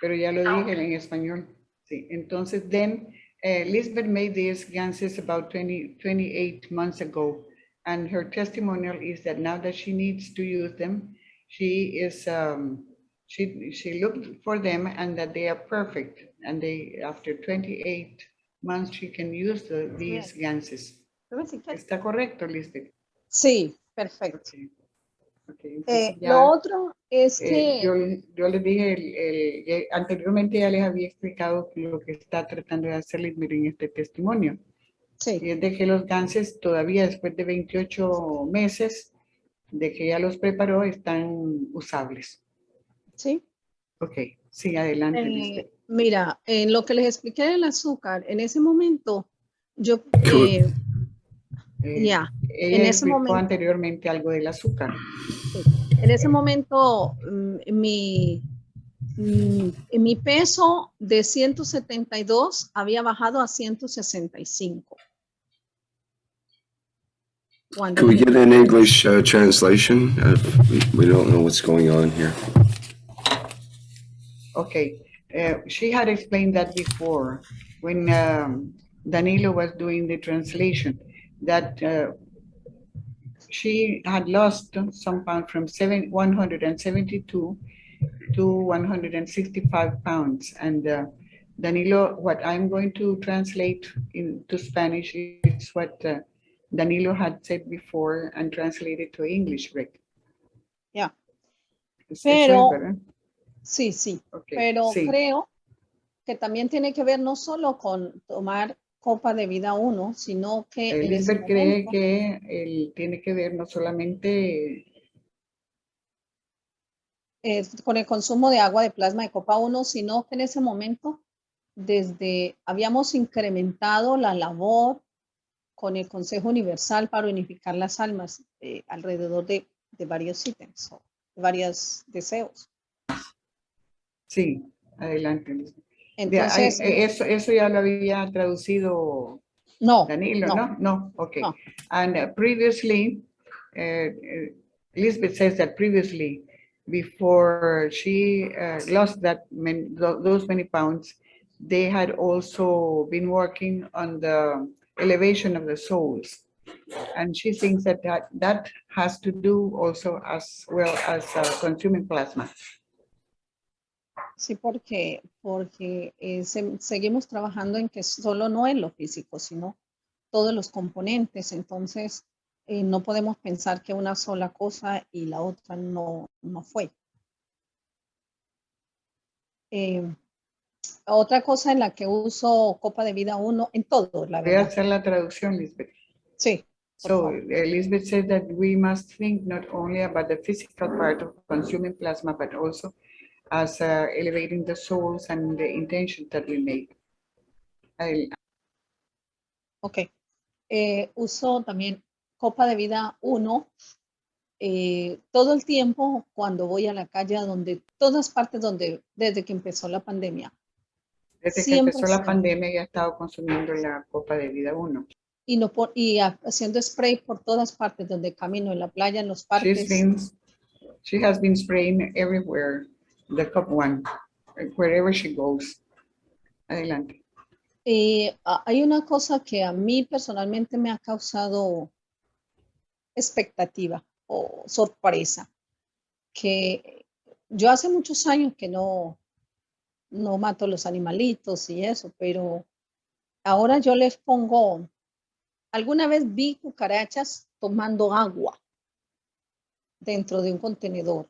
Pero ya lo dije en español. Sí, entonces, then Lisbeth made these ganses about 28 months ago, and her testimonial is that now that she needs to use them, she looked for them and that they are perfect, and after 28 months she can use these ganses. ¿Está correcto, Lisbeth? Sí, perfecto. Okay, entonces ya, lo otro es que... yo les dije, anteriormente ya les había explicado lo que está tratando de hacer Lisbeth en este testimonio. Sí. Y es de que los ganses todavía después de 28 meses de que ya los preparó están usables. Sí. Ok, sí, adelante, Lisbeth. Mira, en lo que les expliqué del azúcar, en ese momento, yo... Ella explicó anteriormente algo del azúcar. Sí. En ese momento, mi peso de 172 había bajado a 165. Can we get an English translation? We don't know what's going on here. Okay, she had explained that before when Danilo was doing the translation, that she had lost some pounds from 172 to 165 pounds. And Danilo, what I'm going to translate into Spanish is what Danilo had said before and translated to English, Rick. Yeah. Pero, sí. Okay, pero sí. creo que también tiene que ver no solo con tomar copa de vida 1, sino que Elizabeth cree que tiene que ver no solamente con el consumo de agua de plasma de copa 1, sino que en ese momento habíamos incrementado la labor con el Consejo Universal para unificar las almas alrededor de varios ítems, de varios deseos. Sí, adelante. Entonces, eso ya lo había traducido Danilo, ¿no? No, okay. No. And previously, Elizabeth says that previously, before she lost those many pounds, they had also been working on the elevation of the souls. And she thinks that has to do also as well as consuming plasma. Sí, porque seguimos trabajando en que solo no es lo físico, sino todos los componentes. Entonces, no podemos pensar que una sola cosa y la otra no fue. Otra cosa en la que uso copa de vida 1, en todo, la verdad. Voy a hacer la traducción, Lisbeth. Sí. So Elizabeth said that we must think not only about the physical part of consuming plasma, but also as elevating the souls and the intention that we make. Ok. Uso también Copa de Vida 1 todo el tiempo cuando voy a la calle, donde todas partes desde que empezó la pandemia. Desde que empezó la pandemia ya he estado consumiendo la Copa de Vida 1. Y haciendo spray por todas partes, donde camino, en la playa, en los parques. She has been spraying everywhere, the cup one, wherever she goes. Adelante. Hay una cosa que a mí personalmente me ha causado expectativa o sorpresa, que yo hace muchos años que no mato los animalitos y eso, pero ahora yo les pongo, alguna vez vi cucarachas tomando agua dentro de un contenedor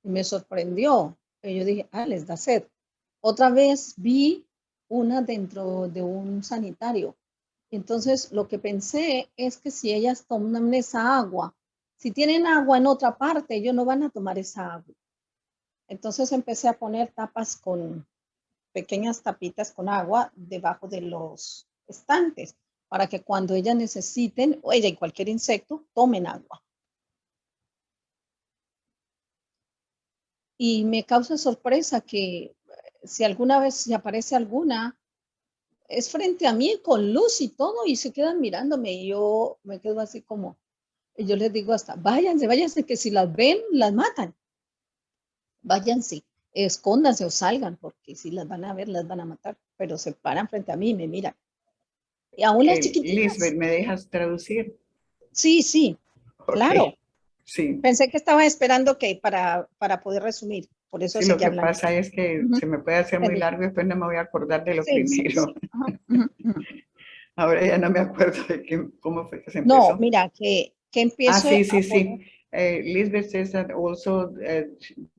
y me sorprendió. Y yo dije, les da sed. Otra vez vi una dentro de un sanitario. Entonces lo que pensé es que si ellas toman esa agua, si tienen agua en otra parte, ellos no van a tomar esa agua. Entonces empecé a poner tapas con pequeñas tapitas con agua debajo de los estantes para que cuando ellas necesiten, o ella y cualquier insecto, tomen agua. Y me causa sorpresa que si alguna vez se aparece alguna, es frente a mí con luz y todo y se quedan mirándome y yo me quedo así como, y yo les digo hasta, váyanse, que si las ven, las matan. Váyanse, escóndanse o salgan, porque si las van a ver, las van a matar, pero se paran frente a mí y me miran. Y aún las chiquititas. Lisbeth, ¿me dejas traducir? Sí, okay. Claro. Sí. Pensé que estaba esperando que para poder resumir. Por eso sí, lo que pasa es que se me puede hacer muy largo y después no me voy a acordar de lo primero. Sí. Ahora ya no me acuerdo de cómo fue que se empezó. No, mira, que empiezo sí. Lisbeth says that also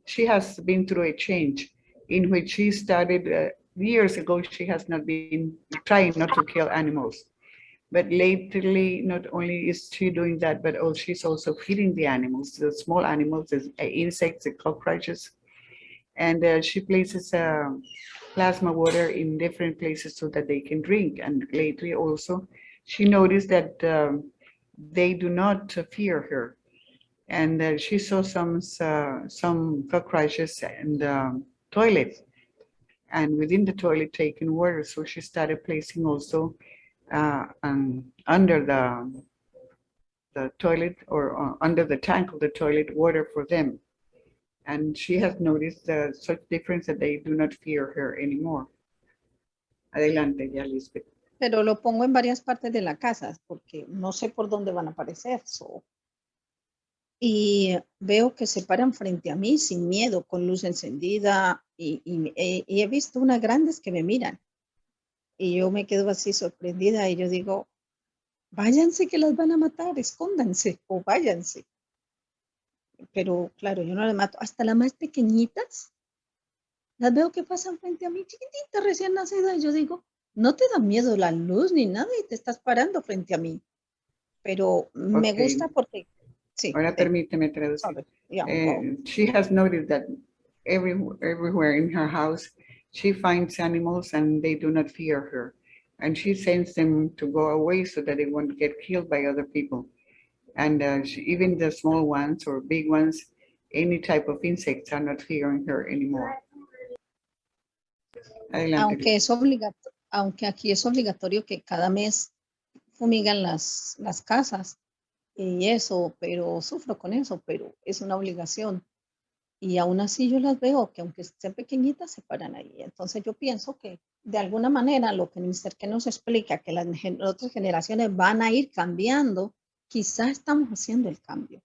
she has been through a change in which she started years ago. She has not been trying not to kill animals. But lately, not only is she doing that, but she's also feeding the animals, the small animals, the insects, the cockroaches. And she places plasma water in different places so that they can drink. And lately also, she noticed that they do not fear her. And she saw some cockroaches in the toilet, and within the toilet taking water. So she started placing also under the toilet or under the tank of the toilet water for them. And she has noticed such difference that they do not fear her anymore. Adelante, ya, Lisbeth. Pero lo pongo en varias partes de la casa porque no sé por dónde van a aparecer. Y veo que se paran frente a mí sin miedo, con luz encendida y he visto unas grandes que me miran. Y yo me quedo así sorprendida y yo digo, váyanse que las van a matar, escóndanse o váyanse. Pero claro, yo no las mato. Hasta las más pequeñitas, las veo que pasan frente a mí, chiquititas, recién nacidas. Y yo digo, no te da miedo la luz ni nada y te estás parando frente a mí. Pero me gusta porque... Sí, ahora permíteme traducir. She has noticed that everywhere in her house, she finds animals and they do not fear her. And she sends them to go away so that they won't get killed by other people. And even the small ones or big ones, any type of insects are not fearing her anymore. Aunque aquí es obligatorio que cada mes fumigan las casas y eso, pero sufro con eso, pero es una obligación. Y aún así yo las veo que aunque estén pequeñitas se paran ahí. Entonces yo pienso que de alguna manera lo que Mr. K nos explica, que las otras generaciones van a ir cambiando, quizás estamos haciendo el cambio.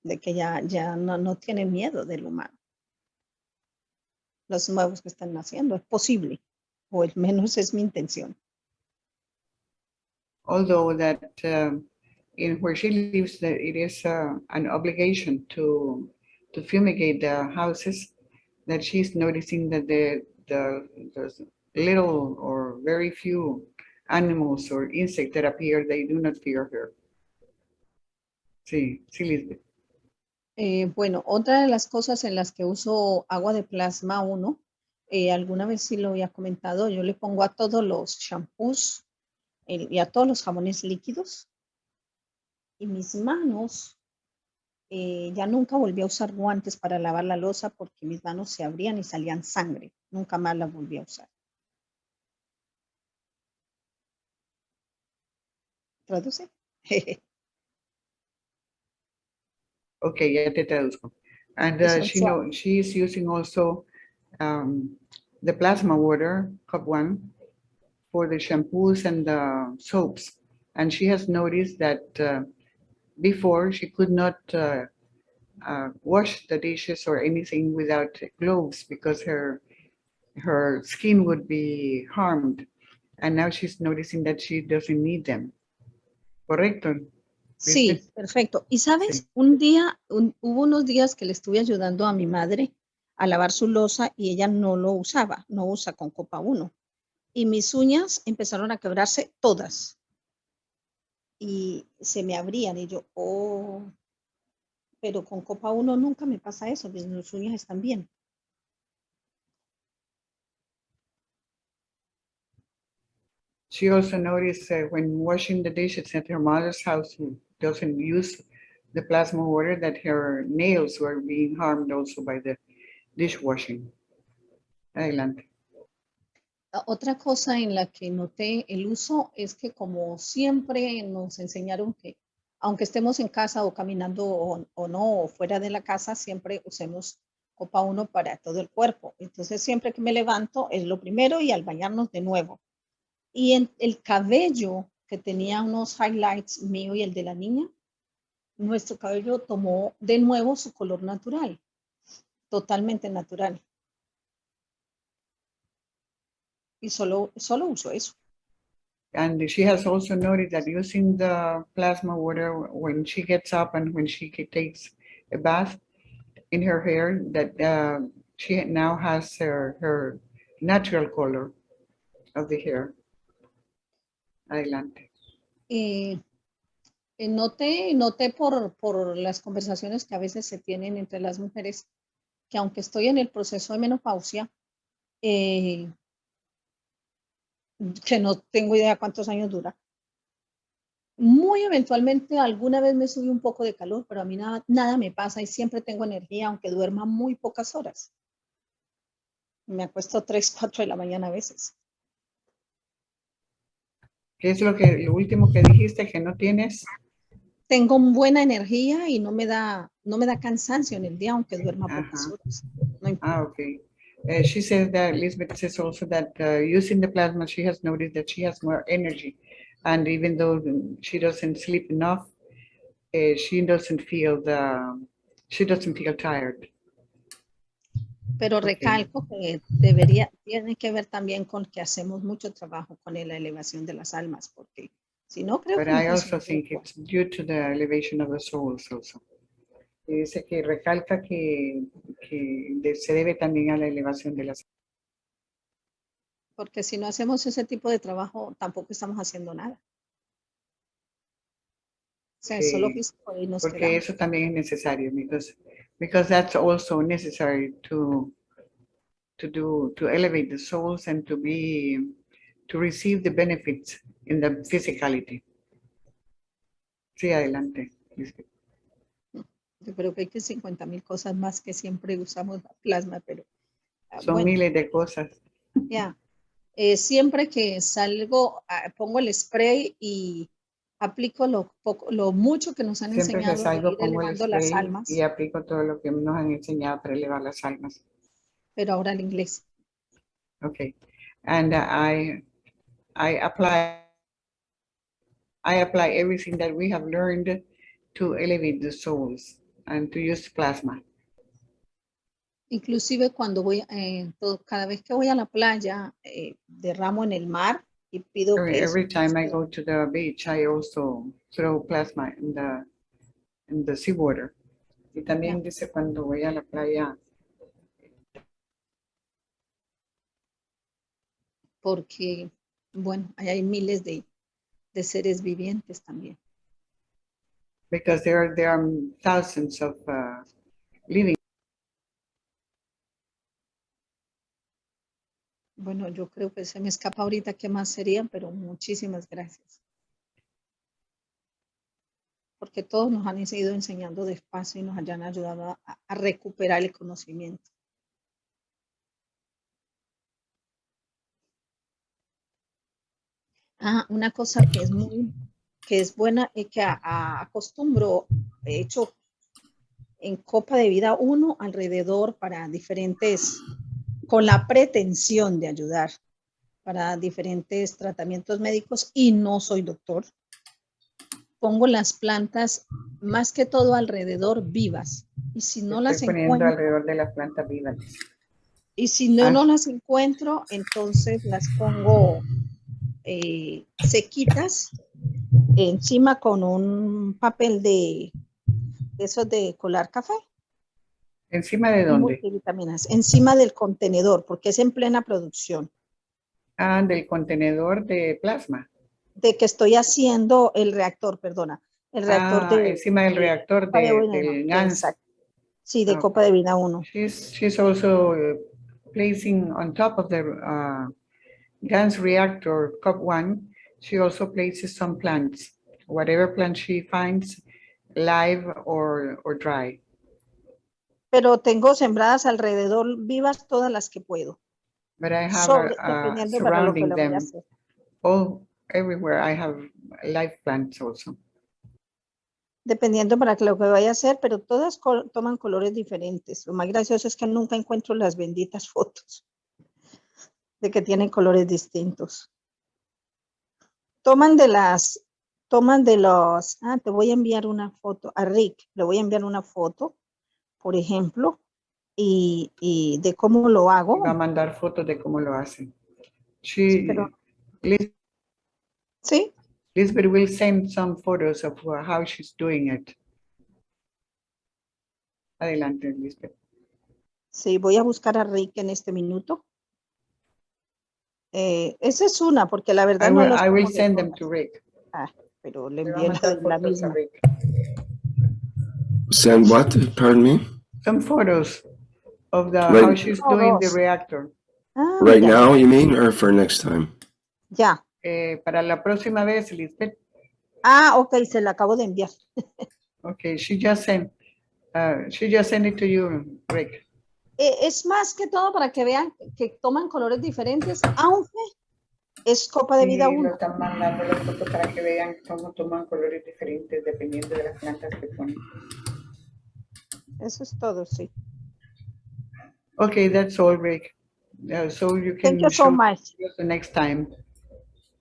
De que ya no tienen miedo del humano. Los nuevos que están naciendo, es posible, o al menos es mi intención. Although that in where she lives, that it is an obligation to fumigate the houses, that she's noticing that the little or very few animals or insects that appear, they do not fear her. Sí, Lisbeth. Bueno, otra de las cosas en las que uso agua de plasma 1, alguna vez sí lo había comentado, yo le pongo a todos los shampoos y a todos los jabones líquidos. Y mis manos, ya nunca volví a usar guantes para lavar la loza porque mis manos se abrían y salían sangre. Nunca más las volví a usar. ¿Traduce? Okay, ya te traduzco. And Eso es she is using also the plasma water, cup 1, for the shampoos and the soaps. And she has noticed that before she could not wash the dishes or anything without gloves because her skin would be harmed. And now she's noticing that she doesn't need them. ¿Correcto? Sí, perfecto. Y sabes, un día, hubo unos días que le estuve ayudando a mi madre a lavar su loza y ella no lo usaba, no usa con copa 1. Y mis uñas empezaron a quebrarse todas. Y se me abrían y yo, oh, pero con copa 1 nunca me pasa eso, mis uñas están bien. She also noticed when washing the dishes at her mother's house, who doesn't use the plasma water, that her nails were being harmed also by the dishwashing. Adelante. Otra cosa en la que noté el uso es que como siempre nos enseñaron que aunque estemos en casa o caminando o no, o fuera de la casa, siempre usemos copa 1 para todo el cuerpo. Entonces siempre que me levanto es lo primero y al bañarnos de nuevo. Y en el cabello que tenía unos highlights mío y el de la niña, nuestro cabello tomó de nuevo su color natural, totalmente natural. Y solo uso eso. And she has also noticed that using the plasma water when she gets up and when she takes a bath in her hair, that she now has her natural color of the hair. Adelante. Noté por las conversaciones que a veces se tienen entre las mujeres que aunque estoy en el proceso de menopausia, que no tengo idea cuántos años dura, muy eventualmente alguna vez me sube un poco de calor, pero a mí nada me pasa y siempre tengo energía aunque duerma muy pocas horas. Me acuesto 3, 4 de la mañana a veces. ¿Qué es lo último que dijiste que no tienes? Tengo buena energía y no me da cansancio en el día aunque duerma pocas horas. No importa. Okay. She says that Elizabeth says also that using the plasma, she has noticed that she has more energy, and even though she doesn't sleep enough, she doesn't feel tired. Pero recalco que tiene que ver también con que hacemos mucho trabajo con la elevación de las almas, porque si no creo But que no I also funciona. think it's due to the elevation of the souls also. Y dice que recalca que se debe también a la elevación de las. Porque si no hacemos ese tipo de trabajo, tampoco estamos haciendo nada. O sea, solo físico y nos Porque quedamos. eso también es necesario, because that's also necessary to elevate the souls and to receive the benefits in the physicality. Sí, adelante. Yo creo que hay 50,000 cosas más que siempre usamos plasma, pero Son bueno, miles de cosas. ya. Siempre que salgo, pongo el spray y aplico lo mucho que nos han Siempre que enseñado de salgo ir pongo el elevando las spray almas, y aplico todo lo que nos han enseñado para elevar las almas. pero ahora el inglés. Okay. And I apply everything that we have learned to elevate the souls and to use plasma. Inclusive cuando cada vez que voy a la playa, derramo en el mar y pido que Every time I go to the beach, I also throw plasma in the seawater. Y también dice cuando voy a la playa. Porque, bueno, hay miles de seres vivientes también. because there are thousands of living. Bueno, yo creo que se me escapa ahorita qué más serían, pero muchísimas gracias. Porque todos nos han ido enseñando despacio y nos hayan ayudado a recuperar el conocimiento. Ah, una cosa que es buena y que acostumbro, de hecho, en Copa de Vida 1 alrededor para diferentes, con la pretensión de ayudar para diferentes tratamientos médicos y no soy doctor. Pongo las plantas más que todo alrededor vivas y si no las encuentro alrededor de las plantas vivas. Y si no las encuentro, entonces las pongo sequitas encima con un papel de esos de colar café. ¿Encima de dónde? Multivitaminas, encima del contenedor, porque es en plena producción. Ah, del contenedor de plasma. De que estoy haciendo el reactor, perdona. El reactor encima del reactor del GANS. Sí, de Copa de Vida 1. She's also placing on top of the GANS reactor, Cup 1, she also places some plants, whatever plant she finds, live or dry. Pero tengo sembradas alrededor vivas todas las que puedo. But I have dependiendo para lo que surrounding le voy a them, hacer. all everywhere I have live plants also. Dependiendo para lo que vaya a hacer, pero todas toman colores diferentes. Lo más gracioso es que nunca encuentro las benditas fotos de que tienen colores distintos. Toman de los, te voy a enviar una foto, a Rick, le voy a enviar una foto, por ejemplo, y de cómo lo hago. Va a mandar fotos de cómo lo hacen. Sí. Lisbeth will send some photos of how she's doing it. Adelante, Lisbeth. Sí, voy a buscar a Rick en este minuto. Esa es una, porque la verdad I will send them to Rick. Pero le envié la misma. Send what? Pardon me? Some photos of how she's doing the reactor. Right now, you mean, or for next time? Ya. Para la próxima vez, Lisbeth. Ok, se la acabo de enviar. Okay, she just sent it to you, Rick. Es más que todo para que vean que toman colores diferentes, aunque es Copa de Vida 1. Lo están mandando las fotos para que vean cómo toman colores diferentes dependiendo de las plantas que ponen. Eso es todo, sí. Okay, that's all, Rick. So you can Thank you so much. The next time.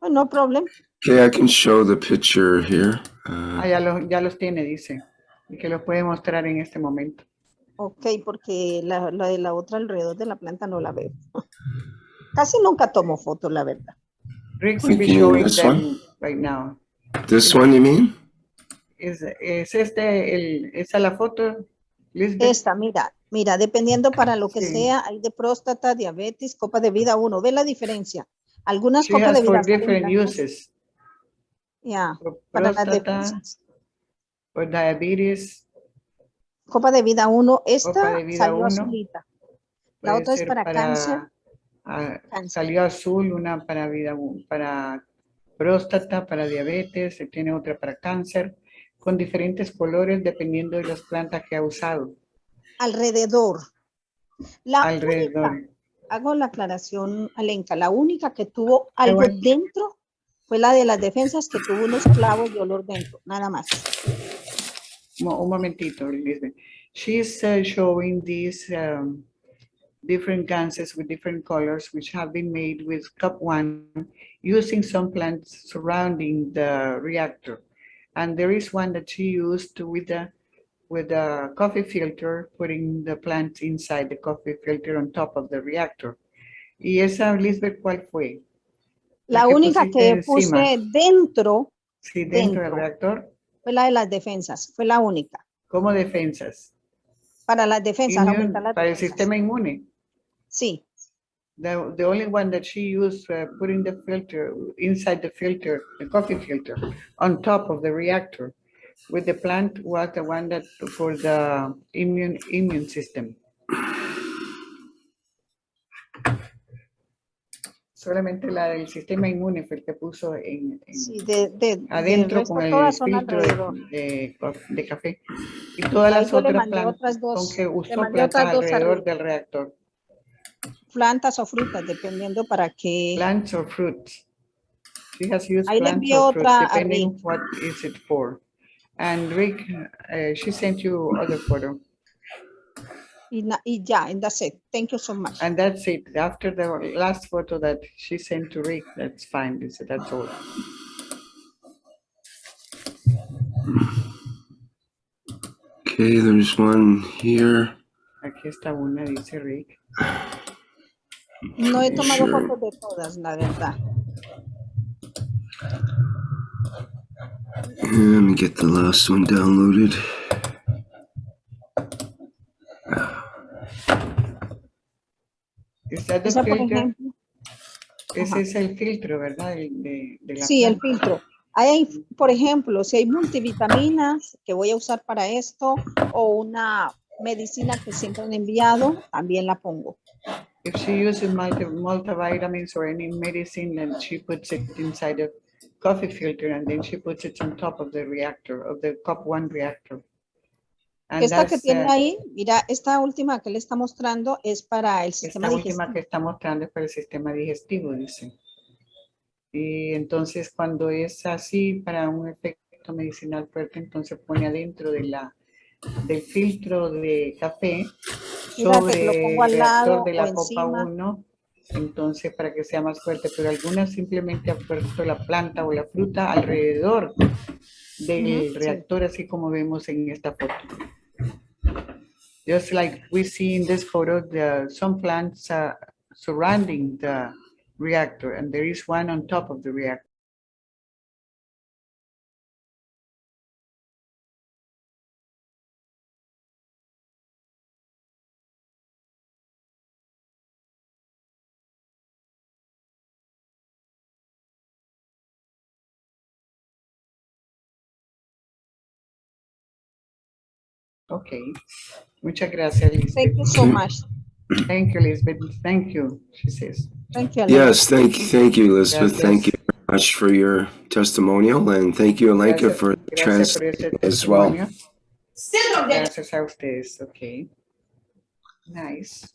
Oh, no problem. Okay, I can show the picture here. Ya los tiene, dice. Y que los puede mostrar en este momento. Ok, porque la de la otra alrededor de la planta no la veo. Casi nunca tomo fotos, la verdad. Rick will be showing them right now. This one, you mean? ¿Es esa la foto, Lisbeth? Esta, mira, dependiendo para lo que sea, hay de próstata, diabetes, Copa de Vida 1. ¿Ve la diferencia? Algunas copas de vida different uses. Para las defensas. For diabetes. Copa de Vida 1, esta Copa de vida salió 1. azulita. La otra es para cáncer. Salió azul, una para próstata, para diabetes, se tiene otra para cáncer, con diferentes colores dependiendo de las plantas que ha usado. Alrededor. Única, hago la aclaración, Alenka, la única que tuvo algo dentro fue la de las defensas, que tuvo unos clavos de olor dentro, nada más. Un momentito, Elizabeth. She's showing these different ganses with different colors, which have been made with cup 1, using some plants surrounding the reactor. And there is one that she used with a coffee filter, putting the plants inside the coffee filter on top of the reactor. ¿Y esa, Lisbeth, cuál fue? La única que puse dentro, sí, dentro del reactor, fue la de las defensas, fue la única. ¿Cómo defensas? Para las defensas, aumentar las para defensas. El sistema inmune. Sí. The only one that she used putting the filter inside the filter, the coffee filter, on top of the reactor, with the plant was the one that for the immune system. Solamente la del sistema inmune fue el que puso Sí, del adentro con resto el todas son filtro alrededor. de café. Y todas Ahí las yo le otras mandé plantas otras dos, son que le usó mandé plantas otras dos alrededor arriba. del reactor. Plantas o frutas, dependiendo para qué. Plants or fruits. She has used Ahí le plants envié or fruits, otra a depending Rick. what is it for. And Rick, she sent you other photo. Y ya, and that's it. Thank you so much. And that's it. After the last photo that she sent to Rick, that's fine. That's all. Okay, there's one here. Aquí está una, dice Rick. No he tomado Sure. fotos de todas, la verdad. Let me get the last one downloaded. Is that the Esa, por filter? ejemplo. Ese Ajá. es el filtro, ¿verdad? De la Sí, el planta. filtro. Hay, por ejemplo, si hay multivitaminas que voy a usar para esto o una medicina que siempre han enviado, también la pongo. If she uses multivitamins or any medicine, then she puts it inside a coffee filter and then she puts it on top of the reactor, of the cup 1 reactor. And Esta que that's, tiene ahí, mira, esta última que le está mostrando es para el sistema esta digestivo. última que está mostrando es para el sistema digestivo, dice. Y entonces cuando es así para un efecto medicinal fuerte, entonces pone adentro de del filtro de café Fíjate, lo sobre pongo al el reactor lado de o la copa encima. 1, entonces para que sea más fuerte, pero algunas simplemente han puesto la planta o la fruta alrededor del reactor, así como vemos en esta foto. Just like we see in this photo, some plants surrounding the reactor, and there is one on top of the reactor. Okay, muchas gracias, Lisbeth. Thank you so much. Thank you, Lisbeth. Thank you, she says. Thank you, Yes, thank you, Elizabeth. Gracias. Thank you very much for your testimonial, and thank you, Alenka, Gracias, for the gracias por ese translation as well. testimonio. Gracias a ustedes. Okay. Nice.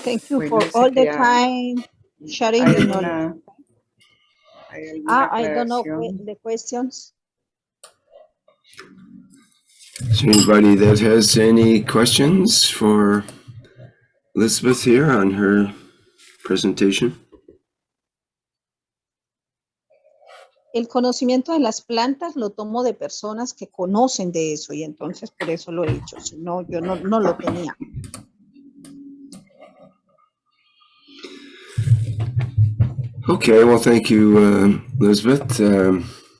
Thank you Bueno, for dice all que the time sharing hay the knowledge. alguna I don't know aclaración. the questions. Is there anybody that has any questions for Elizabeth here on her presentation? El conocimiento de las plantas lo tomo de personas que conocen de eso y entonces por eso lo he hecho. Si no, yo no lo tenía. Okay, well, thank you, Elizabeth.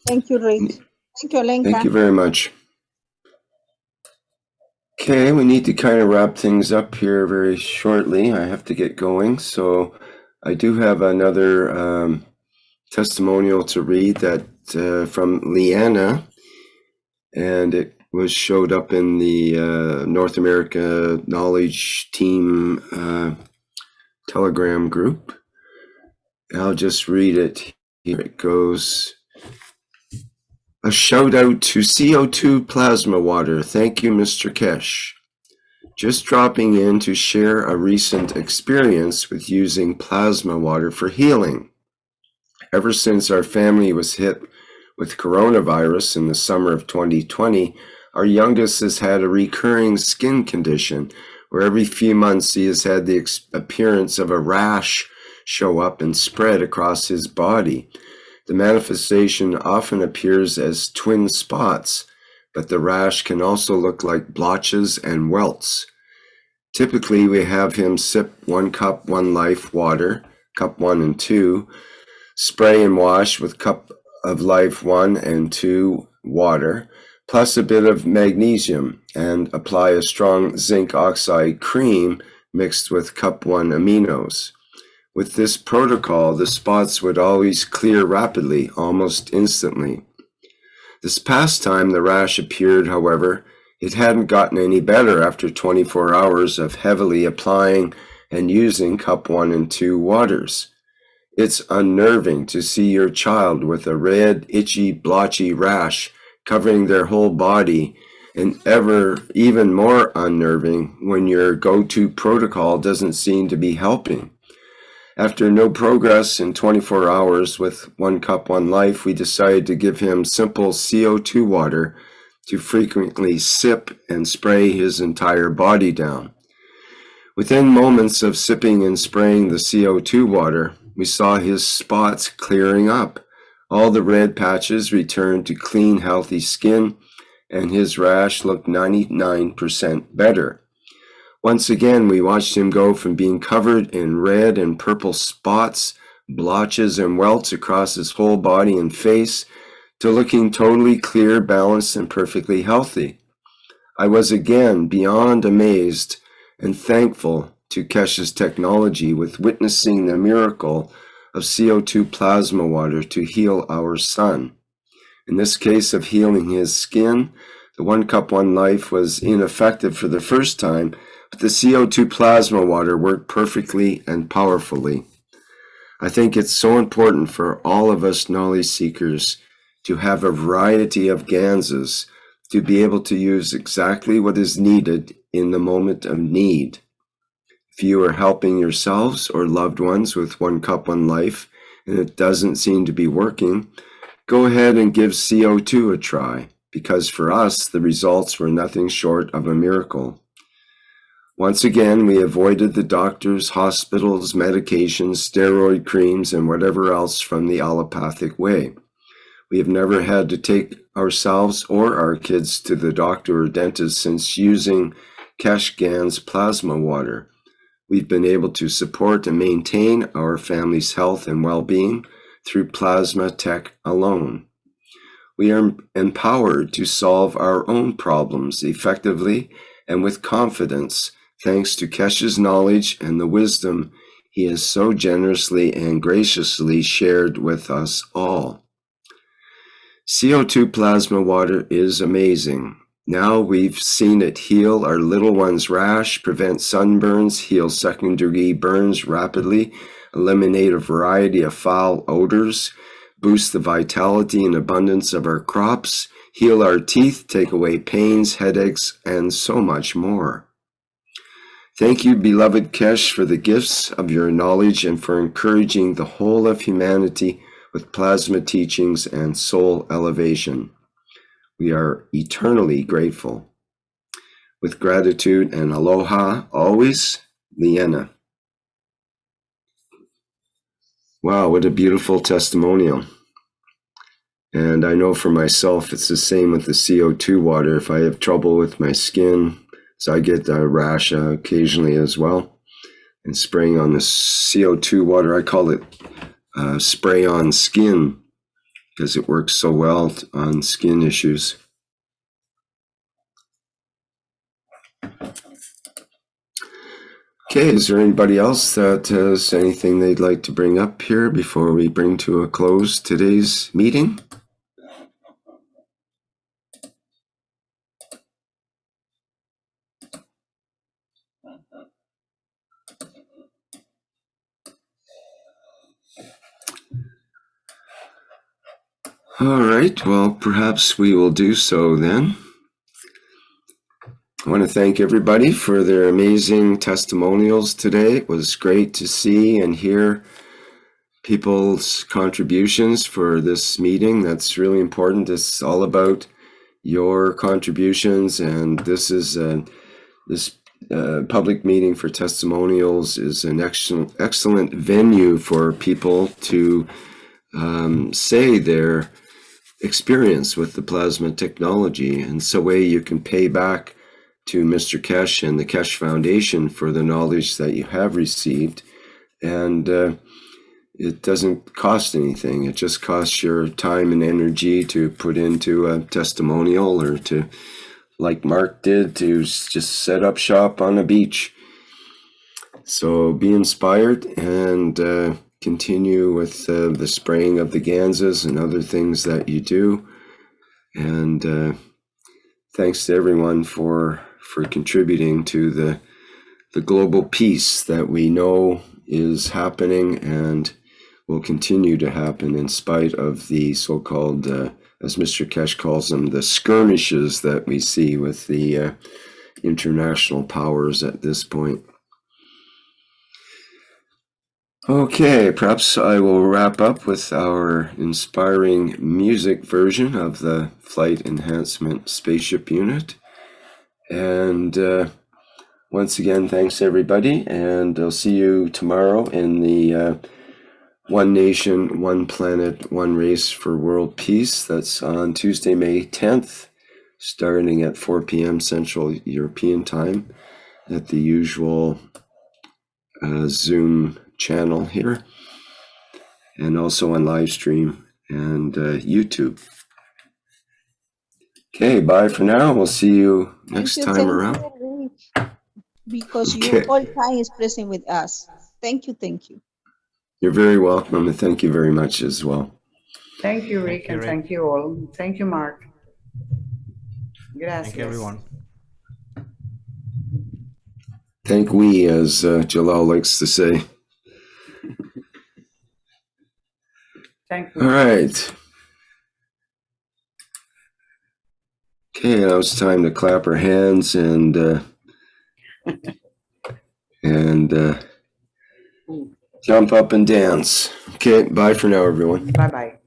Thank you, Rick. Thank you, Alenka. Thank you very much. Okay, we need to kind of wrap things up here very shortly. I have to get going. So I do have another testimonial to read that from Leanna, and it showed up in the North America Knowledge Team Telegram group. I'll just read it. Here it goes. A shout out to CO2 plasma water. Thank you, Mr. Kesh. Just dropping in to share a recent experience with using plasma water for healing. Ever since our family was hit with coronavirus in the summer of 2020, our youngest has had a recurring skin condition where every few months he has had the appearance of a rash show up and spread across his body. The manifestation often appears as twin spots, but the rash can also look like blotches and welts. Typically, we have him sip 1 cup, 1 life water, cup 1 and 2, spray and wash with cup of life 1 and 2 water, plus a bit of magnesium, and apply a strong zinc oxide cream mixed with cup 1 aminos. With this protocol, the spots would always clear rapidly, almost instantly. This past time the rash appeared, however, it hadn't gotten any better after 24 hours of heavily applying and using cup 1 and 2 waters. It's unnerving to see your child with a red, itchy, blotchy rash covering their whole body, and even more unnerving when your go-to protocol doesn't seem to be helping. After no progress in 24 hours with 1 cup 1 life, we decided to give him simple CO2 water to frequently sip and spray his entire body down. Within moments of sipping and spraying the CO2 water, we saw his spots clearing up. All the red patches returned to clean, healthy skin, and his rash looked 99% better. Once again, we watched him go from being covered in red and purple spots, blotches, and welts across his whole body and face to looking totally clear, balanced, and perfectly healthy. I was again beyond amazed and thankful to Kesh's Technology with witnessing the miracle of CO2 plasma water to heal our son. In this case of healing his skin, the 1 cup 1 life was ineffective for the first time, but the CO2 plasma water worked perfectly and powerfully. I think it's so important for all of us knowledge seekers to have a variety of ganzas to be able to use exactly what is needed in the moment of need. If you are helping yourselves or loved ones with 1 cup 1 life and it doesn't seem to be working, go ahead and give CO2 a try, because for us, the results were nothing short of a miracle. Once again, we avoided the doctors, hospitals, medications, steroid creams, and whatever else from the allopathic way. We have never had to take ourselves or our kids to the doctor or dentist since using Kesh Gan's plasma water. We've been able to support and maintain our family's health and well-being through plasma tech alone. We are empowered to solve our own problems effectively and with confidence, thanks to Kesh's knowledge and the wisdom he has so generously and graciously shared with us all. CO2 plasma water is amazing. Now we've seen it heal our little one's rash, prevent sunburns, heal second-degree burns rapidly, eliminate a variety of foul odors, boost the vitality and abundance of our crops, heal our teeth, take away pains, headaches, and so much more. Thank you, beloved Kesh, for the gifts of your knowledge and for encouraging the whole of humanity with plasma teachings and soul elevation. We are eternally grateful. With gratitude and aloha, always, Liena. Wow, what a beautiful testimonial. And I know for myself, it's the same with the CO2 water. If I have trouble with my skin, so I get a rash occasionally as well. And spraying on the CO2 water, I call it spray on skin because it works so well on skin issues. Okay, is there anybody else that has anything they'd like to bring up here before we bring to a close today's meeting? All right, well, perhaps we will do so then. I want to thank everybody for their amazing testimonials today. It was great to see and hear people's contributions for this meeting. That's really important. It's all about your contributions, and this is this public meeting for testimonials is an excellent venue for people to say their experience with the plasma technology, and so way you can pay back to Mr. Kesh and the Kesh Foundation for the knowledge that you have received. And it doesn't cost anything. It just costs your time and energy to put into a testimonial, or to, like Mark did, to just set up shop on a beach. So be inspired and continue with the spraying of the ganzas and other things that you do. And thanks to everyone for contributing to the global peace that we know is happening and will continue to happen in spite of the so-called, as Mr. Kesh calls them, the skirmishes that we see with the international powers at this point. Okay, perhaps I will wrap up with our inspiring music version of the Flight Enhancement Spaceship Unit. And once again, thanks everybody, and I'll see you tomorrow in the One Nation, One Planet, One Race for World Peace. That's on Tuesday, May 10th, starting at 4 p.m. Central European Time at the usual Zoom channel here, and also on live stream and YouTube. Okay, bye for now. We'll see you next time around. You, Rick, because you all time is present with us. Thank you, thank you. You're very welcome, and thank you very much as well. Thank you, Rick, and thank you all. Thank you, Mark. Gracias. Thank you, everyone. Thank we, as Jalal likes to say. Thank you. All right. Okay, now it's time to clap our hands and jump up and dance. Okay, bye for now, everyone. Bye-bye.